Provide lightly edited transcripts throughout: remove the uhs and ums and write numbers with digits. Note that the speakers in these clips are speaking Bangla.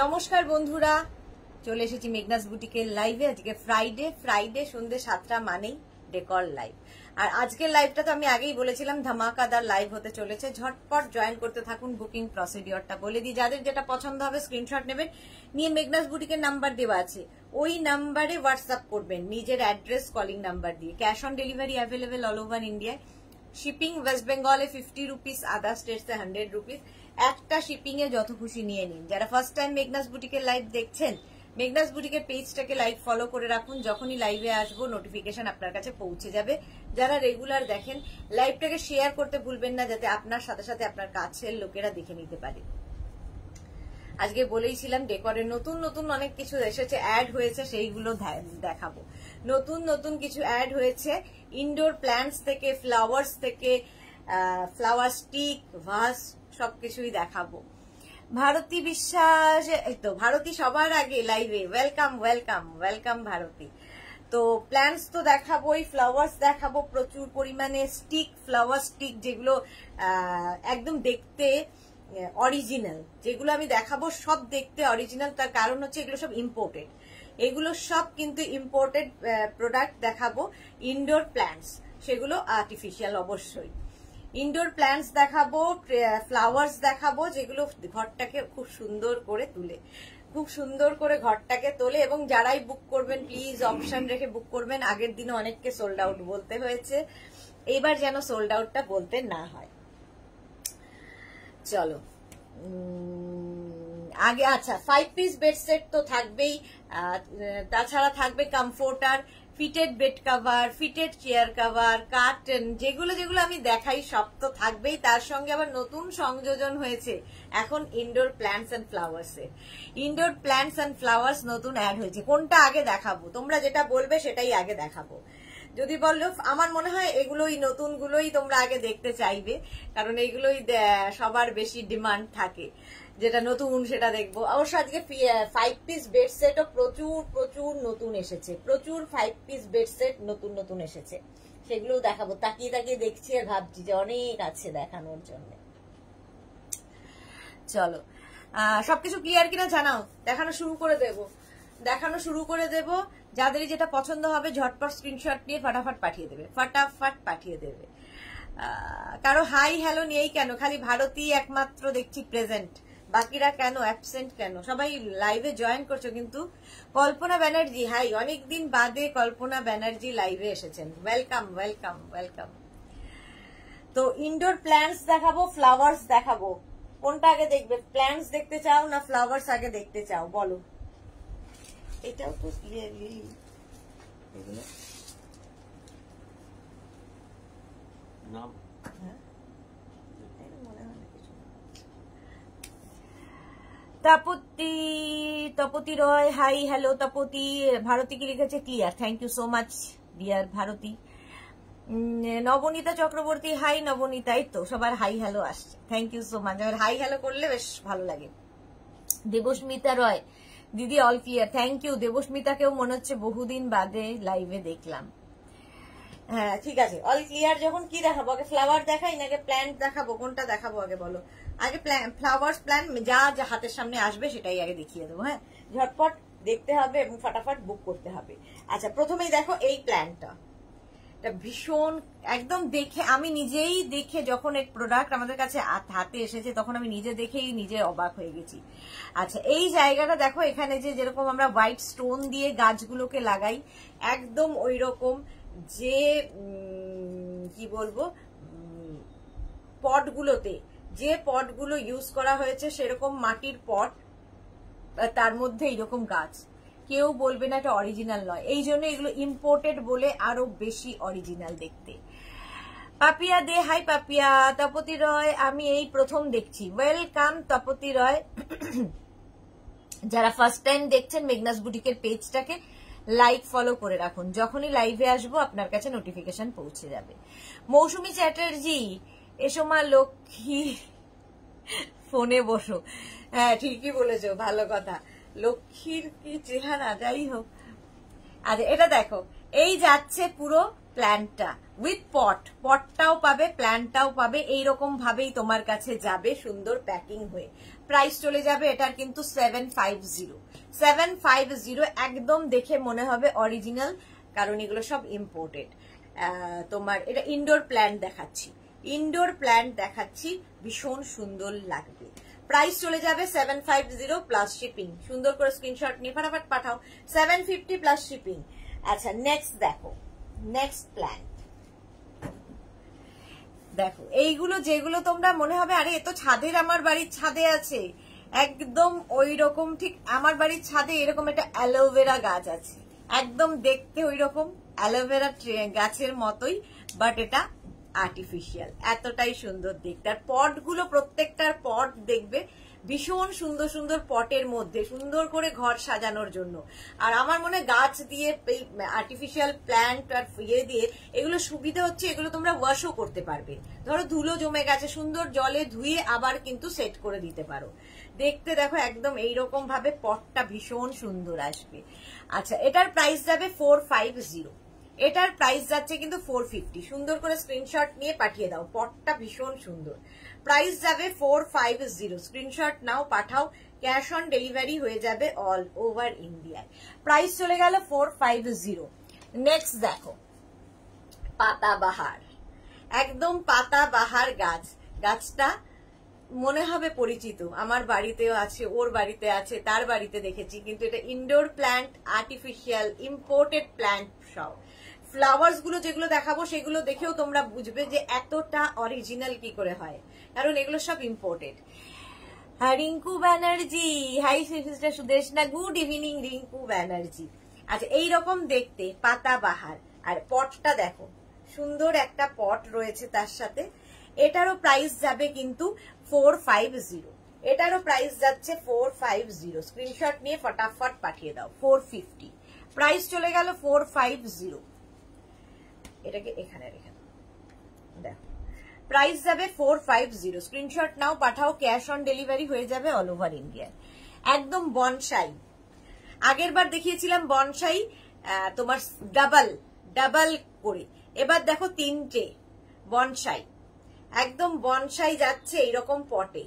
নমস্কার বন্ধুরা, চলে এসেছি মেঘনাস বুটিকের লাইভে। আজকে ফ্রাইডে সন্ধ্যে 7টা মানেই ডেকর লাইভ। আর আজকের লাইভটা তো আমি আগেই বলেছিলাম ধামাকাদার লাইভ হতে চলেছে। ঝটপট জয়েন করতে থাকুন। বুকিং প্রসিডিওরটা বলে দিই, যাদের যেটা পছন্দ হবে স্ক্রিনশট নেবেন, নিয়ে মেঘনাস বুটিকের নাম্বার দেওয়া আছে, ওই নাম্বারে হোয়াটসঅ্যাপ করবেন নিজের অ্যাড্রেস কলিং নাম্বার দিয়ে। Cash on delivery available all over ইন্ডিয়ায়। শিপিং ওয়েস্ট বেঙ্গলে 50 রুপিস, আদার স্টেটসে 100 রুপিস। একটা শিপিং এ যত খুশি নিয়ে নিন। যারা ফার্স্ট টাইম মেঘনাস বুটিকের লাইভ দেখছেন, মেঘনাস বুটিকের পেজটাকে লাইক ফলো করে রাখুন। যখনই লাইভে আসবো নোটিফিকেশন আপনার কাছে পৌঁছে যাবে। যারা রেগুলার দেখেন, লাইভটাকে শেয়ার করতে ভুলবেন না, যাতে আপনার সাথে সাথে আপনার কাছের লোকেরা দেখে নিতে পারে। আজকে বলেইছিলাম ডেকরের নতুন অনেক কিছু এসেছে, অ্যাড হয়েছে, সেইগুলো দেখাবো। নতুন কিছু অ্যাড হয়েছে, ইনডোর প্ল্যান্টস থেকে, ফ্লাওয়ার্স থেকে, ফ্লাওয়ার স্টিক, ভাস, সবকিছুই দেখাবো। ভারতী বিশ্বাস, এই তো ভারতী সবার আগে লাইভে। ওয়েলকাম ভারতী। তো প্ল্যান্টস তো দেখাবোই, ফ্লাওয়ার্স দেখাবো প্রচুর পরিমাণে, স্টিক, ফ্লাওয়ার স্টিক, যেগুলো একদম দেখতে অরিজিনাল, যেগুলো আমি দেখাবো সব দেখতে অরিজিনাল। তার কারণ হচ্ছে এগুলো সব ইম্পোর্টেড, এগুলো সব কিন্তু ইম্পোর্টেড প্রোডাক্ট দেখাবো। ইনডোর প্ল্যান্টস, সেগুলো আর্টিফিশিয়াল অবশ্যই। ইনডোর প্ল্যান্টস দেখাবো, ফ্লাওয়ার্স দেখাবো, যেগুলো ঘরটাকে খুব সুন্দর করে তুলে, খুব সুন্দর করে ঘরটাকে তোলে। এবং যারাই বুক করবেন প্লিজ অপশন রেখে বুক করবেন। আগের দিনে অনেককে সোল্ড আউট বলতে হয়েছে, এবার যেন সোল্ড আউটটা বলতে না হয়। চলো আগে, আচ্ছা 5 পিস বেড সেট তো থাকবেই, তাছাড়া থাকবে comforter, fitted bed cover, fitted chair cover, curtain, যেগুলো আমি দেখাই সব তো থাকবেই। তার সঙ্গে আবার নতুন সংযোজন হয়েছে এখন ইনডোর প্ল্যান্টস এন্ড ফ্লাওয়ার্স এর। ইনডোর প্ল্যান্টস এন্ড ফ্লাওয়ার্স নতুন অ্যাড হয়েছে। কোনটা আগে দেখাবো? তোমরা যেটা বলবে সেটাই আগে দেখাবো। যদি বললো, আমার মনে হয় এগুলোই নতুনগুলোই তোমরা আগে দেখতে চাইবে, কারণ এইগুলোই সবার বেশি ডিমান্ড থাকে। যেটা নতুন সেটা দেখবো। অবশ্য আজকে 5 পিস বেড সেটও প্রচুর নতুন এসেছে, প্রচুর 5 পিস বেড সেট নতুন এসেছে, সেগুলোও দেখাবো। তাকিয়ে দেখছি আর ভাবছি যে অনেক আছে দেখানোর জন্য। চলো সবকিছু ক্লিয়ার কিনা জানাও, দেখানো শুরু করে দেব। যাদেরই যেটা পছন্দ হবে ঝটপট স্ক্রিনশট নিয়ে ফটাফট পাঠিয়ে দেবে। কারো হাই হ্যালো নিয়েই কেন? খালি ভারতী একমাত্র দেখছি প্রেজেন্ট, বাকিরা কেন অ্যাবসেন্ট কেন? সবাই লাইভে জয়েন করছো কিন্তু। কল্পনা ব্যানার্জি, হাই, অনেকদিন বাদে কল্পনা ব্যানার্জি লাইভে এসেছেন। ওয়েলকাম। তো ইনডোর প্ল্যান্টস দেখাবো, ফ্লাওয়ার্স দেখাবো। কোনটা আগে দেখবে? প্ল্যান্টস দেখতে চাও না ফ্লাওয়ার্স আগে দেখতে চাও বলো? এটাও তো ক্লিয়ারলি নাম, হ্যাঁ মনে হয় না কিছু। Tapati Roy, hi hello Tapati. ভারতী কি লিখেছে? Clear, thank you so much dear Bharati. Nabanita Chakraborty, hi Nabanita. এই তো সবার হাই হ্যালো আসছে, thank you so much. Hi hello করলে বেশ ভালো লাগে। দেবস্মিতা রয়, দিদি অল ক্লিয়ার, থ্যাংক ইউ। দেবস্মিতাকেও মনে হচ্ছে বহুদিন বাদে লাইভে দেখলাম। হ্যাঁ ঠিক আছে, অল ক্লিয়ার। যখন কি দেখাবো? আগে ফ্লাওয়ার দেখাই নাকি প্ল্যান্ট দেখাবো? কোনটা দেখাবো আগে বলো? আগে ফ্লাওয়ার্স, প্ল্যান্ট, যা হাতের সামনে আসবে সেটাই আগে দেখিয়ে দেবো। হ্যাঁ, ঝটপট দেখতে হবে এবং ফটাফট বুক করতে হবে। আচ্ছা, প্রথমেই দেখো এই প্ল্যান্টটা, ভীষণ একদম দেখে, আমি নিজেই দেখে, যখন এক প্রোডাক্ট আমাদের কাছে হাতে এসেছে তখন আমি নিজে অবাক হয়ে গেছি। আচ্ছা, এই জায়গাটা দেখো, এখানে যেরকম আমরা হোয়াইট স্টোন দিয়ে গাছগুলোকে লাগাই, একদম ওই রকম যে কি বলবো, পটগুলোতে যে পটগুলো ইউজ করা হয়েছে সেরকম মাটির পট, তার মধ্যে এইরকম গাছ, কেউ বলবে না এটা অরিজিনাল নয়। এই জন্য এগুলো ইম্পোর্টেড বলে আরো বেশি অরিজিনাল দেখতে। পাপিয়া দে, হাই পাপিয়া। তপতি রয়, আমি এই প্রথম দেখছি। ওয়েলকাম তপতি রয়। যারা ফার্স্ট টাইম দেখছেন মেঘনাস বুটিকের পেজটাকে লাইক ফলো করে রাখুন, যখনই লাইভে আসবো আপনার কাছে নোটিফিকেশন পৌঁছে যাবে। মৌসুমী চ্যাটার্জি, এসো মা লক্ষ্মী, ফোনে বসো। হ্যাঁ ঠিকই বলেছো, ভালো কথা। লক্ষ্মীর কি চেহারা, যাই হোক। আচ্ছা এটা দেখো, এই যাচ্ছে পুরো প্ল্যান্টটা উইথ পটটাও পাবে, প্ল্যান্টটাও পাবে, এইরকম ভাবেই তোমার কাছে যাবে সুন্দর প্যাকিং হয়ে। প্রাইস চলে যাবে এটার কিন্তু 750 একদম দেখে মনে হবে অরিজিনাল, কারণ এগুলো সব ইম্পোর্টেড। তোমার এটা ইনডোর প্ল্যান্ট দেখাচ্ছি, ভীষণ সুন্দর লাগবে। প্রাইস চলে যাবে 750 প্লাস শিপিং। সুন্দর করে স্ক্রিনশট নিয়ে ফটাফট পাঠাও, 750 প্লাস শিপিং। আচ্ছা নেক্সট দেখো, নেক্সট প্ল্যান্ট দেখো, এইগুলো যেগুলো তোমরা মনে হবে আরে এ তো ছাদের, আমার বাড়ির ছাদে আছে, একদম ওই রকম। ঠিক আমার বাড়ির ছাদে এরকম একটা অ্যালোভেরা গাছ আছে, একদম দেখতে ওই রকম অ্যালোভেরা গাছের মতোই, বাট এটা আর্টিফিশিয়াল, এতটাই সুন্দর দেখতে। আর পটগুলো, প্রত্যেকটার পট দেখবে ভীষণ সুন্দর সুন্দর পটের মধ্যে, সুন্দর করে ঘর সাজানোর জন্য। আর আমার মনে গাছ দিয়ে, আর্টিফিশিয়াল প্ল্যান্ট আর ইয়ে দিয়ে এগুলো সুবিধা হচ্ছে, এগুলো তোমরা ওয়াশও করতে পারবে। ধরো ধুলো জমে গেছে, সুন্দর জলে ধুয়ে আবার কিন্তু সেট করে দিতে পারো। দেখতে দেখো একদম এইরকম ভাবে পটটা ভীষণ সুন্দর আসবে। আচ্ছা এটার প্রাইস যাবে 450, এটার প্রাইস যাচ্ছে কিন্তু 450। সুন্দর করে স্ক্রিনশট নিয়ে পাঠিয়ে দাও, পটটা ভীষণ সুন্দর। প্রাইস যাবে 450, স্ক্রিনশট নাও, পাঠাও, ক্যাশ অন ডেলিভারি হয়ে যাবে অল ওভার ইন্ডিয়ায়। প্রাইস চলে গেল 450। নেক্সট দেখো পাতাবাহার, একদম পাতাবাহার গাছ। গাছটা মনে হবে পরিচিত, আমার বাড়িতেও আছে, ওর বাড়িতে আছে, তার বাড়িতে দেখেছি, কিন্তু এটা indoor plant, artificial imported plant সব। ফ্লাওয়ার্স গুলো যেগুলো দেখাবো সেগুলো দেখেও তোমরা বুঝবে যে এতটা অরিজিনাল কি করে হয়, কারণ এগুলো সব imported. Rinku Banerjee, high sister Sudeshna, good evening Rinku Banerjee. আচ্ছা এইরকম দেখতে পাতাবাহার, আর পটটা দেখো, সুন্দর একটা পট রয়েছে তার সাথে। এটারও প্রাইস যাবে কিন্তু 450, এটারও প্রাইস যাচ্ছে 450। স্ক্রিনশট নিয়ে ফটাফট পাঠিয়ে দাও, 450। প্রাইস চলে গেল 450। এটাকে এখানে রেখে দাও, দেখো প্রাইস যাবে 450। স্ক্রিনশট নাও, পাঠাও, ক্যাশ অন ডেলিভারি হয়ে যাবে অল ওভার ইন্ডিয়া। একদম বনসাই, আগের বার দেখিয়েছিলাম বনসাই তোমার ডাবল করে, এবার দেখো 3টে বনসাই, একদম বনসাই যাচ্ছে এইরকম পটে,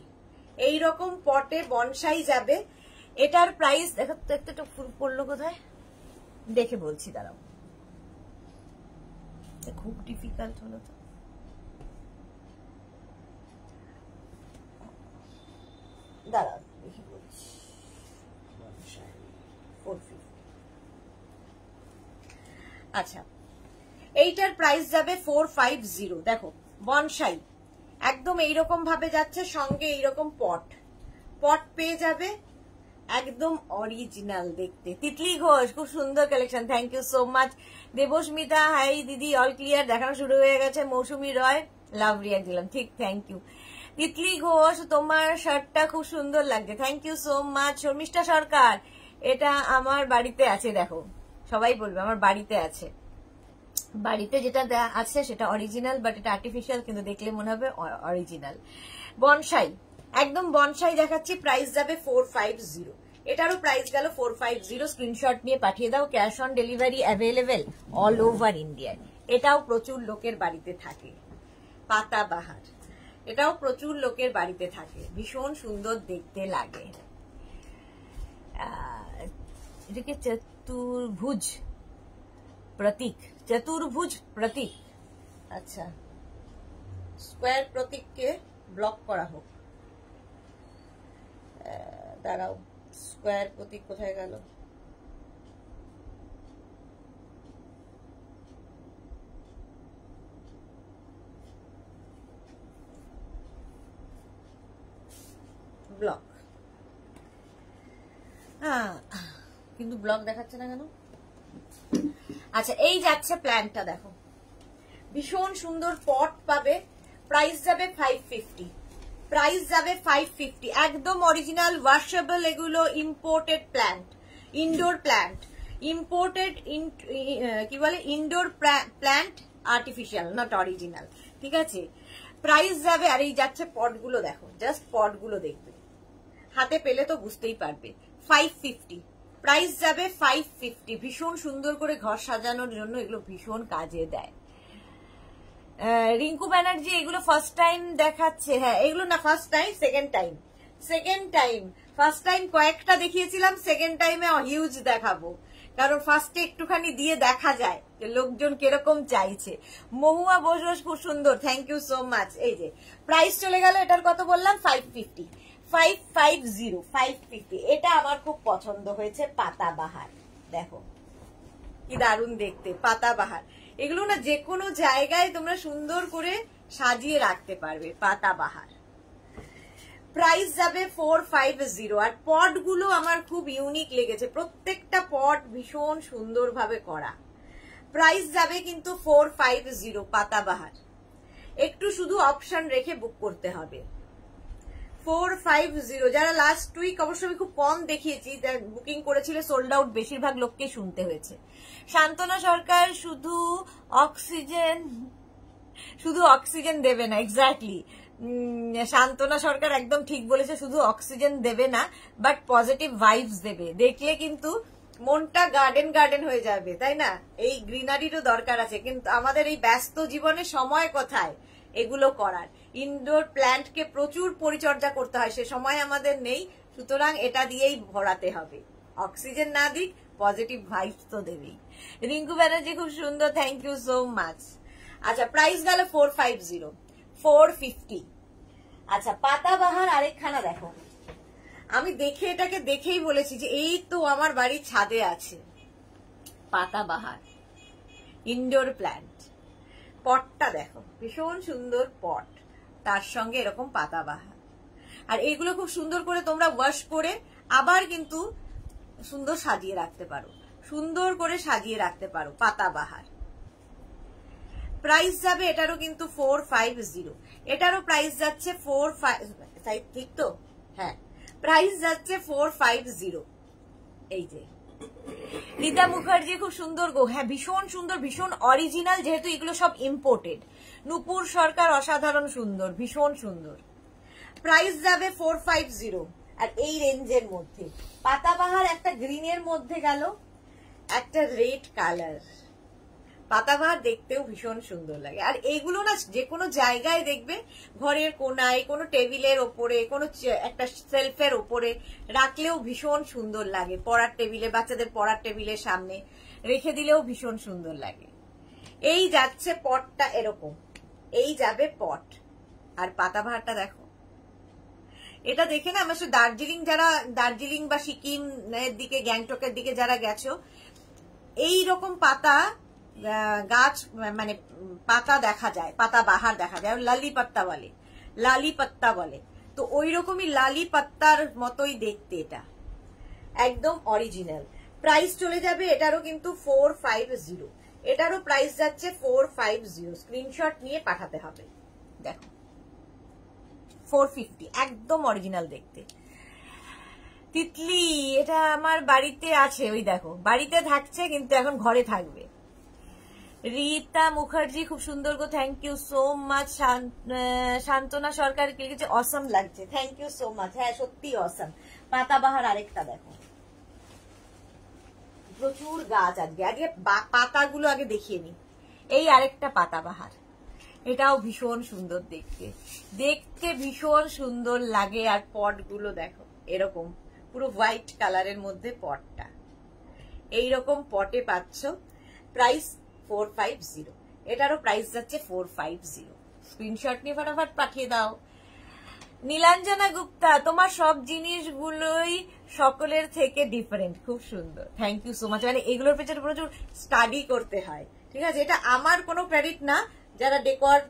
এইরকম পটে বনসাই যাবে। এটার প্রাইস দেখো তো, একটু ফুল পড়লো কোথায় দেখে বলছি, দাঁড়াও, খুব ডিফিকাল্ট হলো তো। দাঁড়াও দেখে বলছি, 450। আচ্ছা এইটার প্রাইস যাবে 450। দেখো বনসাই একদম এইরকম ভাবে যাচ্ছে, সঙ্গে এইরকম পট পেয়ে যাবে, একদম অরিজিনাল দেখতে। তিতলি ঘোষ, খুব সুন্দর collection, thank you so much. Debasmita, hi দিদি, অল ক্লিয়ার, দেখানো শুরু হয়ে গেছে। মৌসুমী রয়, লাভ রিয়াক্ট দিলাম, ঠিক, থ্যাংক ইউ। তিতলি ঘোষ, তোমার শার্টটা খুব সুন্দর লাগছে, thank you so much. Sharmishtha Sarkar, এটা আমার বাড়িতে আছে, দেখো সবাই বলবে আমার বাড়িতে আছে, বাড়িতে যেটা আছে সেটা অরিজিনাল, বাট এটা আর্টিফিশিয়াল, কিন্তু দেখলে মনে হবে অরিজিনাল। বনসাই, একদম বনসাই দেখাচ্ছি, প্রাইস যাবে 450। এটারও প্রাইস গেল 450। স্ক্রিনশট নিয়ে পাঠিয়ে দাও, cash on delivery available all over ইন্ডিয়ায়। এটাও প্রচুর লোকের বাড়িতে থাকে, পাতাবাহার, এটাও প্রচুর লোকের বাড়িতে থাকে, ভীষণ সুন্দর দেখতে লাগে। এটাকে চতুর্ভুজ প্রতীক, আচ্ছা স্কোয়ার প্রতীককে ব্লক করা হোক। দাঁড়াও, স্কোয়ার প্রতীক কোথায় গেল? ব্লক, হ্যাঁ কিন্তু ব্লক দেখাচ্ছে না কেন? আচ্ছা এই যাচ্ছে প্ল্যানটা, দেখো ভীষণ সুন্দর পট পাবে, প্রাইস যাবে 550। প্রাইস যাবে 550, একদম অরিজিনাল ওয়াশেবল, এগুলো imported plant, indoor plant, imported, কি বলে indoor plant, artificial, not original, ঠিক আছে। প্রাইস যাবে, আর এই যাচ্ছে পটগুলো দেখো, জাস্ট পটগুলো দেখবে, হাতে পেলে তো বুঝতেই পারবে, 550। প্রাইস যাবে 550। ভীষণ সুন্দর করে ঘর সাজানোর জন্য এগুলো ভীষণ কাজে দেয়। রিঙ্কু ব্যানার্জি এগুলো ফার্স্ট টাইম দেখাচ্ছে। হ্যাঁ, এগুলো না first time, second time. First time কয়েকটা দেখিয়েছিলাম, সেকেন্ড টাইমে হিউজ দেখাবো, কারণ ফার্স্টে একটুখানি দিয়ে দেখা যায় যে লোকজন কিরকম চাইছে। মহুয়া বোস খুব সুন্দর, থ্যাংক ইউ সো মাচ। এই যে প্রাইস চলে গেল, এটার কত বললাম, 550, 550। এটা আমার খুব পছন্দ হয়েছে, পাতাবাহার। দেখো কি দারুণ দেখতে, পাতাবাহার। এগুলো না যে কোনো জায়গায় তোমরা সুন্দর করে সাজিয়ে রাখতে পারবে, পাতাবাহার। প্রাইস যাবে 450। আর পট গুলো আমার খুব ইউনিক লেগেছে, প্রত্যেকটা পট ভীষণ সুন্দরভাবে করা। প্রাইস যাবে কিন্তু 450, পাতাবাহার। একটু শুধু অপশন রেখে বুক করতে হবে। 450। যারা লাস্ট উইক অবশ্য আমি খুব কম দেখিয়েছি, বুকিং করেছিল, সোল্ড আউট, বেশিরভাগ লোককে শুনতে হয়েছে। শান্তনা সরকার শুধু অক্সিজেন দেবে না, এক্স্যাক্টলি শান্তনা সরকার একদম ঠিক বলেছে, শুধু অক্সিজেন দেবে না, বাট পজিটিভ ভাইবস দেবে। দেখলে কিন্তু মনটা গার্ডেন হয়ে যাবে, তাই না? এই গ্রিনারিরও দরকার আছে, কিন্তু আমাদের এই ব্যস্ত জীবনে সময় কোথায় এগুলো করার? ইনডোর প্ল্যান্টকে প্রচুর পরিচর্যা করতে হয়, সে সময় আমাদের নেই। সুতরাং এটা দিয়েই ভরাতে হবে। অক্সিজেন না দিক, পজিটিভ ভাইবস তো দেবেই। রিঙ্কু ব্যানার্জি খুব সুন্দর, থ্যাংক ইউ সো মাচ। আচ্ছা, প্রাইস গেল 450, 450। আচ্ছা, পাতাবাহার আরেকখানা দেখো, আমি এটাকে দেখেই বলেছি যে এই তো আমার বাড়ির ছাদে আছে পাতাবাহার, ইনডোর প্ল্যান্ট। পটটা দেখো, ভীষণ সুন্দর পট, তার সঙ্গে এরকম পাতাবাহার। আর এইগুলো খুব সুন্দর করে তোমরা ওয়াশ করে আবার কিন্তু সুন্দর সাজিয়ে রাখতে পারো, পাতাবাহার। প্রাইস যাবে এটারও কিন্তু 450, এটারও প্রাইস যাচ্ছে 45, ঠিক তো? হ্যাঁ, প্রাইস যাচ্ছে 450। এই যে রীতা মুখার্জি খুব সুন্দর গো, হ্যাঁ ভীষণ সুন্দর, ভীষণ অরিজিনাল, যেহেতু এগুলো সব ইম্পোর্টেড। নূপুর সরকার অসাধারণ সুন্দর, ভীষণ সুন্দর। প্রাইস যাবে 450। আর এই রেঞ্জের মধ্যে পাতাবাহার একটা গ্রিনের মধ্যে গেল, একটা রেড কালার। পাতাবাহার দেখতেও ভীষণ সুন্দর লাগে। আর এইগুলো না যে কোনো জায়গায় দেখবে, ঘরের কোনায়, কোনো টেবিলের ওপরে, কোনো একটা সেলফের ওপরে রাখলেও ভীষণ সুন্দর লাগে। পড়ার টেবিলে, বাচ্চাদের পড়ার টেবিলের সামনে রেখে দিলেও ভীষণ সুন্দর লাগে। এই যাচ্ছে পটটা এরকম, এই যাবে পট। আর পাতাবাহারটা দেখো, এটা দেখে না আমার দার্জিলিং বা সিকিম এর দিকে, গ্যাংটকের দিকে যারা গেছো, এই রকম পাতা গাছ, মানে পাতা দেখা যায়, পাতাবাহার দেখা যায়, লালি পাত্তা বলে। তো ওই রকমই লালি পাত্তার মতোই দেখতে, এটা একদম অরিজিনাল। প্রাইস চলে যাবে এটারও কিন্তু 450, এটারও প্রাইস যাচ্ছে 450। স্ক্রিনশট নিয়ে পাঠাতে হবে। দেখো 450, একদম অরিজিনাল দেখতে। তিতলি, এটা আমার বাড়িতে আছে, ওই দেখো বাড়িতে থাকছে, কিন্তু এখন ঘরে থাকবে। রীতা মুখার্জি খুব সুন্দর গো, থ্যাংক ইউ সো মাচ। শান্তনা সরকার লিখেছে অসম লাগছে, থ্যাংক ইউ সো মাচ। হ্যাঁ সত্যি অসম। পাতাবাহার আরেকটা দেখো, প্রচুর গাছ আজকে পাতাগুলো আগে দেখিয়ে নি। এই আরেকটা পাতাবাহার, এটাও ভীষণ সুন্দর দেখতে ভীষণ সুন্দর লাগে। আর পটগুলো দেখো, এরকম পুরো হোয়াইট কালারের মধ্যে পটটা, এইরকম পটে পাচ্ছ। প্রাইস 450, এটারও প্রাইস যাচ্ছে 450। স্ক্রিনশট নিয়ে ফটাফট পাঠিয়ে দাও। নীলাঞ্জনা গুপ্তা, তোমার সব জিনিসগুলোই সকলের থেকে ডিফারেন্ট, খুব সুন্দর, থ্যাংক ইউ সো মাচ। মানে এগুলোর পেছনে প্রচুর স্টাডি করতে হয়, ঠিক আছে? এটা আমার কোনো ক্রেডিট না, যারা ডেকর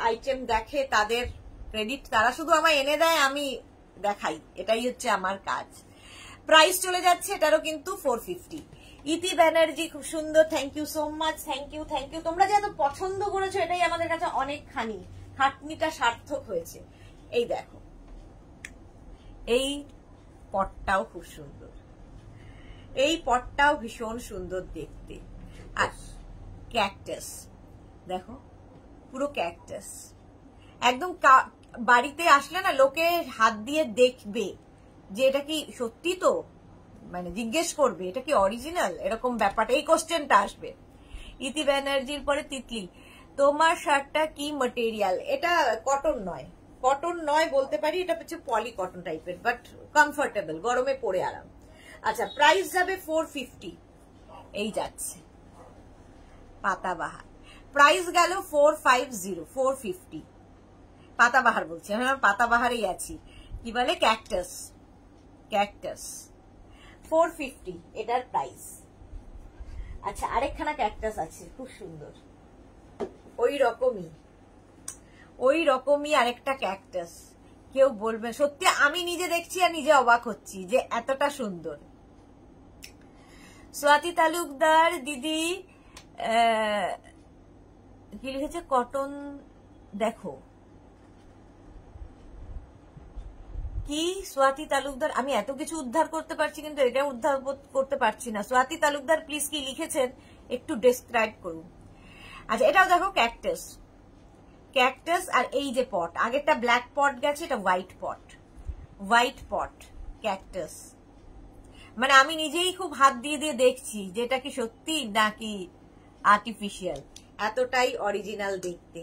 আইটেম দেখে তাদের ক্রেডিট, তারা শুধু আমায় এনে দেয়, আমি দেখাই, এটাই হচ্ছে আমার কাজ। প্রাইস চলে যাচ্ছে এটারও কিন্তু 450। ইতি ব্যানার্জি খুব সুন্দর, thank you so much, thank you. তোমরা যে এত পছন্দ করেছো, এটাই আমাদের কাছে অনেকখানি, খাটনিটা সার্থক হয়েছে। এই দেখো, এই পটটাও খুব সুন্দর, এই পটটাও ভীষণ সুন্দর দেখতে। আর ক্যাকটাস দেখো, পুরো ক্যাকটাস, একদম বাড়িতে আসলে না লোকে হাত দিয়ে দেখবে যে এটা কি সত্যি, তো মানে জিজ্ঞেস করবে এটা কি অরিজিনাল, এরকম ব্যাপারটা, এই কোশ্চেনটা আসবে। ইতি ব্যানার্জির পরে তিতলি, তোমার শার্টটা কি ম্যাটেরিয়াল? এটা কটন নয়, কটন নয় বলতে পারি, এটা হচ্ছে পলি কটন টাইপের, বাট কমফোর্টেবল, গরমে পরে আরাম। আচ্ছা, প্রাইস যাবে 450। এই যাচ্ছে পাতাবাহার, প্রাইস গেল 450, 450। পাতাবাহার বলছি, আমি পাতাবাহারেই আছি। কি বলে, ক্যাকটাস, ক্যাকটাস 450 এটার প্রাইস। আচ্ছা, আরেকখানা ক্যাকটাস আছে খুব সুন্দর, ওই রকমই আরেকটা ক্যাকটাস। কেউ বলবে, সত্যি আমি নিজে দেখছি আর নিজে অবাক হচ্ছি যে এতটা সুন্দর। স্বাতি তালুকদার দিদি কি লিখেছে, কটন দেখো কি। স্বাতি তালুকদার, আমি এত কিছু উদ্ধার করতে পারছি কিন্তু এটা উদ্ধার করতে পারছি না। স্বাতি তালুকদার প্লিজ কি লিখেছেন একটু ডেসক্রাইব করুন। আচ্ছা, এটাও দেখো ক্যাকটাস, ক্যাকটাস। আর এই যে পট, আগেরটা ব্ল্যাক পট গেছে, এটা হোয়াইট পট, হোয়াইট পট ক্যাকটাস। মানে আমি নিজেই খুব হাত দিয়ে দিয়ে দেখছি যে এটা কি সত্যি নাকি আর্টিফিশিয়াল, এতটাই অরিজিনাল দেখতে।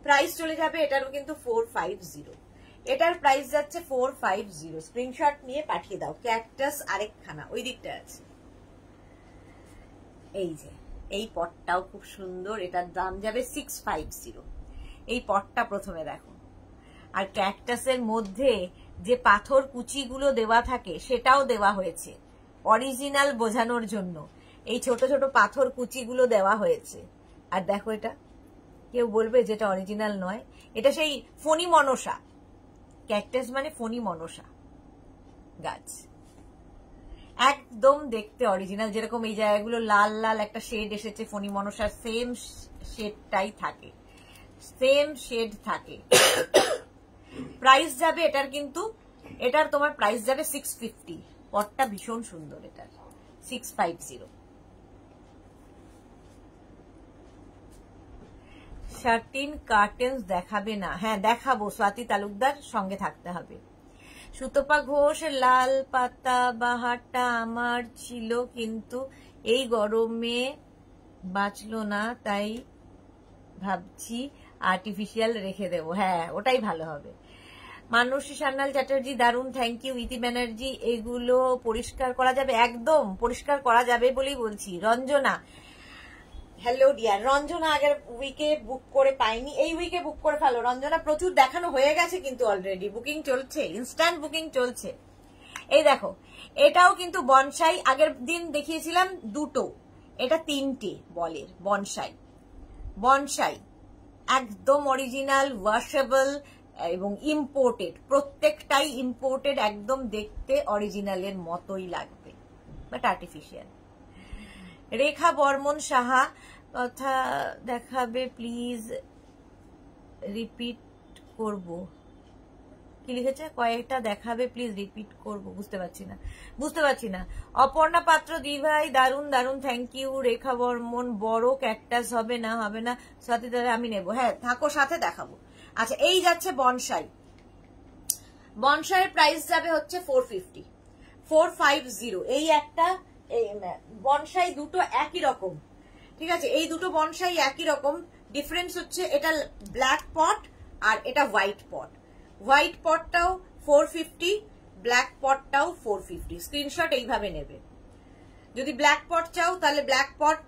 প্রাইস চলে যাবে এটারও কিন্তু 450, এটার প্রাইস যাচ্ছে 450। স্ক্রিনশট নিয়ে পাঠিয়ে দাও। ক্যাকটাস আরেকখানা ওই দিকটা আছে। এই যে এই পটটাও খুব সুন্দর, এটার দাম যাবে 650। এই পটটা প্রথমে দেখো, আর ক্যাকটাসের মধ্যে যে পাথর কুচিগুলো দেওয়া থাকে সেটাও দেওয়া হয়েছে অরিজিনাল বোঝানোর জন্য। এই ছোট ছোট পাথর কুচিগুলো দেওয়া হয়েছে। আর দেখো, এটা কেউ বলবে যেটা অরিজিনাল নয়, এটা সেই ফণি মনসা। ক্যাকটাস মানে ফণি মনসা গাছ, একদম দেখতে অরিজিনাল। যেরকম এই জায়গাগুলো লাল লাল একটা শেড এসেছে ফণি মনসার, সেম শেডটাই থাকে, সেম শেড থাকে। প্রাইস যাবে এটার কিন্তু, এটার তোমার প্রাইস যাবে 650। পটটা ভীষণ সুন্দর, এটার 650। শার্টিন কার্টেন্স দেখাবে না? হ্যাঁ দেখাবো, স্বাতি তালুকদার সঙ্গে থাকতে হবে। সুতপা ঘোষ, লাল পাতা বাহারটা আমার ছিল কিন্তু এই গরমে বাঁচলো না, তাই ভাবছি আর্টিফিশিয়াল রেখে দেবো। হ্যাঁ, ওটাই ভালো হবে। মানসী সান্যাল চ্যাটার্জি, দারুণ, থ্যাংক ইউ। ইতি ব্যানার্জি, এগুলো পরিষ্কার করা যাবে? একদম পরিষ্কার করা যাবে বলেই বলছি। Ranjana, hello dear. রঞ্জনা আগের উইকে বুক করে পাইনি, এই উইকে বুক করে ফেলো রঞ্জনা। প্রচুর দেখানো হয়ে গেছে কিন্তু অলরেডি, বুকিং চলছে, ইনস্ট্যান্ট বুকিং চলছে। এই দেখো, এটাও কিন্তু বনসাই, আগের দিন দেখিয়েছিলাম দুটো, এটা 3টে বলের বনসাই। বনসাই একদম অরিজিনাল, ওয়াশেবল এবং ইম্পোর্টেড, প্রত্যেকটাই ইম্পোর্টেড, একদম দেখতে অরিজিনালের মতোই লাগবে, বাট আর্টিফিশিয়াল। রেখা বর্মন সাহা, কথা দেখাবে প্লিজ, রিপিট করব। কি লিখেছে, কয়েকটা দেখাবে প্লিজ, রিপিট করব, বুঝতে পারছি না। অপর্ণা পাত্র, দি ভাই দারুন দারুন, থ্যাংক ইউ। রেখা বর্মন, বড় ক্যাকটাস হবে না? সাথে আমি নেব। হ্যাঁ থাকো, সাথে দেখাবো। আচ্ছা, এই যাচ্ছে বনসাই। বনসাইয়ের প্রাইস যাবে হচ্ছে 450, 450। এই একটা বনসাই, দুটো একই রকম, ঠিক আছে? এই দুটো বনসাই একই রকম, ডিফারেন্স হচ্ছে এটা ব্ল্যাক পট আর এটা হোয়াইট পট। হোয়াইট পটটাও 450, ব্ল্যাক পটটাও 450। স্ক্রিনশট এইভাবে নেবে। যদি ব্ল্যাক পট চাও তাহলে ব্ল্যাক পট,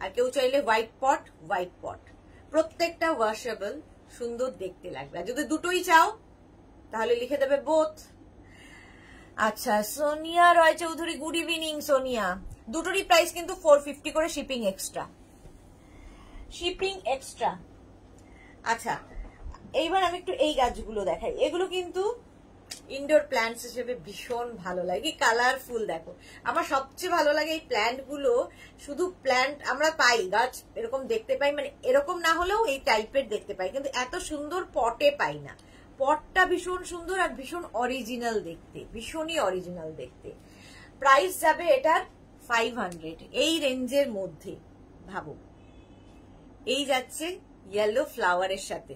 আর কেউ চাইলে হোয়াইট পট, হোয়াইট পট। প্রত্যেকটা ওয়াশেবল, সুন্দর দেখতে লাগবে। আর যদি দুটোই চাও তাহলে লিখে দেবে বোথ। আচ্ছা, সোনিয়া রয় চৌধুরী, গুড ইভিনিং সোনিয়া। দুটোরই প্রাইস কিন্তু 450 করে, শিপিং এক্সট্রা, শিপিং এক্সট্রা। আচ্ছা, এইবার আমি একটু এই গাছগুলো দেখাই। এগুলো কিন্তু ইনডোর প্ল্যান্টস হিসেবে ভীষণ ভালো লাগে, কালারফুল। দেখো, আমার সবচেয়ে ভালো লাগে এই প্ল্যান্ট গুলো। শুধু প্ল্যান্ট আমরা পাই, গাছ এরকম দেখতে পাই, মানে এরকম না হলেও এই টাইপের দেখতে পাই, কিন্তু এত সুন্দর পটে পাই না। পটটা ভীষণ সুন্দর আর ভীষণ অরিজিনাল দেখতে, ভীষণই অরিজিনাল দেখতে। প্রাইস যাবে এটার 500, এই রেঞ্জের মধ্যে। ভাবো, এই যাচ্ছে ইয়েলো ফ্লাওয়ারের সাথে।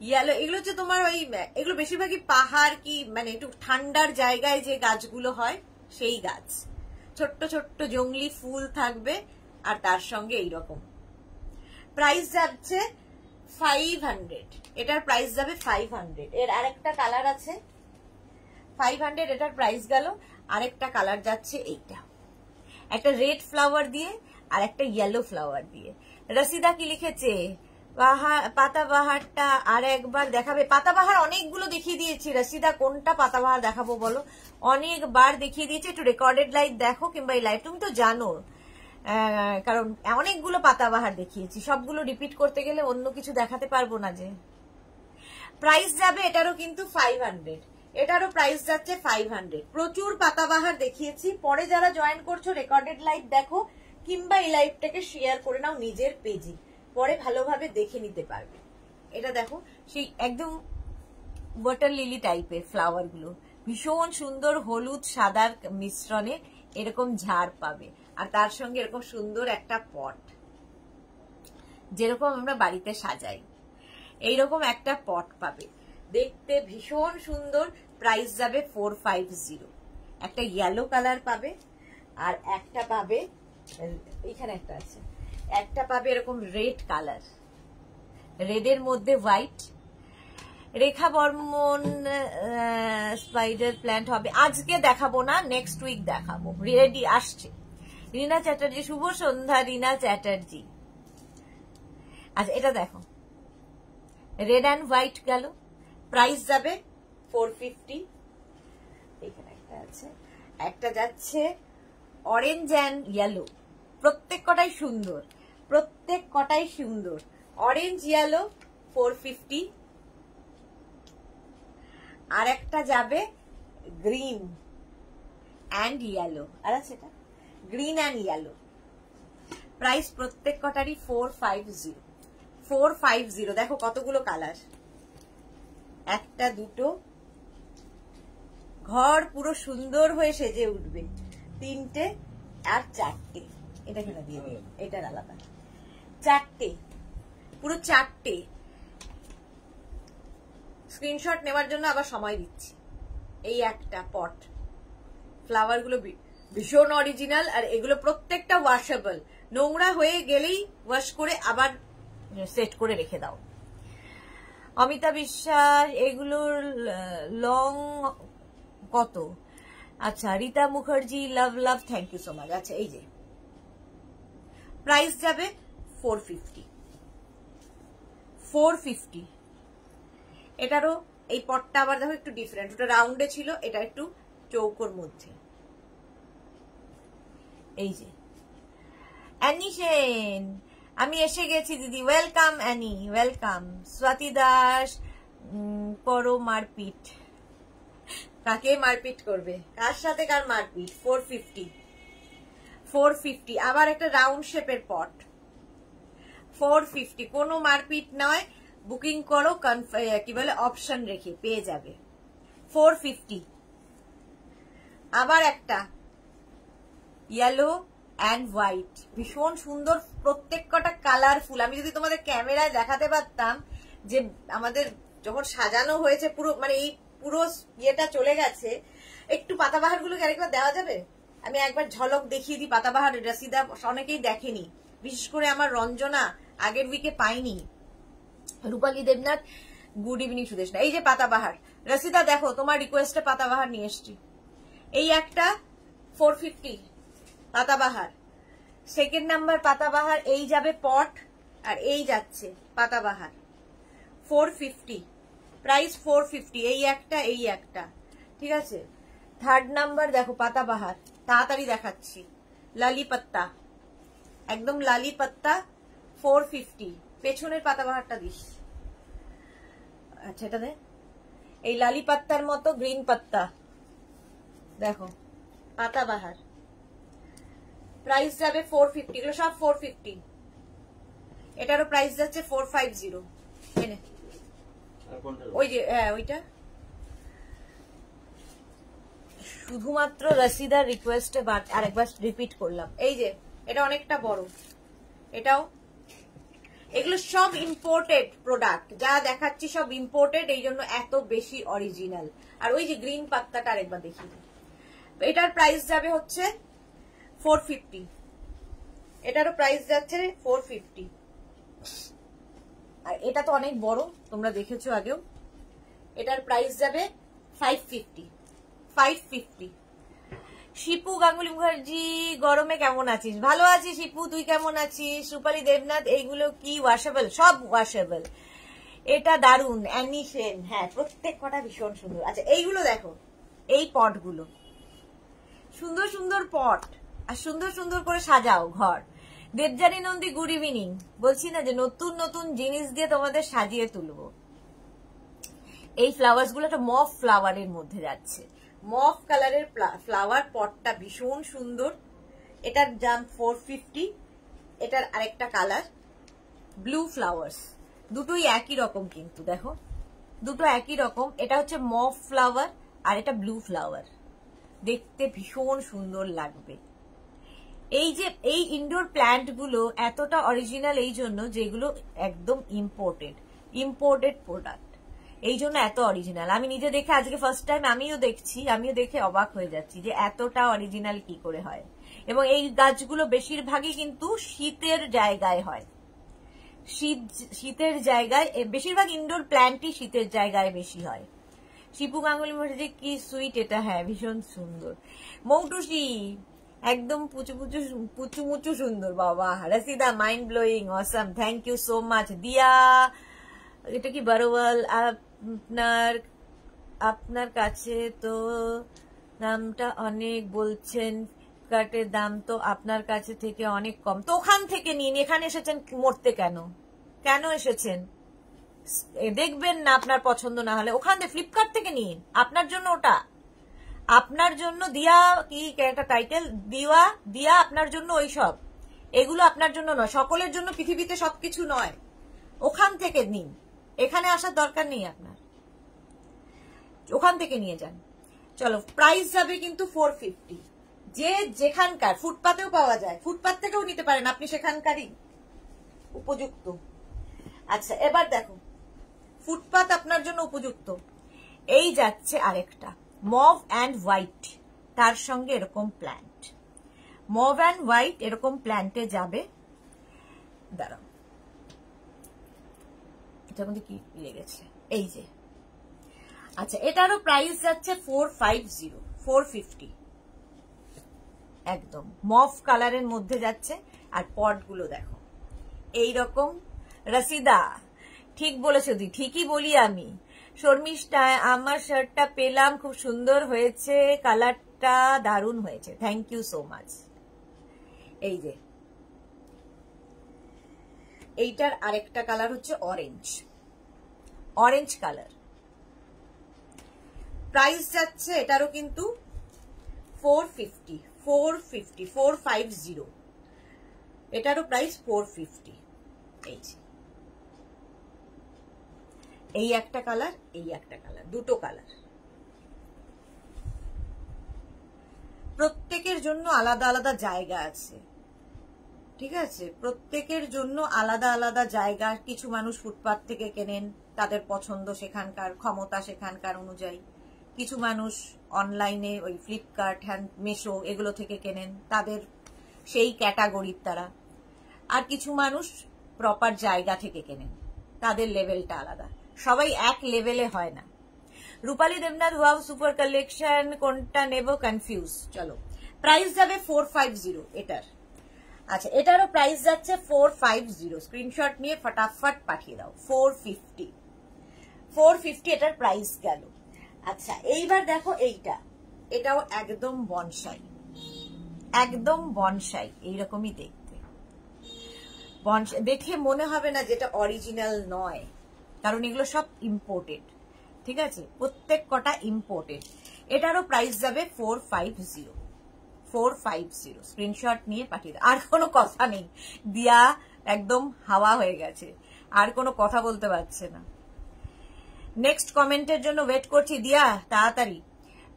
ইয়েলো, এগুলো হচ্ছে তোমার ওই, এগুলো বেশিরভাগই পাহাড় কি মানে একটু ঠান্ডার জায়গায় যে গাছগুলো হয় সেই গাছ। ছোট্ট ছোট্ট জংলি ফুল থাকবে আর তার সঙ্গে এইরকম। প্রাইস যাচ্ছে 500, এটার প্রাইস যাবে 500। এর আরেকটা কালার আছে 500, এটার প্রাইস গেল। আরেকটা কালার যাচ্ছে এইটা, একটা রেড ফ্লাওয়ার দিয়ে আর একটা ইয়েলো ফ্লাওয়ার দিয়ে। রসিদা কি লিখেছে, পাতাবাহারটা আর একবার দেখাবে। পাতাবাহার অনেকগুলো দেখিয়ে দিয়েছি রসিদা, কোনটা পাতাবাহার দেখাবো বলো, অনেকবার দেখিয়ে দিয়েছি। একটু রেকর্ডেড লাইভ দেখো, কিংবা এই লাইভ তুমি তো জানো, কারণ অনেকগুলো পাতাবাহার দেখিয়েছি, সবগুলো রিপিট করতে গেলে অন্য কিছু দেখাতে পারবো না। যে প্রাইস যাবে এটারও কিন্তু 500, এটারও প্রাইস যাচ্ছে 500। প্রচুর পাতাবাহার দেখিয়েছি। পরে যারা জয়েন করছো রেকর্ডেড লাইভ দেখো, কিংবা এই লাইভটাকে শেয়ার করে নাও নিজের পেজে, পরে ভালোভাবে দেখে নিতে পারবে। এটা দেখো, সেই একদম ওয়াটার লিলি টাইপের ফ্লাওয়ার গুলো, ভীষণ সুন্দর হলুদ সাদার মিশ্রণে এরকম ঝাড় পাবে, আর তার সঙ্গে এরকম সুন্দর একটা পট, যেরকম আমরা বাড়িতে সাজাই এইরকম একটা পট পাবে, দেখতে ভীষণ সুন্দর। প্রাইস যাবে 450। একটা ইয়েলো কালার পাবে, আর একটা পাবে, এখানে একটা আছে, একটা পাবে এরকম রেড কালার, রেডের মধ্যে হোয়াইট। রেখা বর্মন স্পাইডার প্ল্যান্ট হবে, আজকে দেখাবো না, নেক্সট উইক দেখাবো, রেডি আসছে। রিনা চ্যাটার্জি, শুভ সন্ধ্যা রিনা চ্যাটার্জি। আচ্ছা এটা দেখো, রেড অ্যান্ড হোয়াইট গেল, প্রাইস যাবে 450। এখানে একটা আছে, একটা যাচ্ছে অরেঞ্জ অ্যান্ড ইয়েলো, প্রত্যেক কটাই সুন্দর, প্রত্যেক কটাই সুন্দর। Orange yellow 450। আর একটা যাবে গ্রিন অ্যান্ড ইয়েলো, আর আছে এটা গ্রিন অ্যান্ড ইয়েলো। প্রাইস প্রত্যেক কটারই 450, 450। দেখো কতগুলো কালার, একটা দুটো, ঘর পুরো সুন্দর হয়ে সেজে উঠবে। তিনটে আর চারটে, এটা কেন দিয়ে দিই, এটার আলাদা, চারটে, পুরো চারটে। স্ক্রিনশট নেওয়ার জন্য আবার সময় দিচ্ছি। এই একটা পট, ফ্লাওয়ার গুলো ভীষণ অরিজিনাল, আর এগুলো প্রত্যেকটা ওয়াশেবল, নোংরা হয়ে গেলেই ওয়াশ করে আবার সেট করে রেখে দাও। অমিতা বিশ্বাস, এগুলোর লং কত? আচ্ছা রীতা মুখার্জি, লাভ love, thank you so much. আচ্ছা এই যে প্রাইস যাবে 450, 450। এটারও এই পটটা আবার দেখো একটু ডিফারেন্ট, ওটা রাউন্ডে ছিল, এটা একটু চৌকোর মধ্যে। এই যে অ্যানি সেন, আমি এসে গেছি দিদি, welcome Annie, welcome. Swati Das, করো মারপিট। কাকে মারপিট করবে, কার সাথে কার মারপিট? 450, 450। আবার একটা রাউন্ড শেপের পট, 450। কোনো মারপিট নয়, বুকিং করো, কি বলে অপশন রেখে পেয়ে যাবে। 450। আবার একটা ইয়েলো অ্যান্ড হোয়াইট, ভীষণ সুন্দর, প্রত্যেক কটা কালারফুল। আমি যদি তোমাদের ক্যামেরায় দেখাতে পারতাম যে আমাদের যখন সাজানো হয়েছে পুরো, মানে এই পুরো ইয়েটা চলে গেছে। একটু পাতাবাহার গুলো আরেকবার দেওয়া যাবে? আমি একবার ঝলক দেখিয়ে দিই পাতাবাহার। রসিদা অনেকেই দেখেনি, বিশেষ করে আমার রঞ্জনা আগের উইকে পাইনি। রূপালী দেবনাথ, গুড ইভিনিং সুদেশনা। এই যে পাতাবাহার, রসিদা দেখো তোমার রিকোয়েস্টে পাতাবাহার নিয়ে এসছি। এই একটা 450 পাতাবাহার, সেকেন্ড নাম্বার পাতাবাহার। এই যাবে পট, আর এই যাচ্ছে পাতাবাহার, 450, প্রাইস 450। এই একটা, এই একটা, ঠিক আছে। থার্ড নাম্বার দেখো পাতাবাহার, তাড়াতাড়ি দেখাচ্ছি, লালি পাত্তা, একদম লালি পাত্তা, 450। পেছনের পাতাবাহারটা দিস, আচ্ছা এটা দে। এই লালি পাত্তার মতো গ্রিন পাত্তা, দেখো পাতাবাহার, প্রাইস যাবে 450। এগুলো সব 450। এটারও প্রাইস যাচ্ছে 450। ওই যে হ্যাঁ ওইটা শুধুমাত্র রসিদার রিকোয়েস্টে আরেকবার রিপিট করলাম। এই যে এটা অনেকটা বড়, এটাও, এগুলো সব ইম্পোর্টেড প্রোডাক্ট, যা দেখাচ্ছি সব ইম্পোর্টেড, এই জন্য এত বেশি অরিজিনাল। আর ওই যে গ্রিন পাত্তাটা আরেকবার দেখি, এটার প্রাইস যাবে হচ্ছে 450। এটারও প্রাইস যাচ্ছে 450। আর এটা তো অনেক বড়, তোমরা দেখেছো আগেও। এটার প্রাইস যাবে 550। শিপু গাঙ্গুলি মুখার্জি, গরমে কেমন আছিস? ভালো আছি শিপু, তুই কেমন আছিস? রূপালী দেবনাথ, এইগুলো কি ওয়াশেবল? সব ওয়াশেবল। এটা দারুন, অ্যানি সেন, হ্যাঁ প্রত্যেক কটা ভীষণ সুন্দর। আচ্ছা এইগুলো দেখো, এই পটগুলো সুন্দর সুন্দর পট, আর সুন্দর সুন্দর করে সাজাও ঘর। Debjani Nandi, good evening. বলছি না যে নতুন নতুন জিনিস দিয়ে তোমাদের সাজিয়ে তুলবো। এই ফ্লাওয়ার্স গুলো একটা মফ ফ্লাওয়ারের মধ্যে যাচ্ছে, মফ কালারের ফ্লাওয়ার পটটা ভীষণ সুন্দর। এটার দাম 450। এটার আরেকটা কালার ব্লু ফ্লাওয়ার্স, দুটোই একই রকম কিন্তু দেখো, দুটো একই রকম। এটা হচ্ছে মফ ফ্লাওয়ার আর এটা ব্লু ফ্লাওয়ার, দেখতে ভীষণ সুন্দর লাগবে। এই যে এই ইনডোর প্ল্যান্ট গুলো এতটা অরিজিনাল এই জন্য যেগুলো একদম ইম্পোর্টেড প্রোডাক্ট, এই জন্য এত অরিজিনাল। আমি নিজে দেখে আজকে ফার্স্ট টাইম আমিও দেখে অবাক হয়ে যাচ্ছি যে এতটা অরিজিনাল কি করে হয়। এবং এই গাছগুলো বেশিরভাগই কিন্তু শীতের জায়গায় হয়, শীতের জায়গায় বেশিরভাগ ইনডোর প্ল্যান্টই শীতের জায়গায় বেশি হয়। শিপু গাঙ্গুলি মুখার্জি, কি সুইট এটা, হ্যাঁ ভীষণ সুন্দর। মৌটুসি একদম পুচু সুন্দর বাবা। Rashida, mind blowing, awesome, thank you so much. Diya, এটা কি বারোয়াল, আপনার কাছে তো দামটা অনেক বলছেন, কাটের দাম তো আপনার কাছে থেকে অনেক কম, তো ওখান থেকে নিন। এখানে এসেছেন মরতে কেন? কেন এসেছেন? দেখবেন না, আপনার পছন্দ না হলে ওখান থেকে ফ্লিপকার্ট থেকে নিন, আপনার জন্য ওটা, আপনার জন্য। দিয়া কি একটা টাইটেল, দিয়া আপনার জন্য ওই সব, এগুলো আপনার জন্য নয়, সকলের জন্য পৃথিবীতে সবকিছু নয়। ওখান থেকে নিন, এখানে আসার দরকার নেই আপনার, ওখান থেকে নিয়ে যান। চলো, প্রাইস যাবে কিন্তু 450। যে যেখানকার, ফুটপাতেও পাওয়া যায়, ফুটপাত থেকেও নিতে পারেন আপনি, সেখানকারই উপযুক্ত। আচ্ছা এবার দেখো, ফুটপাত আপনার জন্য উপযুক্ত। এই যাচ্ছে আরেকটা মভ অ্যান্ড হোয়াইট, তার সঙ্গে এরকম প্ল্যান্ট, মভ অ্যান্ড হোয়াইট এরকম প্ল্যান্টে যাবে। দাঁড়াও, এটার মধ্যে কি লেগেছে, এই যে। আচ্ছা এটারও প্রাইস যাচ্ছে 450, একদম মফ কালারের মধ্যে যাচ্ছে। আর পটগুলো দেখো এইরকম। রসিদা, ঠিক বলেছো দি, ঠিকই বলি আমি। শর্মিষ্ঠা, আমার শার্টটা পেলাম, খুব সুন্দর হয়েছে, কালারটা দারুণ হয়েছে, থ্যাংক ইউ সো মাচ। এই যে এইটার আরেকটা কালার হচ্ছে অরেঞ্জ কালার। প্রাইস যাচ্ছে এটারও কিন্তু 450, এটারও প্রাইস 450। এই যে এই একটা কালার, এই একটা কালার, দুটো কালার। প্রত্যেকের জন্য আলাদা আলাদা জায়গা আছে, ঠিক আছে, প্রত্যেকের জন্য আলাদা আলাদা জায়গা। কিছু মানুষ ফুটপাত থেকে কেনেন, তাদের পছন্দ সেখানকার, ক্ষমতা সেখানকার অনুযায়ী। কিছু মানুষ অনলাইনে ওই ফ্লিপকার্ট, মিশো এগুলো থেকে কেনেন, তাদের সেই ক্যাটাগরির তারা। আর কিছু মানুষ প্রপার জায়গা থেকে কেনেন, তাদের লেভেলটা আলাদা, সবাই এক লেভেলে হয় না। রূপালী দেবনাথ, ওয়াও সুপার কালেকশন, কোনটা নেব কনফিউজ। চলো, প্রাইস যাবে 450 এটার। আচ্ছা এটারও প্রাইস যাচ্ছে 450, স্ক্রিনশট নিয়ে ফটাফট পাঠিয়ে দাও। 450 এটার প্রাইস গেল। আচ্ছা এইবার দেখো এইটা, এটাও একদম বনসাই, এইরকমই দেখতে। বনসাই দেখে মনে হবে না যেটা অরিজিনাল নয়, কারণ এগুলো সব ইম্পোর্টেড, ঠিক আছে, প্রত্যেক কটা ইম্পোর্টেড। এটারও প্রাইস যাবে 450, স্ক্রিনশট নিয়ে পাঠিয়ে দাও। আর কোনো কথা নেই, দিয়া একদম হাওয়া হয়ে গেছে, আর কোনো কথা বলতে পারছে না। নেক্সট কমেন্টের জন্য ওয়েট করছি, দিয়া তাড়াতাড়ি।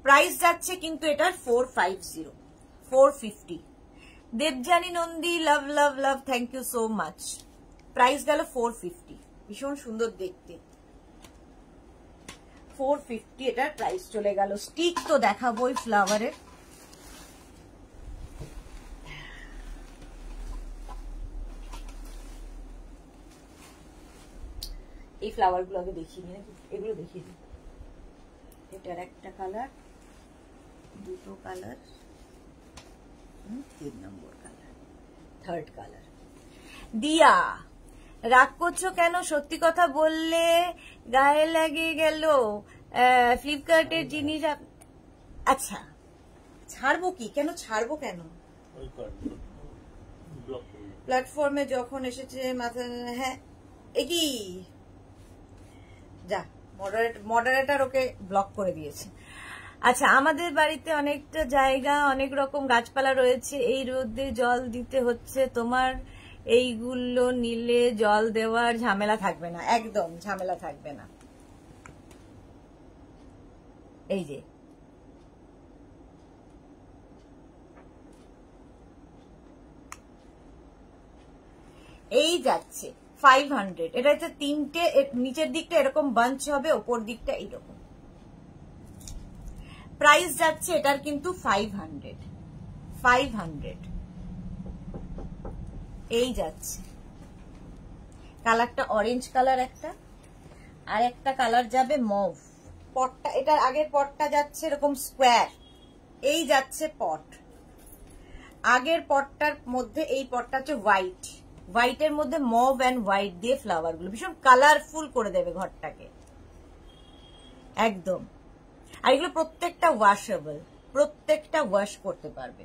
প্রাইস যাচ্ছে কিন্তু এটার 450। Debjani Nandi, love love love, thank you so much. Price গেল 450, ভীষণ সুন্দর দেখতে। 450 এটার প্রাইস চলে গেল। স্টিক তো দেখাবো ওই ফ্লাওয়ারের। এই ফ্লাওয়ার গুলো আগে দেখিয়ে নি, নাকি এগুলো দেখিয়ে দিই। এটার একটা কালার, দুটো কালার, 3 নম্বর কালার, 3rd কালার। দিয়া, রাগ করছো কেন? সত্যি কথা বললে গায়ে লাগে গেল। ফ্লিপকার্টের জিনিস। আচ্ছা, ছাড়বো কি? কেন ছাড়বো কেন? প্ল্যাটফর্মে যখন এসেছে মাথা, হ্যাঁ কি যা মডারেটর ওকে ব্লক করে দিয়েছে। আচ্ছা, আমাদের বাড়িতে অনেকটা জায়গা, অনেক রকম গাছপালা রয়েছে, এই রোদে জল দিতে হচ্ছে তোমার। এইগুলো নিলে জল দেওয়ার ঝামেলা থাকবে না, একদম ঝামেলা থাকবে না। এই যে এই যাচ্ছে 500। এটা হচ্ছে 3টে, নিচের দিকটা এরকম বাঞ্চ হবে, ওপর দিকটা এইরকম। প্রাইস যাচ্ছে এটার কিন্তু 500। এই যাচ্ছে কালারটা অরেঞ্জ কালার একটা, আর একটা কালার যাবে মভ। পটটা, এটার আগের পটটা যাচ্ছে এরকম স্কোয়ার, এই যাচ্ছে পট। আগের পটটার মধ্যে এই পটটা হচ্ছে হোয়াইট, হোয়াইটের মধ্যে মভ অ্যান্ড হোয়াইট দিয়ে ফ্লাওয়ার গুলো ভীষণ কালারফুল করে দেবে ঘরটাকে একদম। আর এগুলো প্রত্যেকটা ওয়াশেবল, প্রত্যেকটা ওয়াশ করতে পারবে।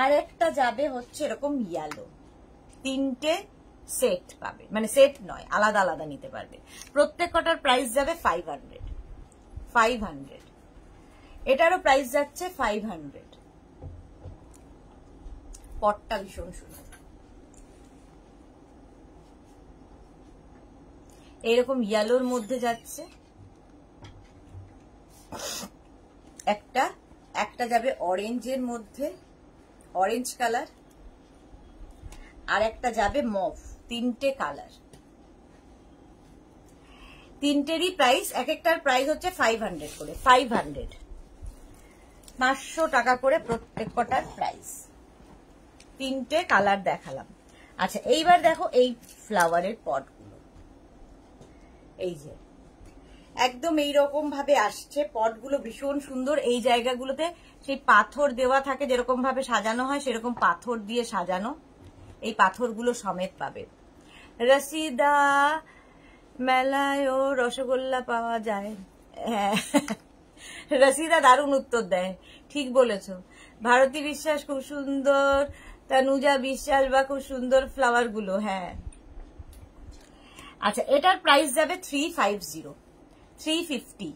আর একটা যাবে হচ্ছে এরকম ইয়েলো, 3টে সেট পাবে, মানে সেট নয়, আলাদা আলাদা নিতে পারবে। প্রত্যেক কটার প্রাইস যাবে 500। এটারও প্রাইস যাচ্ছে 500। পটটা ভীষণ সুন্দর, এরকম ইয়েলোর মধ্যে যাচ্ছে একটা যাবে অরেঞ্জের মধ্যে, অরেঞ্জ কালার, আর একটা যাবে মভ। 3টে কালার, 3টেরই প্রাইস, এক একটার প্রাইস হচ্ছে 500 করে। 500 টাকা করে প্রত্যেক কটার প্রাইস। 3টে কালার দেখালাম। আচ্ছা, এইবার দেখো এই ফ্লাওয়ারের পটগুলো, এই যে একদম এইরকম ভাবে আসছে পটগুলো, ভীষণ সুন্দর। এই জায়গাগুলোতে সেই পাথর দেওয়া থাকে, যেরকম ভাবে সাজানো হয় সেরকম পাথর দিয়ে সাজানো, এই পাথরগুলো সমেত পাবে। রসিদা, মেলায়ও রসগোল্লা পাওয়া যায়? হ্যাঁ, রসিদা দারুণ উত্তর দেয়, ঠিক বলেছ। ভারতী বিশ্বাস খুব সুন্দর, তনুজা বিশ্বাস বা খুব সুন্দর ফ্লাওয়ার গুলো। হ্যাঁ, আচ্ছা, এটার প্রাইস যাবে 350।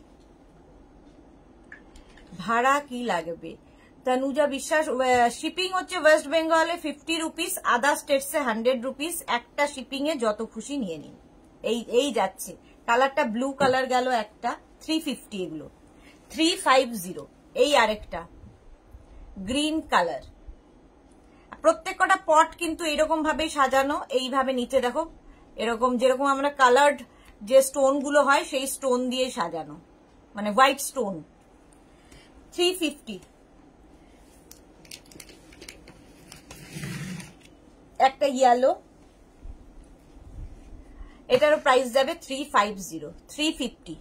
ভাড়া কি লাগবে? তনুজা বিশ্বাস, শিপিং হচ্ছে ওয়েস্ট বেঙ্গলে 50 রুপিস, আদার স্টেটসে 100 রুপিস। একটা শিপিং এ যত খুশি নিয়ে নিন। এই যাচ্ছে কালারটা, ব্লু কালার গেল একটা, 350 এগুলো, 350। এই আরেকটা গ্রিন কালার। প্রত্যেক কটা পট কিন্তু এরকম ভাবে সাজানো, এইভাবে নিচে দেখো এরকম, যেরকম আমরা কালার্ড যে স্টোন গুলো হয় সেই স্টোন দিয়ে সাজানো, মানে হোয়াইট স্টোন। 350। একটা ইয়েলো, এটারও প্রাইস যাবে 350।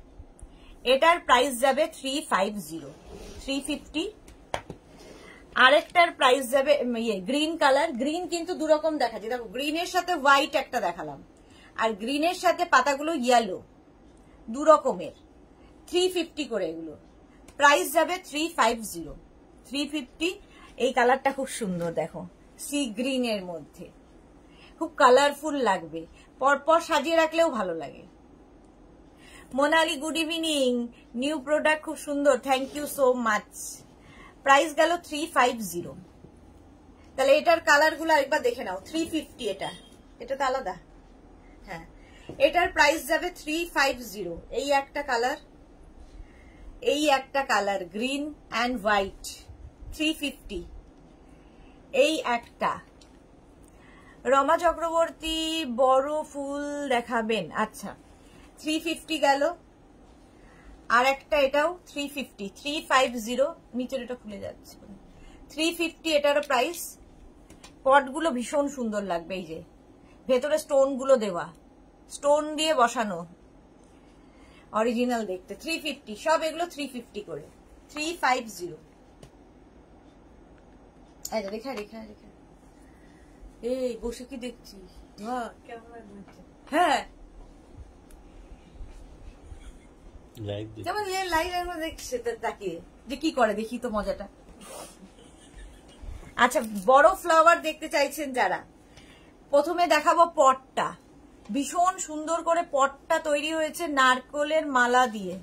এটার প্রাইস যাবে 350। আরেকটার প্রাইস যাবে গ্রিন কালার। গ্রিন কিন্তু দুরকম দেখাচ্ছে, দেখো গ্রিনের সাথে হোয়াইট একটা দেখালাম, আর গ্রিনের সাথে পাতাগুলো ইয়েলো, দুরকমের। 350 করে এগুলো, প্রাইস যাবে 350। এই কালারটা খুব সুন্দর, দেখো সি গ্রিনের মধ্যে, খুব কালারফুল লাগবে, পরপর সাজিয়ে রাখলেও ভালো লাগে। Monali, good evening. New product খুব সুন্দর, thank you so much. Price গেল 350। তাহলে এটার কালার গুলো একবার দেখে নাও। 350 এটা তো আলাদা। হ্যাঁ, এটার প্রাইস যাবে 350। এই একটা কালার, এই একটা কালার গ্রিন অ্যান্ড হোয়াইট, 350। এই একটা। রমা চক্রবর্তী, বড় ফুল দেখাবেন? আচ্ছা, 350 গেল। আর একটা এটাও 350, 350। নিচের এটা খুলে যাচ্ছে, 350 এটারও প্রাইস। পটগুলো ভীষণ সুন্দর লাগবে, এই যে ভেতরে স্টোন গুলো দেওয়া, স্টোন দিয়ে বসানো, অরিজিনাল দেখতে। 350, সব এগুলো 350 করে, 350। রেখা রেখা রেখা, এই বসে কি দেখছিস? হ্যাঁ যেমন লাইভ দেখছে তাকিয়ে যে কি করে, দেখি তো মজাটা। আচ্ছা, বড় ফ্লাওয়ার দেখতে চাইছেন যারা, প্রথমে দেখাবো পটটা। ভীষণ সুন্দর করে পটটা তৈরি হয়েছে নারকোলের মালা দিয়ে,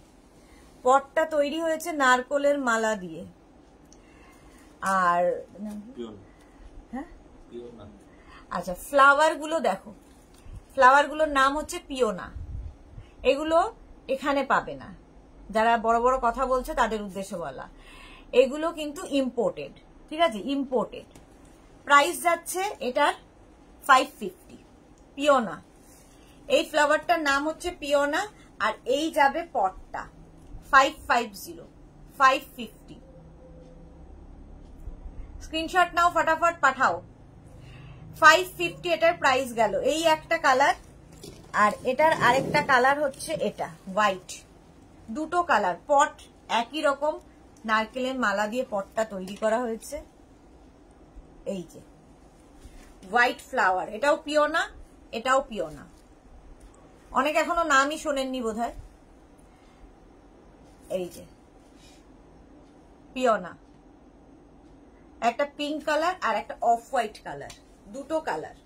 পটটা তৈরি হয়েছে নারকোলের মালা দিয়ে। আর হ্যাঁ আচ্ছা, ফ্লাওয়ার গুলো দেখো, ফ্লাওয়ার গুলোর নাম হচ্ছে পিওনা। এগুলো এখানে পাবে না, যারা বড় বড় কথা বলছে তাদের উদ্দেশ্যে বলা। এগুলো কিন্তু ইম্পোর্টেড, ঠিক আছে, ইম্পোর্টেড। প্রাইস যাচ্ছে এটার 550, পিওনা। এই ফ্লাওয়ারটার নাম হচ্ছে পিওনা, আর এই যাবে পটটা 550, 550। স্ক্রিনশট নাও, ফটাফট পাঠাও। 550 এটার প্রাইস গেল। এই একটা কালার, আর এটার আরেকটা কালার হচ্ছে এটা হোয়াইট। দুটো কালার, পট একই রকম, নারকেলের মালা দিয়ে পটটা তৈরি করা হয়েছে। এই যে হোয়াইট ফ্লাওয়ার, এটাও পিওনা, এটাও পিওনা। অনেক এখনো নামই শোনেননি বোধহয়। এই যে পিওনা, একটা পিঙ্ক কালার আর একটা অফ হোয়াইট কালার, দুটো কালার।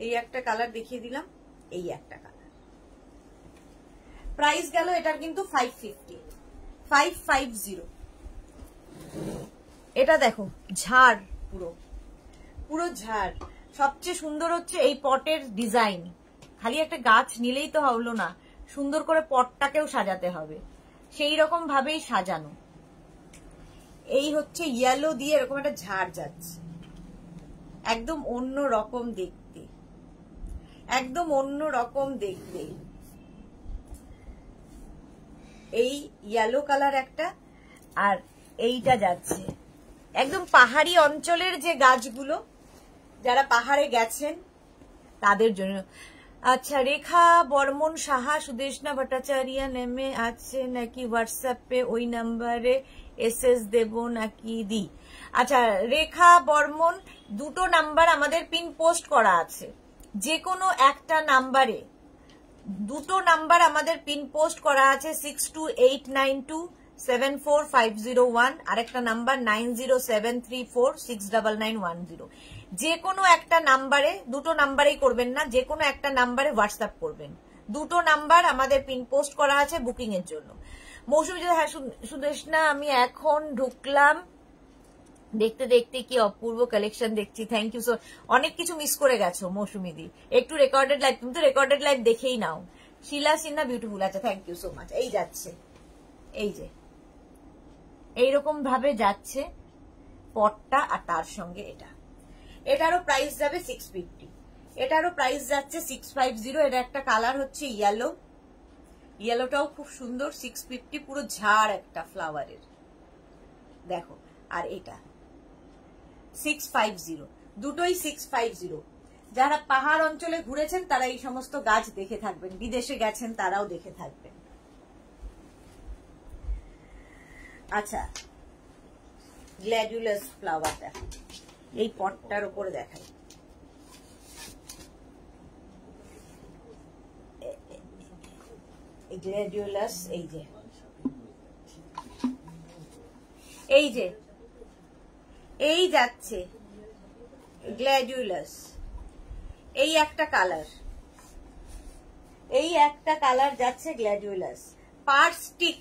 এই একটা কালার দেখিয়ে দিলাম, এই একটা কালার। প্রাইস গেল এটার কিন্তু 550, 550। এটা দেখো ঝাড়, পুরো পুরো ঝাড়। সবচেয়ে সুন্দর হচ্ছে এই পটের ডিজাইন। খালি একটা গাছ নিলেই তো হলো না, সুন্দর করে পটটাকেও সাজাতে হবে, সেই রকম ভাবেই সাজানো। এই হচ্ছে ইয়েলো দিয়ে এরকম একটা ঝাড় যাচ্ছে, একদম অন্য রকম দেখতে, একদম অন্য রকম দেখতে। এই ইয়েলো কালার একটা, আর এইটা যাচ্ছে একদম পাহাড়ি অঞ্চলের যে গাছগুলো, যারা পাহাড়ে গেছেন তাদের জন্য। আচ্ছা, রেখা বর্মন সাহা, সুদেশনা ভট্টাচার্য নেমে আছে নাকি হোয়াটসঅ্যাপে? ওই নাম্বারে এসএস দেব নাকি দি? আচ্ছা, রেখা বর্মন, দুটো নাম্বার আমাদের পিন পোস্ট করা আছে। যে কোনো একটা নাম্বারে, দুটো নাম্বার আমাদের পিন পোস্ট করা আছে, 6289274501, আরেকটা নাম্বার 9073469910। যে কোনো একটা নাম্বারে, দুটো নাম্বারেই করবেন না, যে কোনো একটা নাম্বারে হোয়াটসঅ্যাপ করবেন। দুটো নাম্বার আমাদের পিন পোস্ট করা আছে বুকিং এর জন্য। মৌসুমী, হ্যাঁ সুদেশনা, আমি এখন ঢুকলাম, দেখতে দেখতে কি অপূর্ব কালেকশন দেখছি। Thank you so. অনেক কিছু মিস করে গেছো মৌসুমী দি, একটু রেকর্ডেড লাইভ, তুমি তো রেকর্ডেড লাইভ দেখেই নাও। শিলা সিনহা বিউটিফুল, আচ্ছা থ্যাংক ইউ সো মাচ। এই যাচ্ছে, এই যে এইরকম ভাবে যাচ্ছে পটটা, আর তার সঙ্গে এটা। এটারও প্রাইস যাবে 650, এটারও প্রাইস যাচ্ছে 650। এটা একটা কালার হচ্ছে ইয়েলো, ইয়েলোটাও খুব সুন্দর, 650, পুরো ঝাড় একটা ফ্লাওয়ারের দেখো। আর এটা 650, দুটোই 650। যারা পাহাড় অঞ্চলে ঘুরেছেন তারা এই সমস্ত গাছ দেখে থাকবেন, বিদেশে গেছেন তারাও দেখে থাকবেন। আচ্ছা, গ্ল্যাডিউলাস ফ্লাওয়ার দেখো, এই পটটার উপরে দেখাই। গ্ল্যাডিউলাস, এই যে এই যে এই যাচ্ছে গ্ল্যাডিউলাস। এই একটা কালার, এই একটা কালার যাচ্ছে গ্ল্যাডিউলাস। পার স্টিক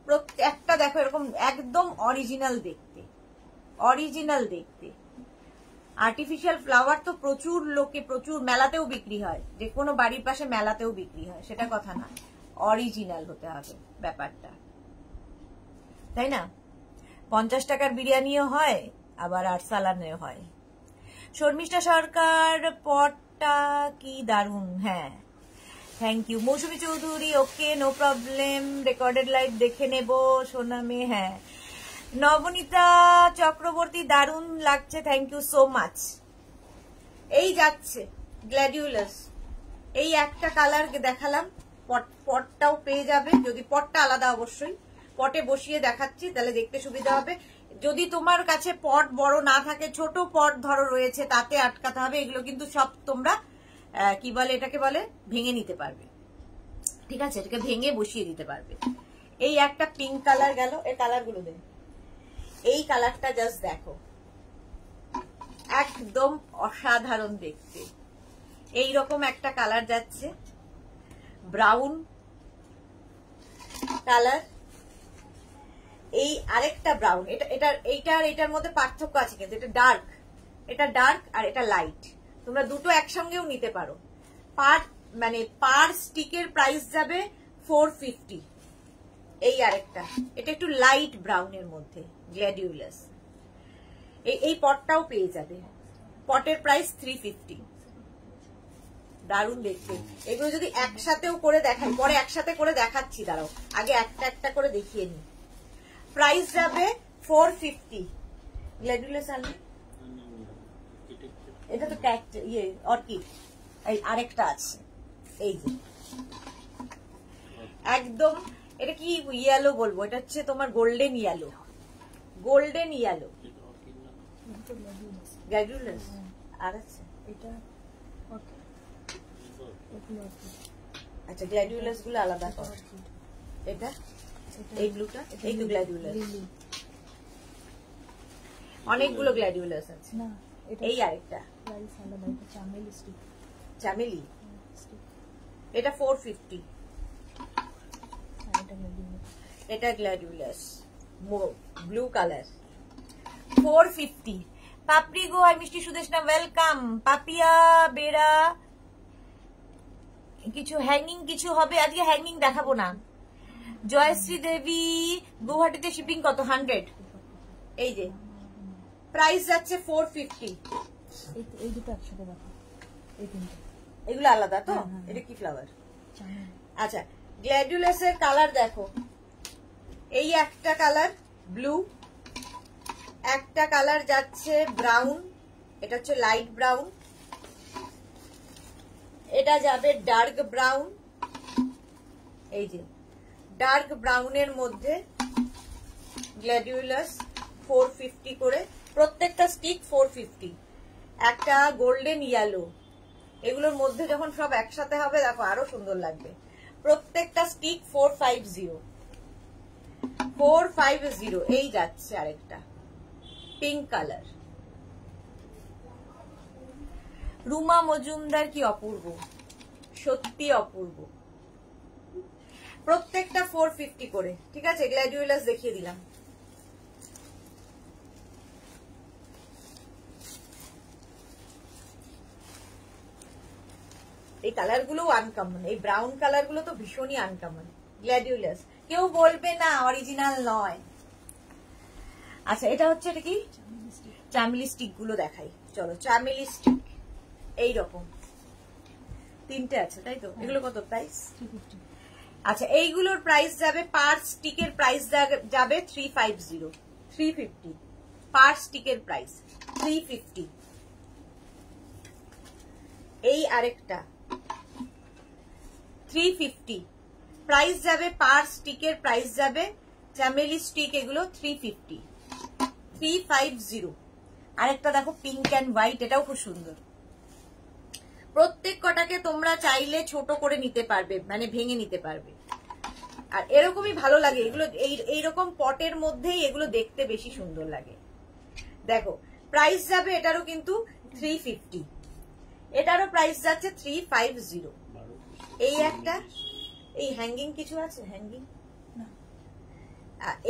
প্রত্যেকটা দেখো এরকম একদম অরিজিনাল দেখতে, অরিজিনাল দেখতে। আর্টিফিশিয়াল ফ্লাওয়ার তো প্রচুর লোকে, প্রচুর মেলাতেও বিক্রি হয়, যে কোনো বাড়ির পাশে মেলাতেও বিক্রি হয়, সেটা কথা না, অরিজিনাল হতে হবে ব্যাপারটা, তাই না? 50 টাকার বিরিয়ানিও হয়, আবার আরসালানেও হয়। শর্মিষ্ঠা সরকার, পটটা কি দারুন, হ্যাঁ thank you. Mousumi Chowdhury, okay no problem, recorded live দেখে নেব সোনামে, হ্যাঁ। নবনীতা চক্রবর্তী, দারুন লাগছে, থ্যাংক ইউ সো মাচ। এই যাচ্ছে গ্ল্যাডিউলাস, এই একটা কালার দেখালাম, পটটাও পেয়ে যাবে, যদি পটটা আলাদা অবশ্যই, পটে বসিয়ে দেখাচ্ছি তাহলে দেখতে সুবিধা হবে। যদি তোমার কাছে পট বড় না থাকে, ছোট পট ধরো রয়েছে, তাতে আটকাতে হবে। এগুলো কিন্তু সব তোমরা কি বলে এটাকে বলে ভেঙে নিতে পারবে, ঠিক আছে, এটাকে ভেঙে বসিয়ে দিতে পারবে। এই একটা পিঙ্ক কালার গেল, এই কালার গুলো দেন। এই কালারটা জাস্ট দেখো, একদম অসাধারণ দেখতে। এই রকম একটা কালার যাচ্ছে, ব্রাউন কালার। এই আরেকটা ব্রাউন, এইটার মধ্যে পার্থক্য আছে কিন্তু, এটা ডার্ক আর এটা লাইট। তোমরা দুটো একসঙ্গেও নিতে পারো। পার স্টিকের প্রাইস যাবে 450। এই আরেকটা, এটা একটু লাইট ব্রাউনের মধ্যে, গ্ল্যাডিউলাস। এই পটটাও পেয়ে যাবে, পটের প্রাইস 350। দারুণ দেখতে। এগুলো যদি একসাথেও করে দেখাই, পরে একসাথে করে দেখাচ্ছি, দাঁড়াও আগে একটা একটা করে দেখিয়ে নি। প্রাইস যাবে 450। গ্ল্যাডিউলাস আনবে, এটা তো অর্কিড। এই আরেকটা আছে, এই যে একদম, এটা কি ইয়েলো বলবো, এটা হচ্ছে তোমার গোল্ডেন ইয়েলো, গোল্ডেন ইয়েলো গ্ল্যাডিউলাস। আর আছে এটা, আচ্ছা গ্ল্যাডিউলাস গুলো আলাদা কর। এটা এই ব্লুটা, এই তো গ্ল্যাডিউলাস, অনেকগুলো গ্ল্যাডিউলাস আছে। এই আরেকটা চামেলি, এটা 450। এটা গ্ল্যাডিউলাস ব্লু কালার, 450। পাপড়ি গো আর মিষ্টি সুদেশনা ওয়েলকাম। পাপিয়া বেড়া, কিছু হ্যাঙ্গিং কিছু হবে আজকে, হ্যাঙ্গিং দেখাবো না। জয়শ্রী দেবী, গুয়াহাটিতে শিপিং কত? 100। এই যে প্রাইস যাচ্ছে 450। এই দুটো একসাথে দেখো, এই তিনটে, এগুলো আলাদা তো। এটা কি ফ্লাওয়ার? আচ্ছা গ্ল্যাডিউলাসের কালার দেখো, এই একটা কালার ব্লু, একটা কালার যাচ্ছে ব্রাউন, এটা হচ্ছে লাইট ব্রাউন, এটা যাবে ডার্ক ব্রাউন। এই যে ডার্ক ব্রাউনের মধ্যে গ্ল্যাডিউলাস 450 করে, প্রত্যেকটা স্টিক 450। একটা গোল্ডেন ইয়েলো, এগুলোর মধ্যে যখন সব একসাথে হবে দেখো আরো সুন্দর লাগবে। প্রত্যেকটা স্টিক 450। এই যাচ্ছে আরেকটা পিঙ্ক কালার। রুমা মজুমদার, কি অপূর্ব, সত্যি অপূর্ব। প্রত্যেকটা 450 করে, ঠিক আছে। গ্ল্যাডিউলাস দেখিয়ে দিলাম। এই কালার গুলো আনকমন, এই ব্রাউন কালার গুলো তো ভীষণই আনকমন। গ্ল্যাডিউলাস কেউ বলবে না অরিজিনাল নয়। আচ্ছা এটা হচ্ছে, এটা কি চামেলি স্টিক গুলো দেখাই, চলো। চামেলি স্টিক এইরকম তিনটে আছে, তাই তো? এগুলো কত প্রাইস? 350। আচ্ছা এইগুলোর প্রাইস যাবে, পার স্টিকের প্রাইস যাবে 350। পার স্টিকের প্রাইস 350। এই আরেকটা 350 প্রাইস যাবে, পার স্টিকের প্রাইস যাবে, চামেলি স্টিক এগুলো 350। আরেকটা দেখো পিঙ্ক অ্যান্ড হোয়াইট, এটাও খুব সুন্দর। প্রত্যেক কটাকে তোমরা চাইলে ছোট করে নিতে পারবে, মানে ভেঙে নিতে পারবে। আর এরকমই ভালো লাগে এগুলো, এইরকম পটের মধ্যেই এগুলো দেখতে বেশি সুন্দর লাগে। দেখো প্রাইস যাবে এটারও কিন্তু 350, এটারও প্রাইস যাচ্ছে 350। এই একটা, এই হ্যাঙ্গিং কিছু আছে? হ্যাঙ্গিং না।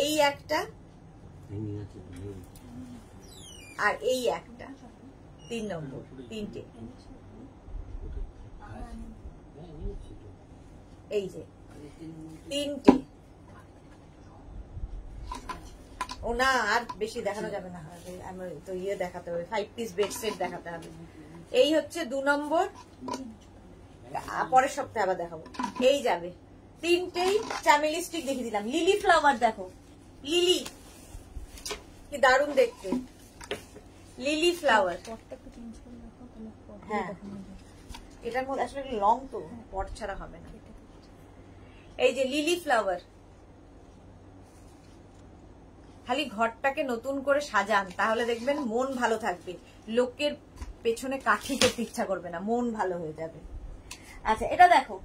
এই একটা, আর এই একটা, 3 নম্বর, তিনটে। এই যে তিনটে। ও না, আর বেশি দেখানো যাবে না, আমার তো ইয়ে দেখাতে হবে, 5 পিস বেড সেট দেখাতে হবে। এই হচ্ছে 2 নম্বর, পরের সপ্তাহে আবার দেখাবো। এই যাবে তিনটেই চামেলি স্টিক দেখিয়ে দিলাম। লিলি ফ্লাওয়ার দেখো, লিলি কি দারুণ দেখতে, লিলি ফ্লাওয়ার। হ্যাঁ এটার মধ্যে আসলে লং তো পট ছাড়া হবে না। এই যে লিলি ফ্লাওয়ার, খালি ঘরটাকে নতুন করে সাজান, তাহলে দেখবেন মন ভালো থাকবে, লোকের পেছনে কাঠি করতে ইচ্ছা করবে না, মন ভালো হয়ে যাবে। আচ্ছা এটা দেখো,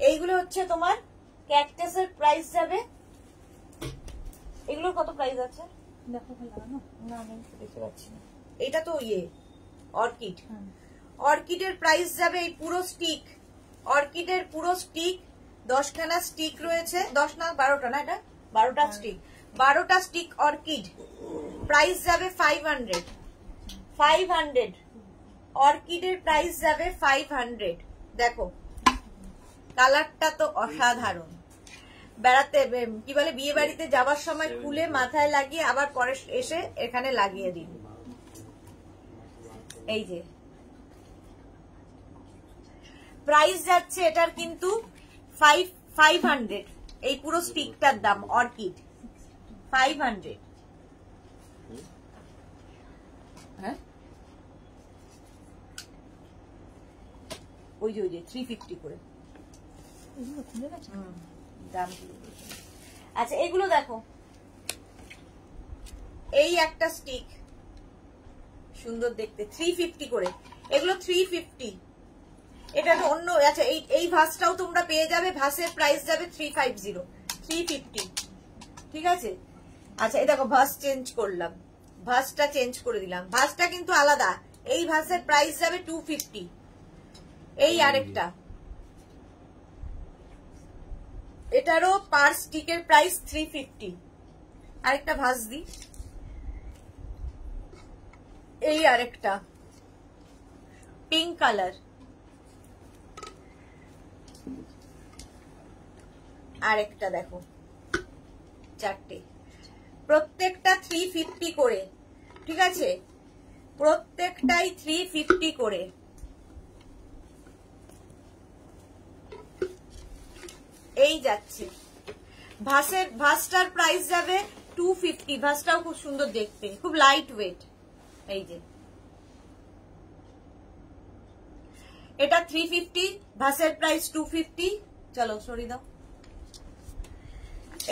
এইগুলো হচ্ছে তোমার ক্যাকটাসের প্রাইস যাবে, এগুলোর কত প্রাইস আছে দেখো লাগানো না আমি দেখতে পাচ্ছি না। এটা তো ইয়ে অর্কিড, অর্কিডের প্রাইস যাবে এই পুরো স্টিক, অর্কিডের পুরো স্টিক 10খানা স্টিক রয়েছে, 10 না 12টা না, এটা 12টা স্টিক, 12টা স্টিক অর্কিড, প্রাইস যাবে 500, 500 অর্কিডের প্রাইস যাবে 500। দেখো কালারটা তো অসাধারণ, বেড়াতে কি বলে বিয়ে বাড়িতে যাওয়ার সময় খুলে মাথায় লাগিয়ে আবার পরে এসে এখানে লাগিয়ে দিন। এই যে প্রাইস যাচ্ছে এটার কিন্তু 500, এই পুরো স্টিকটার দাম অর্কিড 500। হ্যাঁ ওই যে 350 করে এগুলো খুলে গেছে দাম। আচ্ছা এগুলো দেখো, এই একটা স্টিক সুন্দর দেখতে 350 করে, এগুলো 350। এটা তো অন্য, আচ্ছা এই ভাসটাও তোমরা পেয়ে যাবে, ভাসের প্রাইস যাবে 350, 350, ঠিক আছে। আচ্ছা এই দেখো ভাস চেঞ্জ করলাম, ভাসটা চেঞ্জ করে দিলাম, ভাসটা কিন্তু আলাদা, এই ভাসের প্রাইস যাবে 250। এই আরেকটা, এটারও পার স্টিকের প্রাইস 350। আরেকটা ভাস দি, এই আরেকটা পিঙ্ক কালার, আরেকটা দেখো, চারটে, প্রত্যেকটা 350 করে, ঠিক আছে, প্রত্যেকটাই 350 করে। এই যাচ্ছে ভাসটার প্রাইস যাবে 250, ভাসটাও খুব সুন্দর দেখতে, খুব লাইট ওয়েট। এই যে এটা 350, ভাসের প্রাইস 250। চলো সরিয়ে দাও,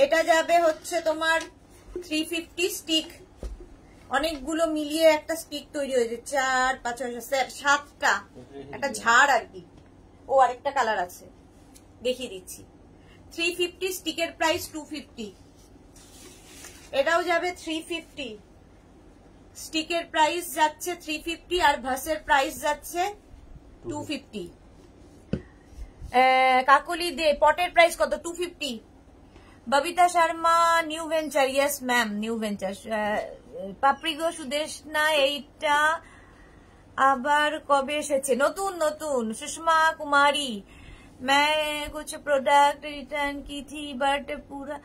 এটা যাবে হচ্ছে তোমার 350 স্টিক, অনেকগুলো মিলিয়ে একটা স্টিক তৈরি হয়েছে, 4 5 7টা, একটা ঝাড় আর কি। ও আরেকটা কালার আছে দেখিয়ে দিচ্ছি। 350 স্টিকের প্রাইস 250, এটাও যাবে 350, স্টিকের প্রাইস যাচ্ছে 350 আর ভাসের প্রাইস যাচ্ছে 250। কাকলি দে পটের প্রাইস কত? 250। Babita Sharma new venture, yes ma'am new venture. পাপড়িগো সুদেশ না, এইটা আবার কবে এসেছে? নতুন নতুন। সুষমা কুমারী, मैं कुछ प्रोडक्ट रिटर्न की थी बट पूरा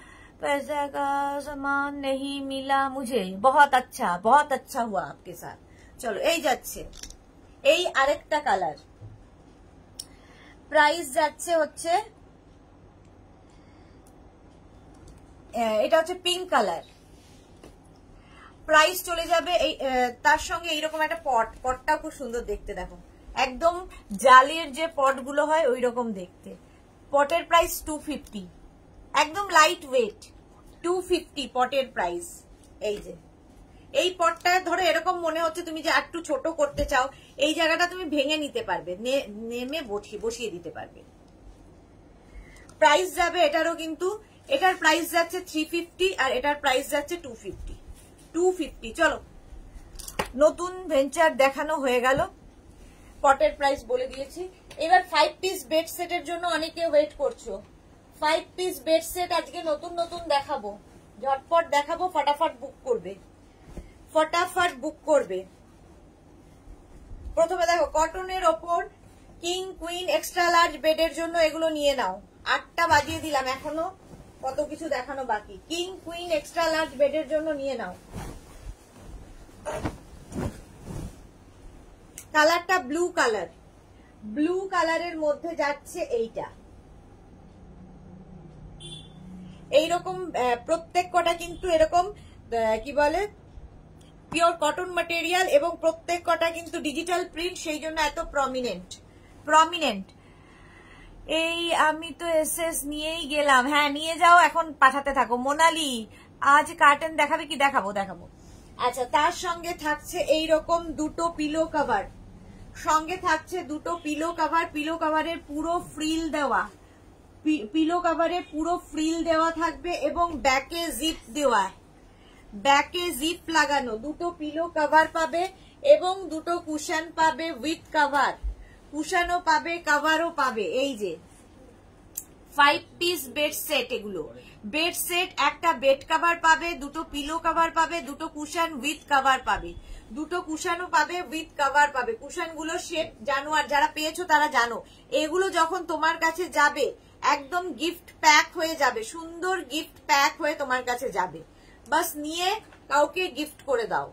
पैसा का सामान नहीं मिला मुझे। बहुत अच्छा हुआ आपके साथ। चलो এই যাচ্ছে, এই আরেকটা কালার, প্রাইস যাচ্ছে হচ্ছে, এটা হচ্ছে পিঙ্ক কালার, প্রাইস চলে যাবে এই তার সঙ্গে এইরকম একটা পটটাও খুব সুন্দর দেখতে, দেখো একদম জালের যে পটগুলো হয় ওই রকম দেখতে। পটের প্রাইস 250, একদম লাইট ওয়েট, 250 পটের প্রাইস। এই যে এই পটটা ধরো এরকম মনে হচ্ছে তুমি যে একটু ছোট করতে চাও, এই জায়গাটা তুমি ভেঙে নিতে পারবে, নেমে বসিয়ে দিতে পারবে। প্রাইস যাবে এটারও কিন্তু, এটার প্রাইস যাচ্ছে 350 আর এটার প্রাইস যাচ্ছে 250। চলো নতুন ভেঞ্চার দেখানো হয়ে গেল, পটের প্রাইস বলে দিয়েছি। এবার 5 পিস বেড সেটের জন্য অনেকে ওয়েট করছো। 5 পিস বেড সেট আজকে নতুন নতুন দেখাবো, ঝটপট দেখাবো, ফটাফট বুক করবে, ফটাফট বুক করবে। প্রথমে দেখো কটনের ওপর কিং কুইন এক্সট্রা লার্জ বেডের জন্য এগুলো নিয়ে নাও। 8টা বাজিয়ে দিলাম, এখনো কত কিছু দেখানো বাকি। কিং কুইন এক্সট্রা লার্জ বেডের জন্য নিয়ে নাও। কালারটা ব্লু কালার, ব্লু কালারের মধ্যে যাচ্ছে এইটা, এইরকম প্রত্যেক কটা কিন্তু এরকম কি বলে পিওর কটন ম্যাটেরিয়াল এবং প্রত্যেক কটা কিন্তু ডিজিটাল প্রিন্ট, সেই জন্য এত প্রমিনেন্ট। এই আমি তো এসএস নিয়েই গেলাম। হ্যাঁ নিয়ে যাও, এখন পাঠাতে থাকো। মোনালি আজ কার্টেন দেখাবে কি? দেখাবো। আচ্ছা, তার সঙ্গে থাকছে এইরকম দুটো পিলো কভার, সঙ্গে থাকছে দুটো পিলো কভার। পিলো কভারের পুরো ফ্রিল দেওয়া, পিলো কভারে পুরো ফ্রিল দেওয়া থাকবে এবং ব্যাকে জিপ দেওয়া, ব্যাকে জিপ লাগানো। দুটো পিলো কভার পাবে এবং দুটো কুশন পাবে উইথ কভার, কুশনও পাবে কভারও পাবে। এই যে 5 পিস বেড সেট, এগুলো বেড সেট। একটা বেড কভার পাবে, দুটো পিলো কভার পাবে, দুটো কুশন উইথ কভার পাবে, দুটো কুশনও পাবে উইথ কভার পাবে। কুশন গুলো শেপ জানো, আর যারা পেয়েছো তারা জানো। এগুলো যখন তোমার কাছে যাবে একদম গিফট প্যাক হয়ে যাবে, সুন্দর গিফট প্যাক হয়ে তোমার কাছে যাবে। বাস নিয়ে কাউকে গিফট করে দাও,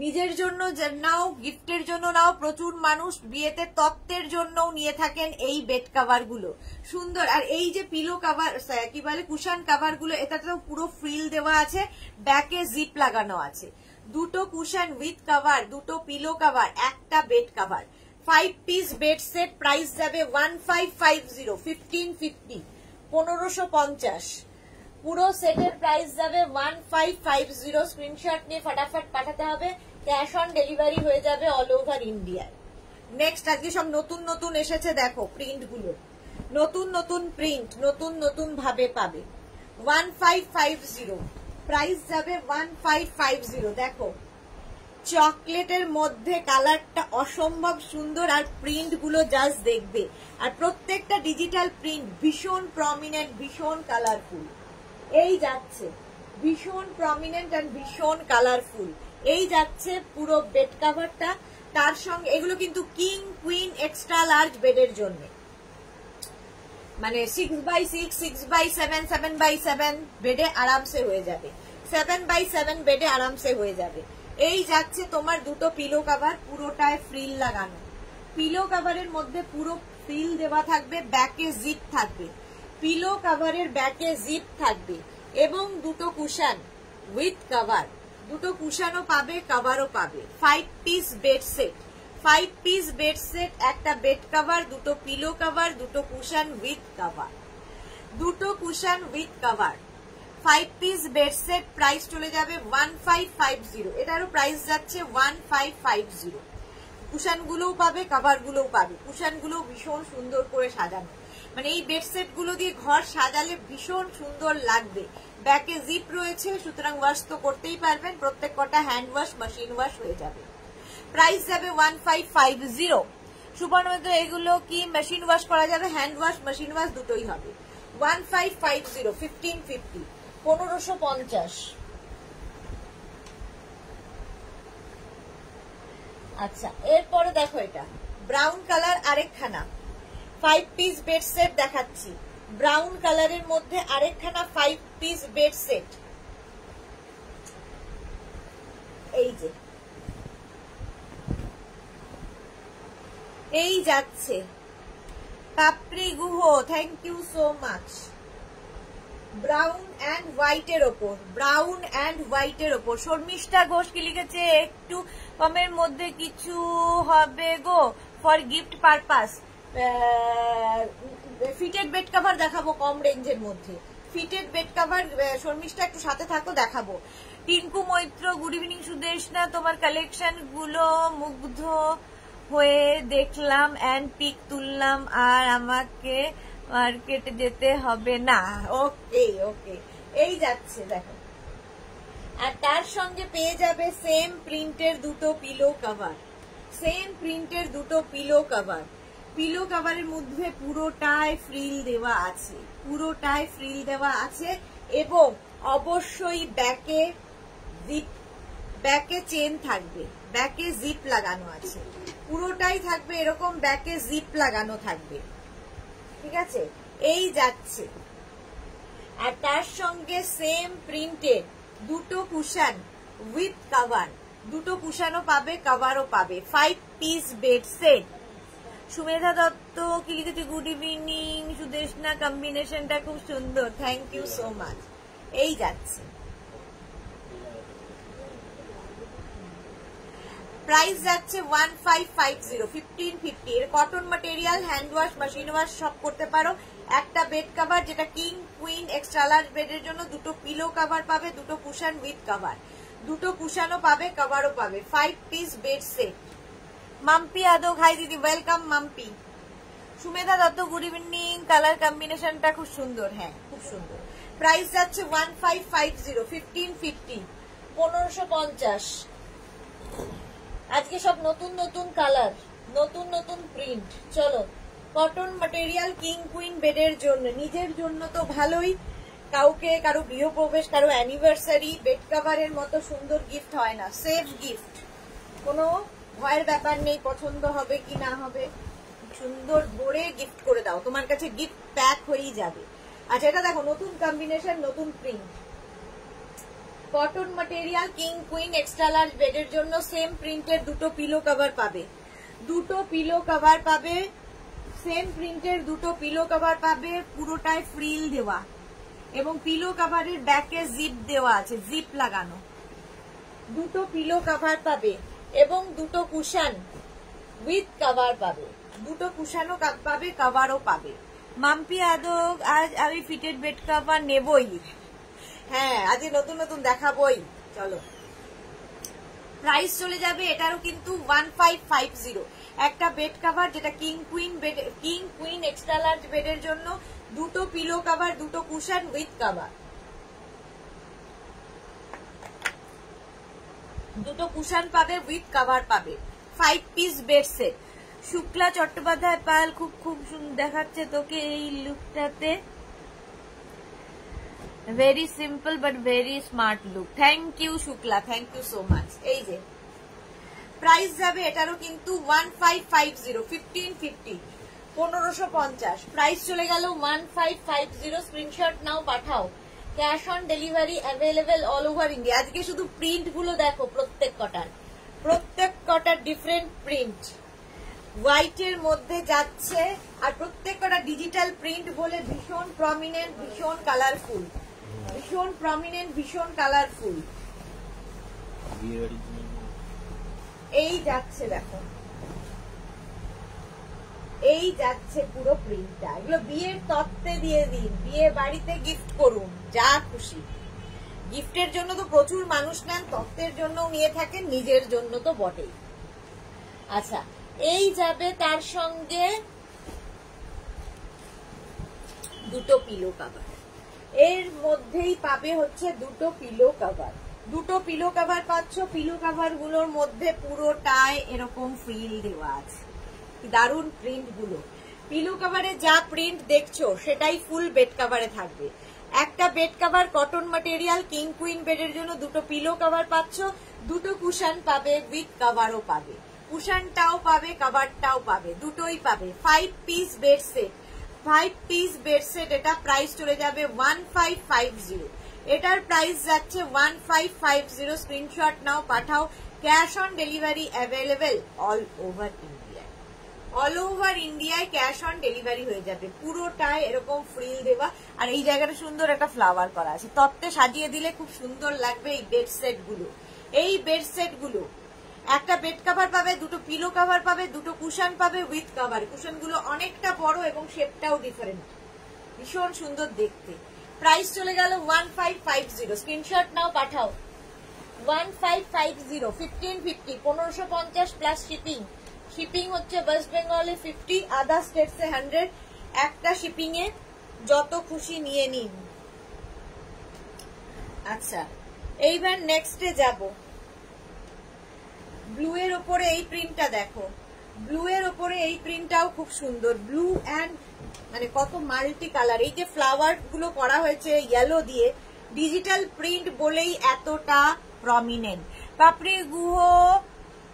নিজের জন্য নাও, গিফটের জন্য নাও। প্রচুর মানুষ বিয়েতে তত্ত্বের জন্যও নিয়ে থাকেন এই বেড কভার গুলো, সুন্দর। আর এই যে পিলো কভার কি বলে কুশন কভার গুলো, এটাতেও পুরো ফ্রিল দেওয়া আছে, ব্যাকে জিপ লাগানো আছে। দুটো কুশন উইথ কভার, দুটো পিলো কভার, একটা bed cover. 5 piece bed set, price যাবে 1550, 1550, 1550। পুরো সেটের প্রাইস যাবে 1550। স্ক্রিনশট নিয়ে ফটাফট পাঠাতে হবে, ক্যাশ অন ডেলিভারি হয়ে যাবে অল ওভার ইন্ডিয়ায়। নেক্সট আজকে সব নতুন এসেছে, দেখো প্রিন্ট গুলো, নতুন প্রিন্ট, নতুন ভাবে পাবে। 1550, প্রাইস যাবে 1550। দেখো চকলেটের মধ্যে কালারটা অসম্ভব সুন্দর, আর প্রিন্ট গুলো জাস্ট দেখবে। আর প্রত্যেকটা ডিজিটাল প্রিন্ট ভীষণ প্রমিনেন্ট, ভীষণ কালারফুল। এই যাচ্ছে ভীষণ প্রমিনেন্ট আর ভীষণ কালারফুল। এই যাচ্ছে পুরো বেড কভারটা, তার সঙ্গে এগুলো কিন্তু কিং কুইন এক্সট্রা লার্জ বেডের জন্য, মানে 6x6, 6x7, 7x7 বেডে আরামসে হয়ে যাবে, 7x7 বেডে আরামসে হয়ে যাবে। এই যাচ্ছে তোমার দুটো পিলো কভার, পুরোটায় ফ্রিল লাগানো। পিলো কভারের মধ্যে পুরো ফ্রিল দেওয়া থাকবে, ব্যাকে জিপ থাকবে, পিলো কভারের ব্যাকে জিপ থাকবে এবং দুটো কুশন উইথ কভার, দুটো কুশনও পাবে কভারও পাবে। 5 piece bed set, 5 piece bed set, একটা বেড কভার, দুটো পিলো কভার, দুটো কুশন উইথ কভার, দুটো cushion with cover. 5 piece bed set, price চলে যাবে 1550। এটারও প্রাইস যাচ্ছে 1550। কুশন গুলোও পাবে, কভার গুলোও পাবে। কুশন গুলো ভীষণ সুন্দর করে সাজানো, মানে এই বেড সেট গুলো দিয়ে ঘর সাজালে ভীষণ সুন্দর লাগবে। ব্যাকে জিপ রয়েছে, সুতরাং ওয়াশ তো করতেই পারবেন, প্রত্যেক কটা হ্যান্ড ওয়াশ, মেশিন ওয়াশ হয়ে যাবে। প্রাইস যাবে 1550। সুবর্ণমিত্র এগুলো কি মেশিন ওয়াশ করা যাবে? হ্যান্ড ওয়াশ মেশিন ওয়াশ দুটোই হবে। 1550, 1550, 1550। আচ্ছা, এরপরে দেখো এটা ব্রাউন কালার আরেকখানা 5 পিস বেড সেট দেখাচ্ছি। ব্রাউন কালারের মধ্যে আরেকখানা 5 পিস বেড সেট। এই যে এই যাচ্ছে Papri Guha, thank you so much. Brown and হোয়াইটের ওপর, ব্রাউন অ্যান্ড হোয়াইটের ওপর। শর্মিষ্ঠা ঘোষ কি লিখেছে? একটু কমের মধ্যে কিছু হবে go for gift purpose. Fitted bed cover দেখাবো কম রেঞ্জের মধ্যে, ফিটেড বেড কভার। শর্মিষ্ঠা একটু সাথে থাকো, দেখাবো। টিঙ্কু মৈত্র, গুড ইভিনিং সুদেশনা, তোমার কালেকশন গুলো মুগ্ধ হয়ে দেখলাম অ্যান্ড পিক তুললাম, আর আমাকে মার্কেটে যেতে হবে না। ওকে ওকে, এই যাচ্ছে দেখো। আর তার সঙ্গে পেয়ে যাবে সেম প্রিন্টের দুটো পিলো কভার, সেম প্রিন্টের দুটো পিলো কভার। পিলো কভারের মধ্যে পুরোটায় ফ্রিল দেওয়া আছে, পুরোটায় ফ্রিল দেওয়া আছে এবং অবশ্যই ব্যাকে জিপ, ব্যাকে চেন থাকবে, ব্যাকে জিপ লাগানো আছে, পুরোটাই থাকবে এরকম ব্যাকে জিপ লাগানো থাকবে। ঠিক আছে, এই যাচ্ছে। আর তার সঙ্গে সেম প্রিন্টের দুটো কুশন উইথ কভার, দুটো কুশনও পাবে কভারও পাবে। 5 piece bed set. Sumedha Dutta কি লিখেছে? গুড ইভিনিং সুদেশনা, কম্বিনেশনটা খুব সুন্দর, থ্যাংক ইউ সো মাচ। এই যাচ্ছে প্রাইস যাচ্ছে 1550, 1550। এর cotton material, hand wash, machine wash সব করতে পারো। একটা বেড কভার যেটা কিং কুইন এক্সট্রা লার্জ বেডের জন্য, দুটো পিলো কভার পাবে, দুটো কুশন উইথ কভার, দুটো কুশনও পাবে, কভারও পাবে। 5 piece bed set. Mampi Adak, hi দিদি, welcome Mampi. Sumedha Dutta, good evening. Colour কম্বিনেশনটা খুব সুন্দর, হ্যাঁ খুব সুন্দর। প্রাইস যাচ্ছে 1550, 1550, 1550। আজকে সব নতুন নতুন কালার, নতুন নতুন প্রিন্ট। চলো, কটন ম্যাটেরিয়াল কিং কুইন বেডের জন্য, নিজের জন্য তো ভালোই, কাউকে কারো গৃহপ্রবেশ, কারো অ্যানিভার্সারি, বেড কভারের মতো সুন্দর গিফট হয় না। সেফ গিফট, কোনো ভয়ের ব্যাপার নেই পছন্দ হবে কি না হবে, সুন্দর ভরে গিফট করে দাও, তোমার কাছে গিফট প্যাক হয়েই যাবে। আচ্ছা, এটা দেখো নতুন কম্বিনেশন, নতুন print, cotton material king queen extra large বেডের জন্য। সেম প্রিন্টের দুটো পিলো কভার পাবে, দুটো পিলো কভার পাবে, সেম প্রিন্টের দুটো পিলো কভার পাবে, পুরোটাই ফ্রিল দেওয়া এবং পিলো কভারের ব্যাকে জিপ দেওয়া আছে, জিপ লাগানো। দুটো পিলো কভার পাবে এবং দুটো কুশন উইথ কভার পাবে, দুটো কুশনও পাবে, কভারও পাবে। মাম্পি আদক, আজ আমি ফিটেড বেড কভার নেবই, হ্যাঁ আজ নতুন নতুন দেখাবই। চলো, প্রাইস চলে যাবে এটারও কিন্তু 1550। একটা বেড কভার যেটা কিং কুইন এক্সট্রা লার্জ বেডের জন্য, দুটো পিলো কভার, দুটো কুশন উইথ কভার, দুটো কুশন পাবে, উইথ কভার পাবে। 5 piece bed set. Shukla Chattopadhyay, পাল খুব খুব দেখাচ্ছে তোকে এই লুকটাতে, very simple but very smart look. Thank you Shukla, thank you so much. এই যে প্রাইস যাবে এটারও কিন্তু 1550, 1550, 1550। প্রাইস চলে গেল 1550। স্ক্রিনশট নাও, পাঠাও। Cash on delivery available all over India. আজকে শুধু প্রিন্ট গুলো দেখো, প্রত্যেক কটার ডিফারেন্ট প্রিন্ট, হোয়াইটের মধ্যে যাচ্ছে, আর প্রত্যেক কটা ডিজিটাল প্রিন্ট বলে ভীষণ প্রমিনেন্ট, ভীষণ কালারফুল, ভীষণ প্রমিনেন্ট, ভীষণ কালারফুল। এই যাচ্ছে দেখো, এই যাচ্ছে পুরো প্রিন্টটা। এগুলো বিয়ের তত্ত্বে দিয়ে দিন, বিয়ে বাড়িতে গিফট করুন, যা খুশি। গিফটের জন্য তো প্রচুর মানুষ নেন, তত্ত্বের জন্য নিয়ে থাকেন, নিজের জন্য তো বটেই। আচ্ছা, এই যাবে তার সঙ্গে দুটো পিলো কভার, এর মধ্যেই পাবে হচ্ছে দুটো পিলো কভার, দুটো পিলো কভার পাচ্ছ। পিলো কভার গুলোর মধ্যে পুরোটায় এরকম ফ্রিল দেওয়া আছে, দারুন প্রিন্ট গুলো। পিলো কভারে যা প্রিন্ট দেখছো সেটাই ফুল বেড কভারে থাকবে। একটা bed cover cotton material king queen বেডের জন্য, দুটো পিলো কভার পাচ্ছ, দুটো কুশন পাবে, উইথ কভারও পাবে, কুশনটাও পাবে, কভারটাও পাবে, দুটোই পাবে। 5 piece bed set, 5 piece bed set. এটা প্রাইস চলে যাবে 1550। এটার প্রাইস যাচ্ছে 1550। স্ক্রিনশট নাও, পাঠাও। Cash on delivery available all over India, all over ইন্ডিয়ায় ক্যাশ অন ডেলিভারি হয়ে যাবে। পুরোটায় এরকম ফ্রিল দেওয়া, আর এই জায়গাটা সুন্দর একটা ফ্লাওয়ার করা আছে, তত্ত্বে সাজিয়ে দিলে খুব সুন্দর লাগবে এই বেড সেট গুলো। এই বেড সেট গুলো একটা বেড কভার পাবে, দুটো পিলো কভার পাবে, দুটো কুশন পাবে উইথ কভার। কুশন গুলো অনেকটা বড় এবং শেপটাও ডিফারেন্ট, ভীষণ সুন্দর দেখতে। প্রাইস চলে গেল 1550। স্ক্রিনশট নাও, পাঠাও। 1550, 1550, 1550 প্লাস শিপিং। শিপিং হচ্ছে ওয়েস্ট বেঙ্গলে 50, আদার স্টেটসে 100। একটা শিপিং এ যত খুশি নিয়ে নিন। আচ্ছা, এইবার নেক্সটে যাব। ব্লু এর ওপরে এই প্রিন্টটা দেখো, ব্লু এর ওপরে এই প্রিন্টটাও খুব সুন্দর। ব্লু অ্যান্ড মানে কত মাল্টি কালার, এই যে ফ্লাওয়ার গুলো করা হয়েছে ইয়েলো দিয়ে, ডিজিটাল প্রিন্ট বলেই এতটা প্রমিনেন্ট। পাপড়ি গুহ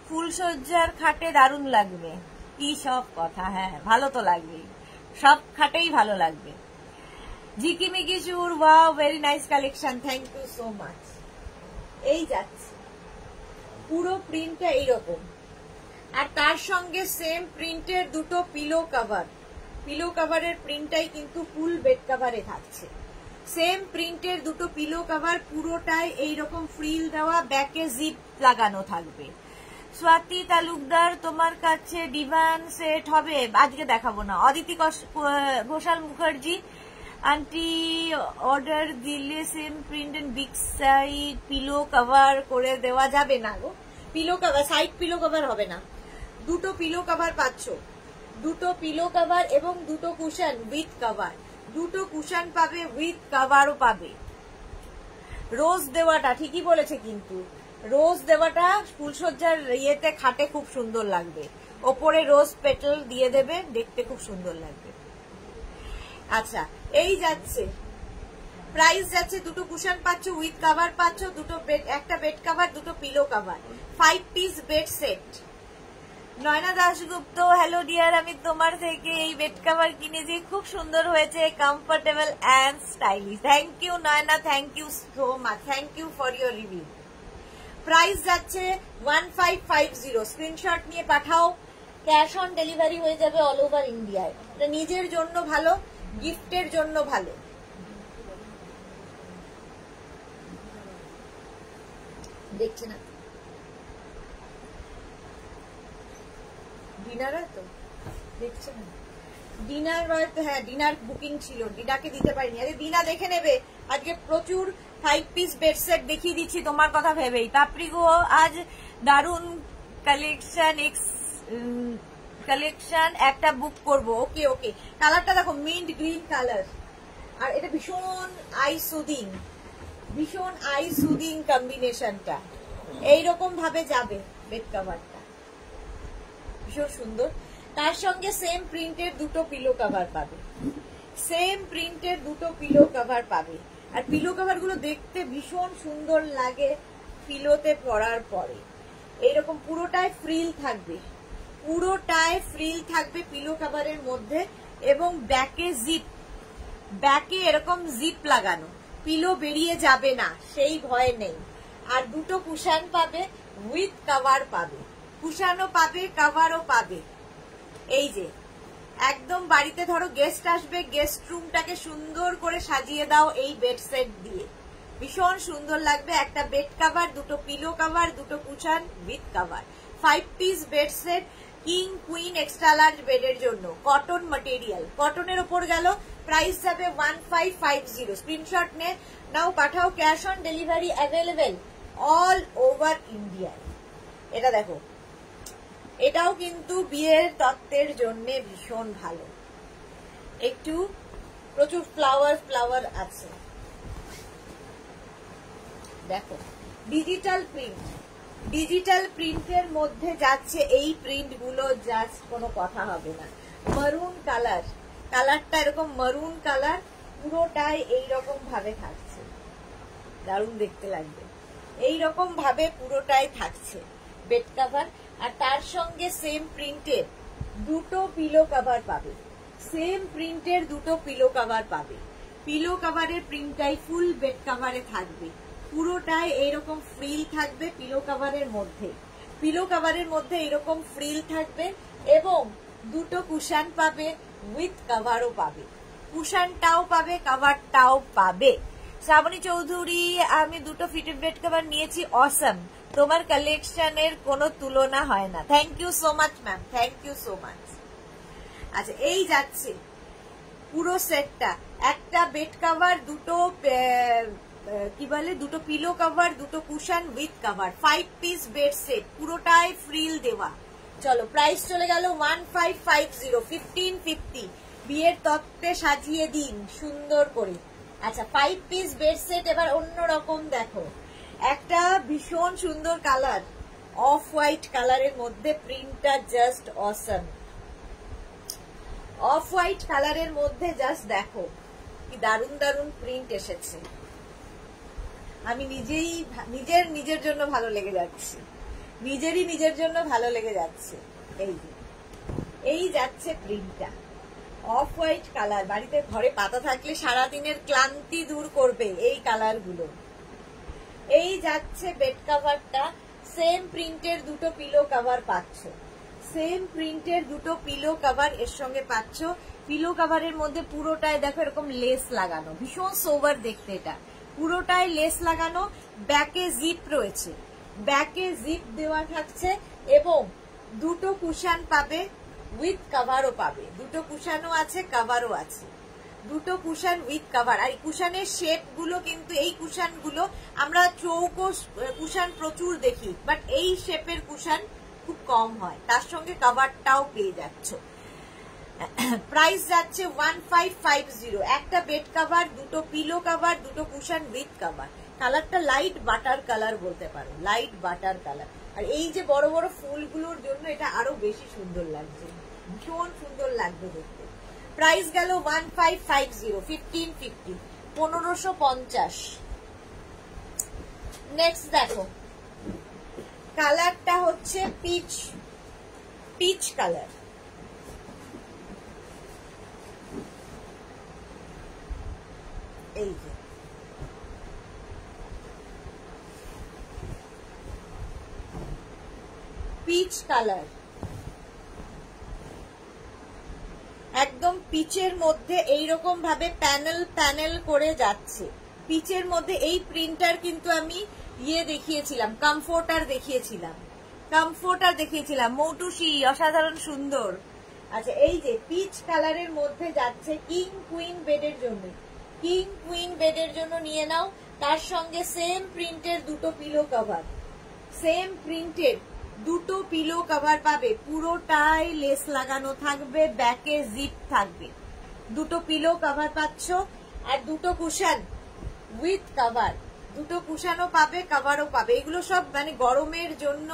ফুলসজ্জার খাটে দারুণ লাগবে। কি সব কথা, হ্যাঁ ভালো তো লাগবে, সব খাটেই ভালো লাগবে। Jhikimiki Chur, wow very nice collection, thank you so much. এই যাচ্ছে পুরো প্রিন্টটা এইরকম, আর তার সঙ্গে সেম প্রিন্টের দুটো পিলো কভার। পিলো কভারের প্রিন্টটাই কিন্তু ফুল বেড কভারে থাকছে। সেম প্রিন্টের দুটো পিলো কভার, পুরোটাই এইরকম ফ্রিল দেওয়া, ব্যাকে জিপ লাগানো থাকবে। স্বাতি তালুকদার, তোমার কাছে ডিভান সেট হবে? আজকে দেখাবো না। অদিতি ঘোষাল মুখার্জি, আন্টি অর্ডার দিলে same print and big side pillow cover করে দেওয়া যাবে না গো? Pillow cover, side pillow cover হবে না। দুটো পিলো কভার পাচ্ছ, দুটো পিলো কভার এবং দুটো কুশন উইথ কভার। দুটো কুশন পাবে, উইথ কভারও পাবে। রোজ দেওয়াটা ঠিকই বলেছে, কিন্তু রোজ দেওয়াটা ফুলসজ্জার ইয়েতে খাটে খুব সুন্দর লাগবে। ওপরে রোজ পেটাল দিয়ে দেবে, দেখতে খুব সুন্দর লাগবে। আচ্ছা, এই যাচ্ছে প্রাইস যাচ্ছে, দুটো কুশন পাচ্ছ, উইথ কভার পাচ্ছ, দুটো বেড, একটা বেড কভার, দুটো pillow cover, 5 piece bed set. Naina Dasgupta, hello dear, আমি তোমার থেকে এই বেড কভার কিনেছি, খুব সুন্দর হয়েছে, comfortable and stylish. Thank you Naina, thank you so much, thank you for your review. Price যাচ্ছে 1550। স্ক্রিনশট নিয়ে পাঠাও, ক্যাশ অন ডেলিভারি হয়ে যাবে অল ওভার ইন্ডিয়ায়। এটা নিজের জন্য ভালো, গিফটের জন্য ভালো। দেখছে না ডিনার, তো দেখছে না ডিনার, হ্যাঁ ডিনার বুকিং ছিল, ডিনাকে দিতে পারিনি। আরে ডিনা দেখে নেবে, আজকে প্রচুর 5 পিস বেড সেট দেখিয়ে দিচ্ছি তোমার কথা ভেবেই। তাপরি গো, আজ দারুন কালেকশন একটা বুক করব। ওকে ওকে, কালারটা দেখো, মিন্ট গ্রিন কালার, আর এটা ভীষণ আই সুদিং, ভীষণ আই সুদিং কম্বিনেশনটা। এইরকম ভাবে যাবে বেড কভারটা, ভীষণ সুন্দর। তার সঙ্গে সেম প্রিন্টের দুটো পিলো কভার পাবে, সেম প্রিন্টের দুটো পিলো কভার পাবে। আর পিলো কভার গুলো দেখতে ভীষণ সুন্দর লাগে পিলোতে পরার পরে। এইরকম পুরোটাই ফ্রিল থাকবে, পুরোটাই ফ্রিল থাকবে পিলো কভারের মধ্যে, এবং ব্যাকে জিপ, ব্যাকে এরকম জিপ লাগানো, পিলো বেরিয়ে যাবে না সেই ভয় নেই। আর দুটো কুশন পাবে, উইথ কভার পাবে, কুশনও পাবে, কভারও পাবে। এই যে একদম বাড়িতে ধরো গেস্ট আসবে, গেস্ট রুমটাকে সুন্দর করে সাজিয়ে দাও এই বেড সেট দিয়ে, ভীষণ সুন্দর লাগবে। একটা বেড কভার, দুটো পিলো কভার, দুটো cushion with cover, 5 piece bed set, king queen extra large বেডের জন্য, কটন ম্যাটেরিয়াল, কটনের ওপর গেল। প্রাইস যাবে 1550। স্ক্রিনশট নে নাও, পাঠাও, cash on delivery available all over India. এটা দেখো, এটাও কিন্তু বিয়ের তত্ত্বের জন্য ভীষণ ভালো, একটু প্রচুর ফ্লাওয়ার ফ্লাওয়ার আছে। দেখো ডিজিটাল প্রিন্ট, ডিজিটাল প্রিন্টের মধ্যে যাচ্ছে এই প্রিন্ট গুলো, জাস্ট কোনো কথা হবে না। মারুন কালার, কালারটা এরকম মারুন কালার, পুরোটাই এইরকম ভাবে থাকছে, দারুণ দেখতে লাগবে। এইরকম ভাবে পুরোটাই থাকছে বেড কভার। আর তার সঙ্গে সেম প্রিন্টের দুটো পিলো কভার পাবে, সেম প্রিন্টের দুটো পিলো কভার পাবে। পিলো কভারের প্রিন্টটাই ফুল বেড কভারে থাকবে, পুরোটাই এইরকম ফ্রিল থাকবে পিলো কভারের মধ্যে, পিলো কভারের মধ্যে এরকম ফ্রিল থাকবে, এবং দুটো কুশন পাবে, উইথ কভারও পাবে, কুশনটাও পাবে, কভারটাও পাবে। শ্রাবণী চৌধুরী, আমি দুটো ফিটেড বেড কভার নিয়েছি, অসম, তোমার কালেকশনের কোনো তুলনা হয় না। Thank you so much ma'am, thank you so much. আচ্ছা, এই যাচ্ছে পুরো সেটটা, একটা বেড কভার, দুটো কি বলে, দুটো পিলো কভার, দুটো cushion with cover, 5 piece bed set, পুরোটাই ফ্রিল দেওয়া। চলো, প্রাইস চলে গেল 1550, 1550। বিয়ের তত্ত্বে সাজিয়ে দিন সুন্দর করে। আচ্ছা, 5 পিস বেড সেট এবার অন্যরকম দেখো, একটা ভীষণ সুন্দর কালার, অফ হোয়াইট কালারের মধ্যে, প্রিন্টটা জাস্ট অসম, অফ হোয়াইট কালারের মধ্যে জাস্ট দেখো কি দারুণ দারুণ প্রিন্ট এসেছে। আমি নিজেই নিজের জন্য ভালো লেগে যাচ্ছে, নিজের জন্য ভালো লেগে যাচ্ছে। এই যাচ্ছে প্রিন্টটা, অফ হোয়াইট কালার, বাড়িতে ঘরে পাতা থাকলে সারাদিনের ক্লান্তি দূর করবে এই কালার গুলো। এই যাচ্ছে বেড কভারটা, সেম প্রিন্টের দুটো পিলো কভার পাচ্ছ, সেম প্রিন্টের দুটো পিলো কভার এর সঙ্গে পাচ্ছ। পিলো কভারের মধ্যে পুরোটাই দেখো এরকম লেস লাগানো, ভীষণ সোবার দেখতে, এটা পুরোটাই লেস লাগানো, ব্যাকে জিপ রয়েছে, ব্যাকে জিপ দেওয়া থাকছে এবং দুটো কুশন পাবে, উইথ কভারও পাবে। দুটো কুশনও আছে, কভারও আছে। দুটো কুশন উইথ কভার। আর কুশনের শেপ গুলো কিন্তু, এই কুশন গুলো আমরা চৌকো কুশন প্রচুর দেখি, বাট এই শেপের কুশন খুব কম হয়। তার সঙ্গে কভারটাও পেয়ে যাচ্ছ। প্রাইস যাচ্ছে 1550। একটা বেড কভার, দুটো পিলো কভার, দুটো কুশন উইথ কভার। কালারটা লাইট বাটার কালার বলতে পারো, লাইট বাটার কালার। আর এই যে বড় বড় ফুলগুলোর জন্য এটা আরো বেশি সুন্দর লাগছে, ভীষণ সুন্দর লাগবে দেখতে। প্রাইস গেল 1550, 1550, 1550। নেক্সট দেখো, কালারটা হচ্ছে পিচ, পিচ কালার। এই যে পিচ কালার, একদম পিচের মধ্যে এইরকম ভাবে প্যানেল প্যানেল করে যাচ্ছে। পিচের মধ্যে এই প্রিন্টার কিন্তু আমি দেখিয়েছিলাম, কমফোর্টার দেখিয়েছিলাম, কমফোর্টার দেখিয়েছিলাম, মৌটুসি, অসাধারণ সুন্দর। আচ্ছা, এই যে পিচ কালারের মধ্যে যাচ্ছে কিং কুইন বেডের জন্য, কিং কুইন বেডের জন্য নিয়ে নাও। তার সঙ্গে সেম প্রিন্টের দুটো পিলো কভার, সেম প্রিন্টের দুটো পিলো কভার পাবে। পুরোটাই লেস লাগানো থাকবে, ব্যাকে জিপ থাকবে। দুটো পিলো কভার পাচ্ছ আর দুটো কুশন উইথ কভার। দুটো কুশনও পাবে, কভারও পাবে। এগুলো সব মানে গরমের জন্য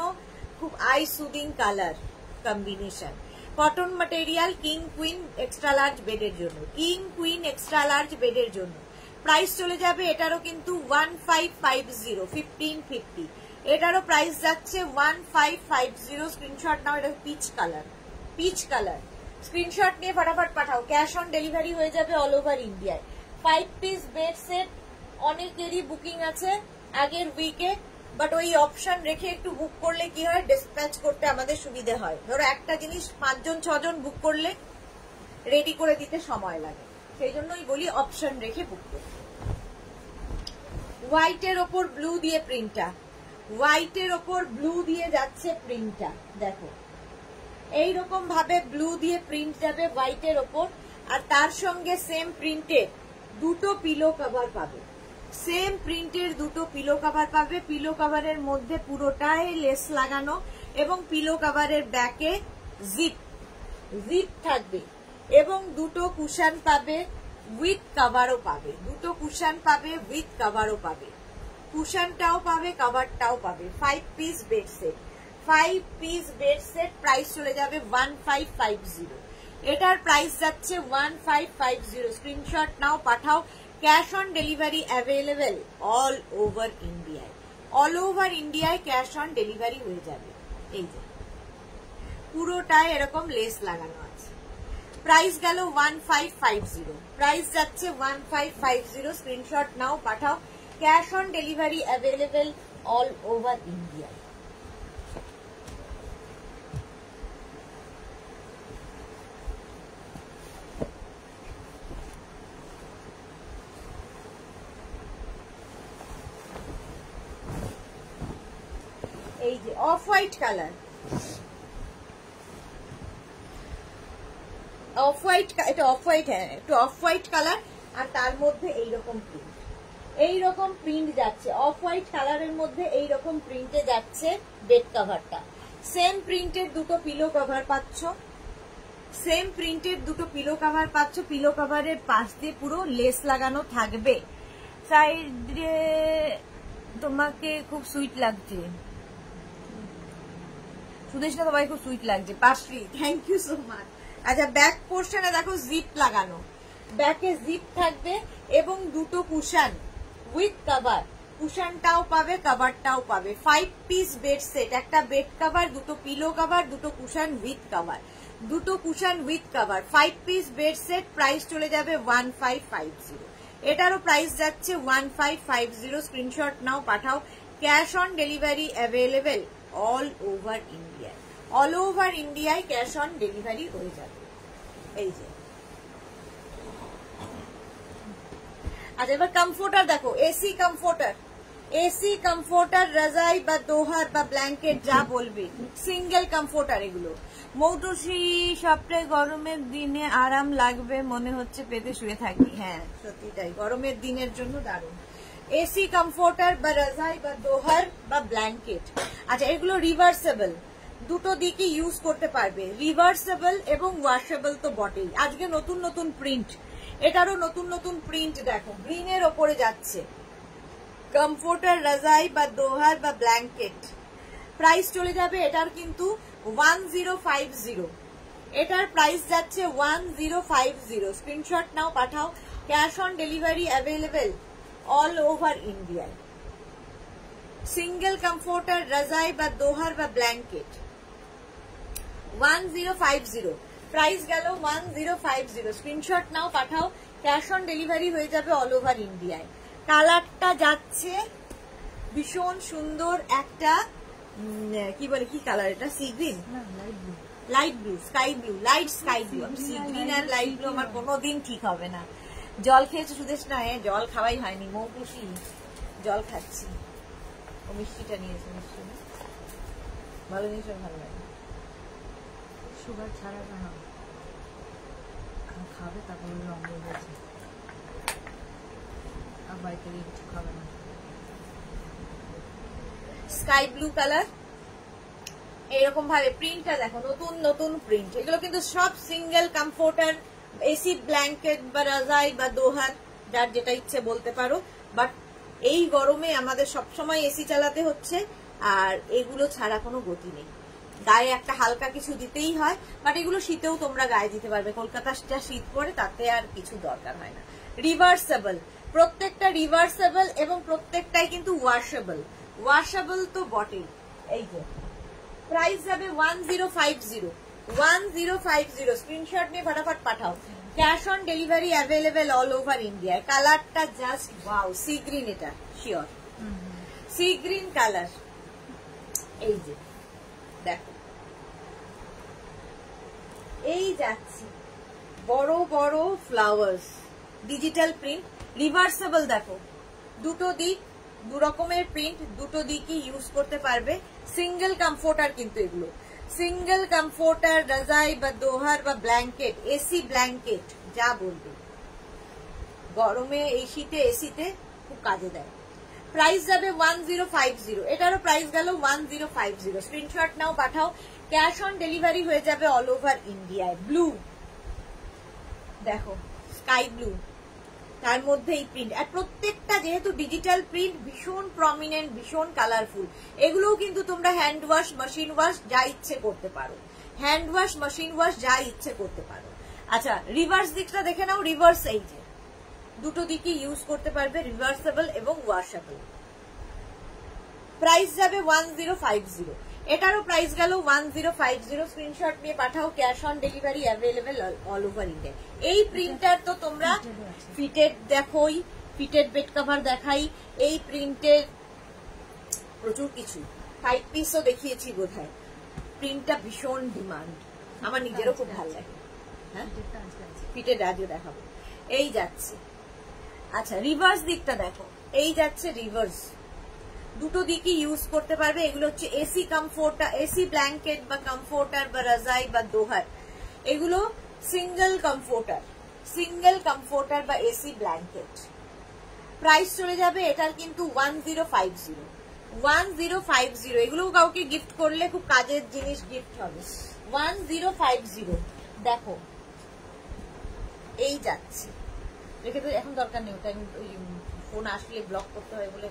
খুব I soothing colour combination. Cotton material, king queen extra large বেডের জন্য, কিং কুইন এক্সট্রা লার্জ বেডের জন্য। প্রাইস চলে যাবে এটারও কিন্তু 1550, 1550। এটারও প্রাইস যাচ্ছে 1550। স্ক্রিনশট নাও। এটা peach colour, peach colour. Screenshot নিয়ে ফটাফট পাঠাও। ক্যাশ অন ডেলিভারি হয়ে যাবে অল ওভার ইন্ডিয়ায়। 5 পিস বেড সেট অনেকেরই বুকিং আছে আগের উইকে, বাট ওই অপশন রেখে একটু বুক করলে কি হয়, ডিসপ্যাচ করতে আমাদের সুবিধে হয়। ধরো একটা জিনিস 5 জন 6 জন বুক করলে রেডি করে দিতে সময় লাগে, সেই জন্যই বলি অপশন রেখে বুক করতে। হোয়াইটের ওপর ব্লু দিয়ে প্রিন্টটা, হোয়াইটের ওপর ব্লু দিয়ে যাচ্ছে প্রিন্টটা। দেখো এইরকম ভাবে ব্লু দিয়ে প্রিন্ট যাবে হোয়াইটের ওপর। আর তার সঙ্গে সেম প্রিন্টের দুটো পিলো কভার পাবে, সেম প্রিন্টের দুটো পিলো কভার পাবে। পিলো কভারের মধ্যে পুরোটাই লেস লাগানো এবং পিলো কভারের ব্যাকে জিপ, জিপ থাকবে এবং দুটো কুশন পাবে, উইথ কভারও পাবে। দুটো কুশন পাবে, উইথ কভারও পাবে। কুশনটাও পাবে, কভারটাও পাবে। 5 piece bed set, 5 piece bed set. Price চলে যাবে 1550। এটার প্রাইস যাচ্ছে 1550। স্ক্রিনশট নাও, পাঠাও। Cash on delivery available all over ইন্ডিয়ায়, অল ওভার ইন্ডিয়ায় ক্যাশ অন ডেলিভারি হয়ে যাবে। এই যে পুরোটায় এরকম লেস লাগানো আছে। প্রাইস গেল 1550, প্রাইস যাচ্ছে 1550। স্ক্রিনশট নাও, পাঠাও। Cash on delivery available all over India. এই যে off white colour, off white, এটা অফ হোয়াইট, হ্যাঁ একটু অফ হোয়াইট কালার। আর তার মধ্যে এইরকম প্রিন্ট, এইরকম প্রিন্ট যাচ্ছে। অফ হোয়াইট কালারের মধ্যে এইরকম প্রিন্টে যাচ্ছে বেড কভারটা। সেম প্রিন্টের দুটো পিলো কভার পাচ্ছ, সেম প্রিন্টের দুটো পিলো কভার পাচ্ছ। পিলো কভারের পাশ দিয়ে পুরো লেস লাগানো থাকবে। সাইডে তোমাকে খুব সুইট লাগছে, সুদেশনা তোমাকে খুব সুইট লাগছে। পাশরি, থ্যাংক ইউ সো মাচ। আচ্ছা, ব্যাক পোর্শনে দেখো জিপ লাগানো, ব্যাকে জিপ থাকবে এবং দুটো কুশন উইথ কভার। কুশনটাও পাবে, কভারটাও পাবে। 5 পিস বেড সেট, একটা বেড কভার, দুটো পিলো কভার, দুটো কুশন উইথ কভার, দুটো cushion with cover. 5 piece bed set. Price চলে যাবে 1550। এটারও প্রাইস যাচ্ছে 1550। স্ক্রিনশট নাও, পাঠাও। Cash on delivery available all over India, all over ইন্ডিয়ায় ক্যাশ অন ডেলিভারি হয়ে যাবে। এই যে আচ্ছা, এবার কমফোর্টার দেখো, এসি কমফোর্টার, এসি কমফোর্টার, রাজাই বা দোহার বা ব্ল্যাঙ্কেট যা বলবে, সিঙ্গেল কমফোর্টার এগুলো। মৌটুসি সবটাই গরমের দিনে আরাম লাগবে মনে হচ্ছে, পেতে শুয়ে থাকি। হ্যাঁ সত্যি তাই, গরমের দিনের জন্য দারুণ। এসি কমফোর্টার বা রাজাই বা দোহার বা ব্ল্যাঙ্কেট। আচ্ছা এগুলো রিভার্সেবল, দুটো দিকে ইউজ করতে পারবে, রিভার্সেবল এবং ওয়াশেবল তো বটেই। আজকে নতুন নতুন প্রিন্ট, এটারও নতুন নতুন প্রিন্ট দেখো, গ্রিনের ওপরে যাচ্ছে। কমফোর্টার, রাজাই বা দোহার বা ব্ল্যাঙ্কেট। প্রাইস চলে যাবে এটার কিন্তু 1050, এটার প্রাইস যাচ্ছে 1050। স্ক্রিনশট নাও, পাঠাও। Cash on delivery available all over ইন্ডিয়ায়। সিঙ্গেল কমফোর্টার, রাজাই বা দোহার বা ব্ল্যাঙ্কেট 1050, প্রাইস গেল 1050। স্ক্রিনশট নাও, পাঠাও। ক্যাশ অন ডেলিভারি হয়ে যাবে অল ওভার ইন্ডিয়ায়। কালারটা যাচ্ছে ভীষণ সুন্দর একটা, কি বলে, কি কালার এটা, sea green, light blue, sky blue, light sky blue. Sea green আর লাইট ব্লু আমার কোনোদিন ঠিক হবে না। জল খেয়েছো সুদেশ? না, জল খাওয়াই হয়নি, মৌটুসি জল খাচ্ছি। ও মিষ্টিটা নিয়েছে, মিষ্টি ভালো জিনিস, ভালো লাগে। সুগার ছাড়া না খাবে, তারপরে রঙ হয়েছে আর বাড়িতে গিয়ে কিছু খাবে না। স্কাই ব্লু কালার, এইরকম ভাবে প্রিন্টটা দেখো, নতুন নতুন প্রিন্ট। এগুলো কিন্তু সব সিঙ্গেল কমফোর্টার, এসি ব্ল্যাঙ্কেট বা রাজাই বা দোহার, যার যেটা ইচ্ছে বলতে পারো। বাট এই গরমে আমাদের সবসময় এসি চালাতে হচ্ছে, আর এগুলো ছাড়া কোনো গতি নেই। গায়ে একটা হালকা কিছু দিতেই হয়, বাট এগুলো শীতেও তোমরা গায়ে দিতে পারবে। কলকাতা যা শীত পড়ে তাতে আর কিছু দরকার হয় না। রিভার্সেবল, প্রত্যেকটা রিভার্সেবল এবং প্রত্যেকটাই কিন্তু ওয়াশেবল। ওয়াশেবল তো বটেই। এই যে প্রাইস যাবে 1050, 1050। স্ক্রিনশট নিয়ে ফটাফট পাঠাও। Cash on delivery available all over ইন্ডিয়ায়। কালারটা জাস্ট ওয়াও, সি গ্রিন, এটা শিওর সি গ্রিন কালার। এই যে দেখো, এই যাচ্ছি বড় বড় ফ্লাওয়ার্স, ডিজিটাল প্রিন্ট, রিভার্সেবল। দেখো দুটো দিক, দু রকমের প্রিন্ট, দুটো দিকই ইউজ করতে পারবে। সিঙ্গেল কমফোর্টার কিন্তু এগুলো, সিঙ্গেল কমফোর্টার, রাজাই বা দোহার বা ব্ল্যাঙ্কেট, এসি ব্ল্যাঙ্কেট যা বলবে। গরমে এই শীতে এসিতে খুব কাজে দেয়। প্রাইস যাবে 1050, এটারও প্রাইস গেল 1050। স্ক্রিনশট নাও, পাঠাও। ক্যাশ অন ডেলিভারি হয়ে যাবে অল ওভার ইন্ডিয়ায়। ব্লু দেখো, স্কাই ব্লু, তার মধ্যে এই প্রিন্ট, আর প্রত্যেকটা যেহেতু ডিজিটাল প্রিন্ট, ভীষণ প্রমিনেন্ট, ভীষণ কালারফুল। এগুলোও কিন্তু তোমরা হ্যান্ড ওয়াশ, মেশিন ওয়াশ যা ইচ্ছে করতে পারো, হ্যান্ড ওয়াশ, মেশিন ওয়াশ যা ইচ্ছে করতে পারো। আচ্ছা রিভার্স দিকটা দেখে নাও। রিভার্স এই যে দুটো দিকই ইউজ করতে পারবে, রিভার্সেবল এবং ওয়াশেবল। প্রাইস যাবে 1050, এটারও প্রাইস গেল 1050। স্ক্রিনশট নিয়ে পাঠাও। Cash on delivery available all over India. এই প্রিন্টার তো তোমরা ফিটেড দেখোই, ফিটেড বেড কভার দেখাই, এই প্রিন্টের প্রচুর কিছু 5 পিসও দেখিয়েছি বোধহয়। প্রিন্টটা ভীষণ ডিমান্ড, আমার নিজেরও খুব ভালো লাগে। হ্যাঁ ফিটেড আজও দেখাবো। এই যাচ্ছে। আচ্ছা রিভার্স দিকটা দেখো, এই যাচ্ছে রিভার্স, দুটো দিকই ইউজ করতে পারবে। এগুলো হচ্ছে এসি কমফোর্টার, এসি ব্ল্যাঙ্কেট বা কমফোর্টার বা রাজাই বা দোহার। এগুলো সিঙ্গেল কমফোর্টার, সিঙ্গেল কমফোর্টার বা এসি ব্ল্যাঙ্কেট। প্রাইস চলে যাবে এটার কিন্তু 1050, 1050। এগুলো কাউকে গিফট করলে খুব কাজের জিনিস গিফট হবে। 1050 দেখো, এই যাচ্ছে। রেখে তো এখন দরকার নেই, ওটা ওই ফোন আসলে ব্লক করতে হয় বলে।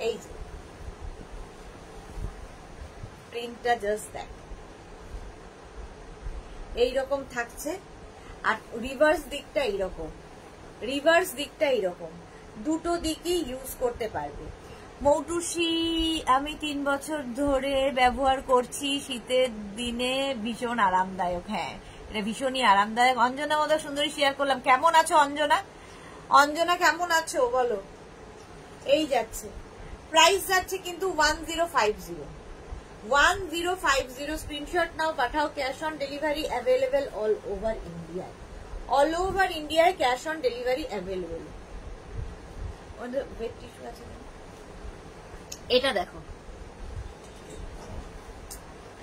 এই যে প্রিন্টটা জাস্ট দেখ, এইরকম থাকছে। আর রিভার্স দিকটা এইরকম, রিভার্স দিকটা এইরকম, দুটো দিকই ইউজ করতে পারবে। মৌটুসি আমি 3 বছর ধরে ব্যবহার করছি, শীতের দিনে ভীষণ আরামদায়ক। হ্যাঁ এটা ভীষণই আরামদায়ক। অঞ্জনা মতো সুন্দরী শেয়ার করলাম। কেমন আছো অঞ্জনা? অঞ্জনা কেমন আছো বলো? এই যাচ্ছে, প্রাইস যাচ্ছে কিন্তু 1050, 1050। স্ক্রিনশট নাও, পাঠাও। Cash on delivery available all over ইন্ডিয়ায়, অল ওভার ইন্ডিয়ায় ক্যাশ অন ডেলিভারি অ্যাভেলেবেল। ওদের ওয়েট টিস্যু আছে না? এটা দেখো,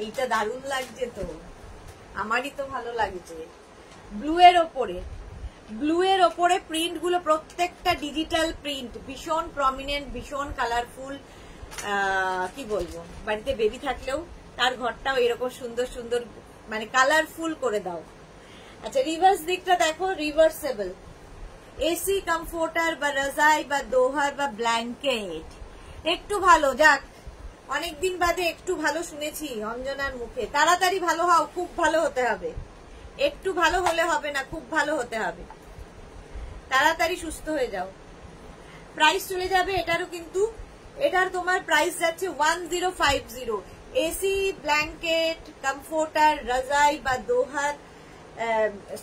এইটা দারুণ লাগছে তো, আমারই তো ভালো লাগছে। ব্লু এর ওপরে প্রিন্ট গুলো প্রত্যেকটা ডিজিটাল প্রিন্ট, ভীষণ প্রমিনেন্ট, ভীষণ কালারফুল। কি বলবো, বাড়িতে বেবি থাকলেও তার ঘরটাও এরকম সুন্দর সুন্দর মানে কালারফুল করে দাও। আচ্ছা, রিভার্স দিকটা দেখো, রিভার্সেবল এসি কমফোর্টার বা রাজাই বা দোহার বা ব্ল্যাঙ্কেট। একটু ভালো, যাক অনেকদিন বাদে একটু ভালো শুনেছি অঞ্জনার মুখে। তাড়াতাড়ি ভালো হও, খুব ভালো হতে হবে। একটু ভালো হলে হবে না, খুব ভালো হতে হবে। তাড়াতাড়ি সুস্থ হয়ে যাও। প্রাইস চলে যাবে এটারও, কিন্তু এটার তোমার প্রাইস যাচ্ছে 1050। এসি ব্ল্যাঙ্কেট কমফোর্টার রাজাই বা দোহার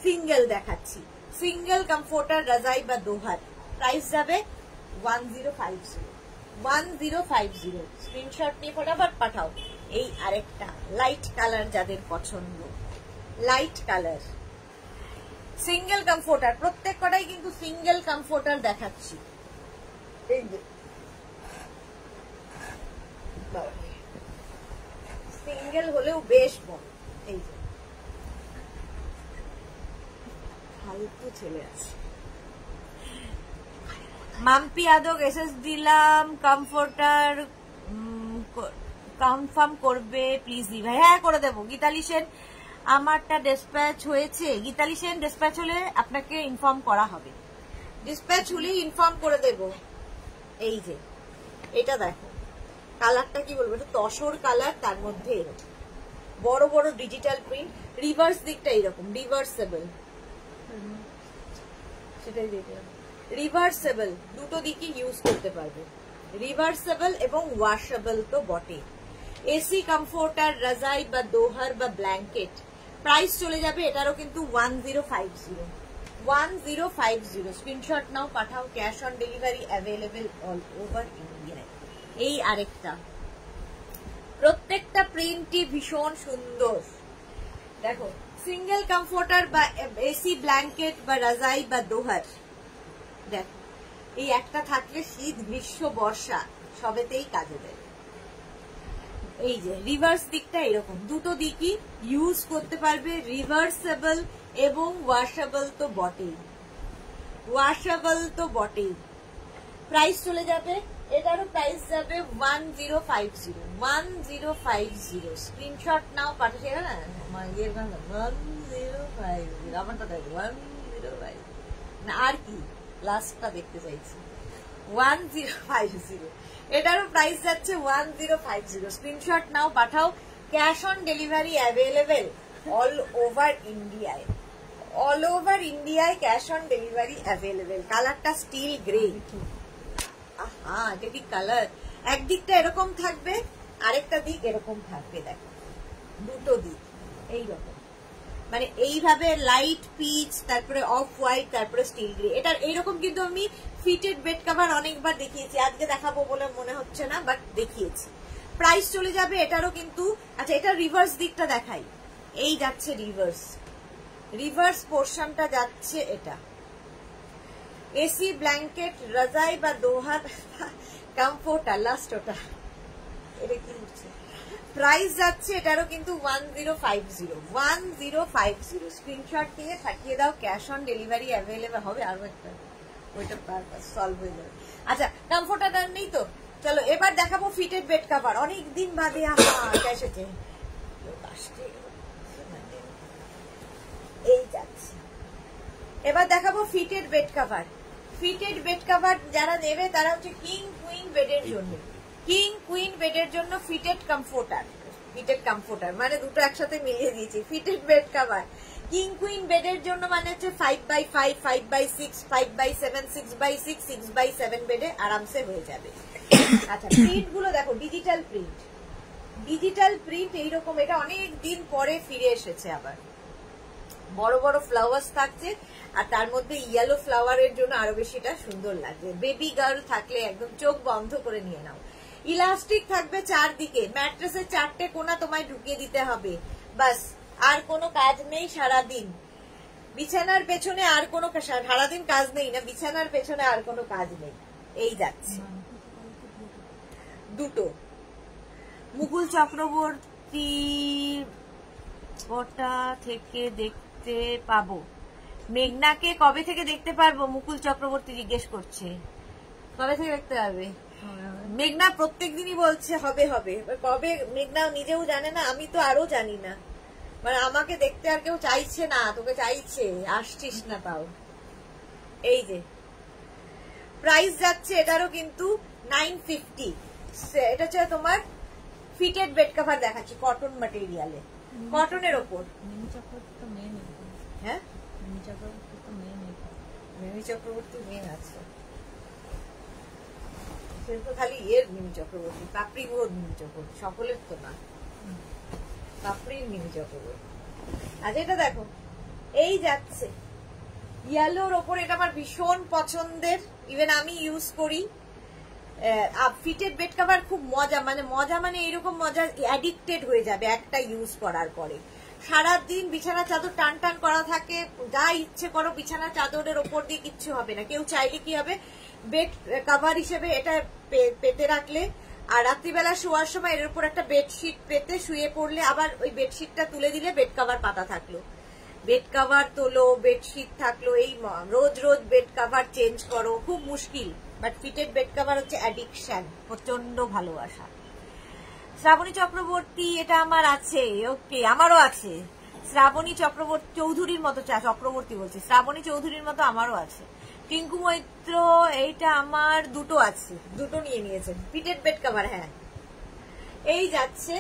সিঙ্গেল দেখাচ্ছি, সিঙ্গেল কমফোর্টার রাজাই বা দোহার প্রাইস যাবে 1050। স্ক্রিনশট নিয়ে ফটাফট পাঠাও। এই আরেকটা লাইট কালার, যাদের পছন্দ লাইট কালার, সিঙ্গেল কমফোর্টার, প্রত্যেক কটাই কিন্তু সিঙ্গেল কমফোর্টার দেখাচ্ছি। এই যে সিঙ্গেল হলেও বেশ বড়। এই যে ফালতু ছেলে আছে। মাম্পি আদক এসএস দিলাম, কমফোর্টার কনফার্ম করবে প্লিজ ভাই। হ্যাঁ করে দেবো। গীতালি সেন, আমারটা ডিসপ্যাচ হয়েছে। গীতালি সেন, ডিসপ্যাচ হলে আপনাকে ইনফর্ম করা হবে, ডিসপ্যাচ হলেই ইনফর্ম করে দেব। এই যে এটা দেখো, কালারটা কি বলবো, এটা তসর কালার, তার মধ্যে এরকম বড় বড় ডিজিটাল প্রিন্ট। রিভার্স দিকটা এরকম রিভার্সেবল, সেটাই দেখলাম। রিভার্সেবল, দুটো দিকই ইউজ করতে পারবে, রিভার্সেবল এবং ওয়াশেবল তো বটে। এসি কমফোর্টার রাজাই বা দোহার বা ব্ল্যাঙ্কেট প্রাইস চলে যাবে এটারও কিন্তু 1050। স্ক্রিনশট নাও, পাঠাও। Cash on delivery available all over ইন্ডিয়ায়। এই আরেকটা, প্রত্যেকটা প্রিন্টই ভীষণ সুন্দর। দেখো, সিঙ্গেল কমফোর্টার বা এসি ব্ল্যাঙ্কেট বা রাজাই বা দোহার, দেখো এই একটা থাকলে শীত গ্রীষ্ম বর্ষা সবেতেই কাজে দেবে। এই যে রিভার্স দিকটা এরকম, দুটো দিকই ইউজ করতে পারবে, রিভার্সেবল এবং ওয়াশেবল তো বটেই, প্রাইস চলে যাবে এটারও, প্রাইস যাবে 1050। স্ক্রিনশট নাও, পাঠাচ্ছি না আমার ইয়ের গান 1050, আমারটা দেখ 1050 না, আর কি লাস্টটা দেখতে চাইছি 1050। এটারও প্রাইস যাচ্ছে 1050। স্ক্রিনশট নাও, পাঠাও। Cash on delivery available all over ইন্ডিয়ায়, ক্যাশ অন ডেলিভারি অ্যাভেলেবেল। কালারটা স্টিল গ্রে। হ্যাঁ, এটা কি কালার, একদিকটা এরকম থাকবে, আরেকটা দিক এরকম থাকবে। দেখো দুটো দিক এইরকম, মানে এইভাবে লাইট পিচ, তারপরে অফ হোয়াইট, তারপরে স্টিল গ্রে। এটার এইরকম কিন্তু আমি ফিটেড বেড কভার অনেকবার দেখিয়েছি, আজকে দেখাবো বলে মনে হচ্ছে না, বাট দেখিয়েছি। প্রাইস চলে যাবে এটারও কিন্তু। আচ্ছা, এটা রিভার্স দিকটা দেখাই। এই যাচ্ছে রিভার্স পোর্শনটা যাচ্ছে এটা। এসি ব্ল্যাঙ্কেট রাজাই বা দোহার কমফোর্টার, লাস্ট ওটা, এটা কি হচ্ছে, প্রাইস যাচ্ছে এটারও কিন্তু 1050। স্ক্রিনশট দিয়ে পাঠিয়ে দাও। ক্যাশ অন ডেলিভারি অ্যাভেলেবেল হবে। আরো একটা, ওইটা পারপাস সলভ হয়ে যাবে। আচ্ছা, কমফোর্টার নেই তো, চলো এবার দেখাবো ফিটেড বেড কভার। অনেকদিন বাদে এসেছে, এই যাচ্ছে। এবার দেখাবো fitted bed cover. Fitted bed cover যারা নেবে তারা হচ্ছে কিং কুইন বেডের জন্য, ফিটেড কমফোর্টার মানে দুটো একসাথে মিলিয়ে দিয়েছি। Fitted bed cover king queen বেডের জন্য মানে হচ্ছে 5x5, 5x6, 5x7, 6x6, 6x7 বেডে আরামসে হয়ে যাবে। আচ্ছা, প্রিন্ট গুলো দেখো, ডিজিটাল প্রিন্ট এইরকম। এটা অনেক দিন পরে ফিরে এসেছে আবার, বড় বড় ফ্লাওয়ার্স থাকছে, আর তার মধ্যে ইয়েলো ফ্লাওয়ারের জন্য আরো বেশি এটা সুন্দর লাগবে। বেবি গার্ল থাকলে একদম চোখ বন্ধ করে নিয়ে নাও। ইলাস্টিক থাকবে চারদিকে, ম্যাট্রেসের 4টে কোণা তোমায় ঢুকিয়ে দিতে হবে, বাস। আর কোনো কাজ নেই সারাদিন, বিছানার পেছনে আর কোনো, সারাদিন কাজ নেই না, বিছানার পেছনে আর কোনো কাজ নেই। এই যাচ্ছে দুটো। মুকুল চক্রবর্তী কটা থেকে দেখতে পাবো? মেঘনাকে কবে থেকে দেখতে পারবো? মুকুল চক্রবর্তী জিজ্ঞেস করছে কবে থেকে দেখতে পারবে। মেঘনা প্রত্যেকদিনই বলছে হবে হবে, কবে মেঘনা নিজেও জানে না, আমি তো আরো জানি না। মানে আমাকে দেখতে আর কেউ চাইছে না, তোকে চাইছে, আসছিস না তাও। এই যে প্রাইস যাচ্ছে এটারও কিন্তু 950। এটা হচ্ছে তোমার ফিটেড বেড কভার দেখাচ্ছি, কটন ম্যাটেরিয়ালে, কটনের ওপর। হ্যাঁ মিমি চক্রবর্তী মেন আছে, সে তো খালি ইয়ের মিমি চক্রবর্তী, পাপড়ি গুঁড়োর মিমি চক্রবর্তী, সকলের তো না, পাপড়ির মিমি চক্রবর্তী। আচ্ছা এটা দেখো, এই যাচ্ছে ইয়েলোর ওপর, এটা আমার ভীষণ পছন্দের, ইভেন আমি ইউজ করি। ফিটেড বেড কভার খুব মজা, মানে এইরকম মজা, অ্যাডিক্টেড হয়ে যাবে একটা ইউজ করার পরে। সারাদিন বিছানা চাদর টান টান করা থাকে, যা ইচ্ছে করো বিছানা চাদরের ওপর দিয়ে কিচ্ছু হবে না। কেউ চাইলে কি হবে, বেড কভার হিসেবে এটা পেতে রাখলে, আর রাত্রিবেলা শোয়ার সময় এর উপর একটা বেডশিট পেতে শুয়ে পড়লে, আবার ওই বেডশিটটা তুলে দিলে বেড কভার পাতা থাকলো, বেড কভার তোলো, বেডশিট থাকলো, এই রোজ রোজ বেড কভার চেঞ্জ করো, খুব মুশকিল। বাট ফিটেড বেড কভার হচ্ছে অ্যাডিকশন, প্রচন্ড ভালোবাসা। শ্রাবণী চক্রবর্তী এটা আমার আছে, ওকে আমারও আছে। শ্রাবণী চক্রবর্তী চৌধুরীর মতো, চক্রবর্তী বলছি, শ্রাবণী চৌধুরীর মতো আমারও আছে। টিঙ্কু মৈত্র এইটা আমার দুটো আছে, দুটো নিয়ে নিয়েছেন ফিটেড বেড কভার। হ্যাঁ এই যাচ্ছে,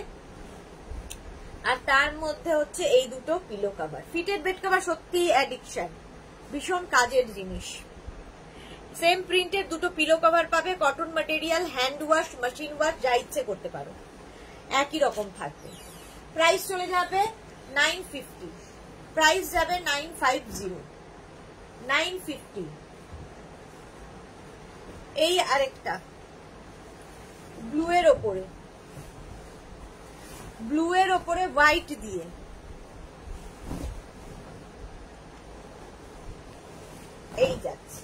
আর তার মধ্যে হচ্ছে এই দুটো pillow cover. Fitted bed cover সত্যি অ্যাডিকশন, ভীষণ কাজের জিনিস। সেম প্রিন্টের দুটো পিলো কভার পাবে, cotton material, hand wash, machine wash, যা ইচ্ছে করতে পারো, একই রকম থাকবে। প্রাইস চলে যাবে 950, প্রাইস যাবে 950, 950। এই আরেকটা ব্লু এর ওপরে, ব্লু এর ওপরে হোয়াইট দিয়ে, এই যাচ্ছে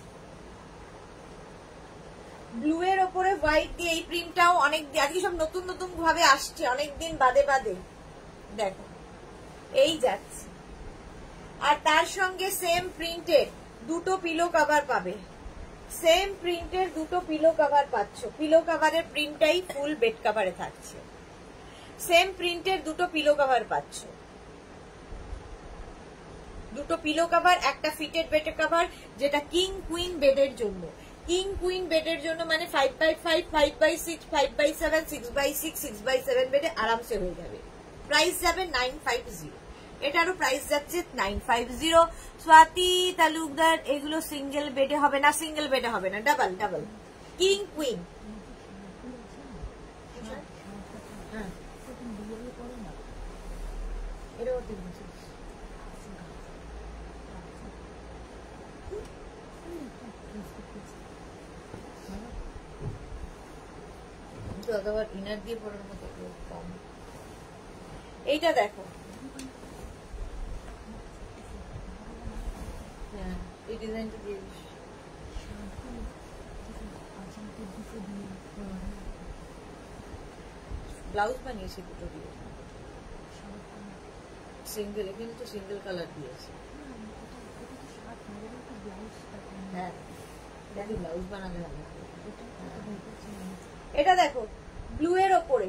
ব্লু এর ওপরে হোয়াইট দিয়ে। এই প্রিন্টটাও অনেক, আজকে সব নতুন নতুন ভাবে আসছে, অনেকদিন বাদে বাদে। দেখো এই যাচ্ছে, আর তার সঙ্গে সেম প্রিন্টের দুটো পিলো কভার পাবে, সেম প্রিন্টের দুটো পিলো কভার পাচ্ছ। পিলো কভারের প্রিন্টটাই ফুল বেড কভারে থাকছে, সেম প্রিন্টের দুটো পিলো কভার পাচ্ছ, দুটো পিলো কভার, একটা ফিটেড বেড কভার, যেটা কিং কুইন বেডের জন্য। কিং কুইন বেডের জন্য মানে 5x5, 5x6, 5x7, 6x6, 6x7 বেডে আরামসে হয়ে যাবে। প্রাইস যাবে 950, এটারও প্রাইস যাচ্ছে 950। স্বাতি তালুকদার এগুলো সিঙ্গেল বেডে হবে না, সিঙ্গেল বেডে হবে না, double double. King queen inner দিয়ে পড়ার মতো কম। এইটা দেখো, হ্যাঁ এই ডিজাইনটা দিয়ে ব্লাউজ বানিয়েছি দুটো দিয়ে, সিঙ্গেল, এখানে তো সিঙ্গেল কালার দিয়েছে। হ্যাঁ ব্লাউজ বানাবে হবে। এটা দেখো ব্লু এর ওপরে,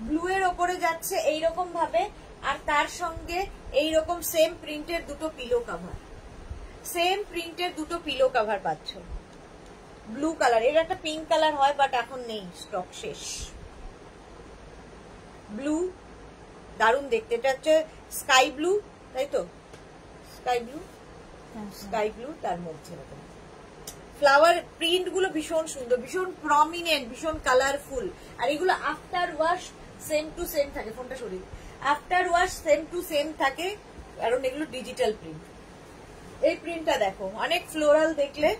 ব্লু এর ওপরে যাচ্ছে এইরকম ভাবে, আর তার সঙ্গে এইরকম সেম প্রিন্টের দুটো পিলো কভার, সেম প্রিন্টের দুটো পিলো কভার পাচ্ছ। ব্লু কালার, এর একটা পিঙ্ক কালার হয় বাট এখন নেই, স্টক শেষ। ব্লু দারুণ দেখতে, এটা হচ্ছে স্কাই ব্লু, তাই তো স্কাই ব্লু, স্কাই ব্লু, তার মধ্যে এরকম ফ্লাওয়ার প্রিন্ট গুলো ভীষণ সুন্দর, ভীষণ প্রমিনেন্ট, ভীষণ কালারফুল। আর এগুলো after wash same to same থাকে, ফোনটা সরিয়ে, after wash same to same থাকে, কারণ এগুলো ডিজিটাল প্রিন্ট। এই প্রিন্টটা দেখো, অনেক ফ্লোরাল দেখলে।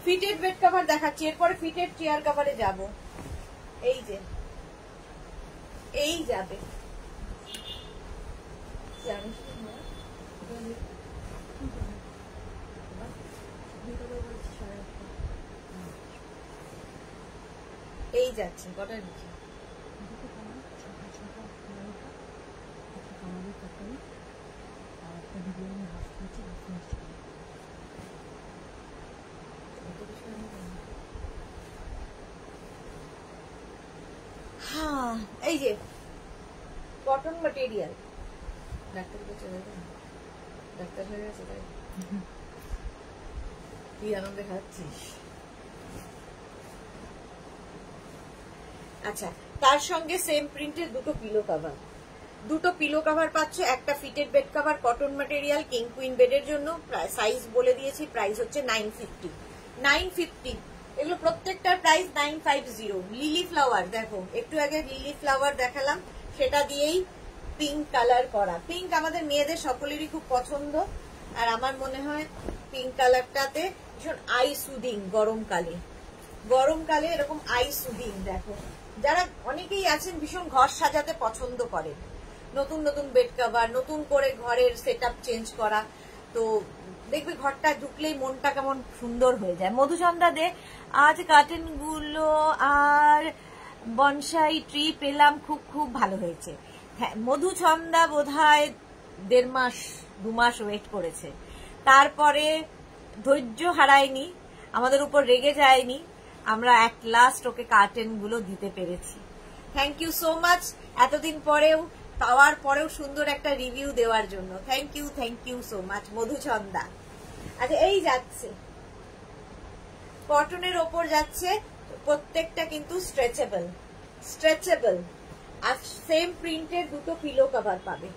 ফিটেড বেড কভার দেখাচ্ছি, এরপরে ফিটেড চেয়ার কভারে যাব। এই যে এই যাবে, এই যাচ্ছে কটা নিচে হ্যাঁ এই যে কটন ম্যাটেরিয়াল। ডাক্তার কাছে যাবে না? ডাক্তার হয়ে গেছে তাই কি আনন্দে খাচ্ছিস। আচ্ছা, তার সঙ্গে সেম প্রিন্টের দুটো পিলো কভার, দুটো পিলো কভার পাচ্ছ। একটা fitted bed cover cotton material king queen বেডের জন্য, সাইজ বলে দিয়েছি, প্রাইস হচ্ছে 950। 950 এগুলো প্রত্যেকটার প্রাইস 950। লিলি ফ্লাওয়ার দেখো, একটু আগে লিলি ফ্লাওয়ার দেখালাম, সেটা দিয়েই পিঙ্ক কালার করা। পিঙ্ক আমাদের মেয়েদের সকলেরই খুব পছন্দ, আর আমার মনে হয় পিঙ্ক কালারটাতে ভীষণ আই সুদিং। গরমকালে এরকম আই সুদিং। দেখো, যারা অনেকেই আছেন ভীষণ ঘর সাজাতে পছন্দ করেন, নতুন নতুন বেড কভার, নতুন করে ঘরের সেটআপ চেঞ্জ করা, তো দেখবে ঘরটা ঢুকলেই মনটা কেমন সুন্দর হয়ে যায়। মধুচন্দ্রা দে, আজ কার্টেন গুলো আর বনসাই ট্রি পেলাম, খুব খুব ভালো হয়েছে। হ্যাঁ, মধুচন্দ্রা বোধহয় 1.5 মাস 2 মাস ওয়েট করেছে, তারপরে ধৈর্য হারায়নি, আমাদের উপর রেগে যায়নি, আমরা এক লাস্ট ওকে কার্টেন গুলো দিতে পেরেছি। থ্যাংক ইউ সো মাচ, এতদিন পরেও পাওয়ার পরেও সুন্দর একটা রিভিউ দেওয়ার জন্য। Thank you so much Madhuchandra. আচ্ছা, এই যাচ্ছে কটনের ওপর যাচ্ছে, প্রত্যেকটা কিন্তু স্ট্রেচেবল। আর সেম প্রিন্টের দুটো পিলো কভার পাবে,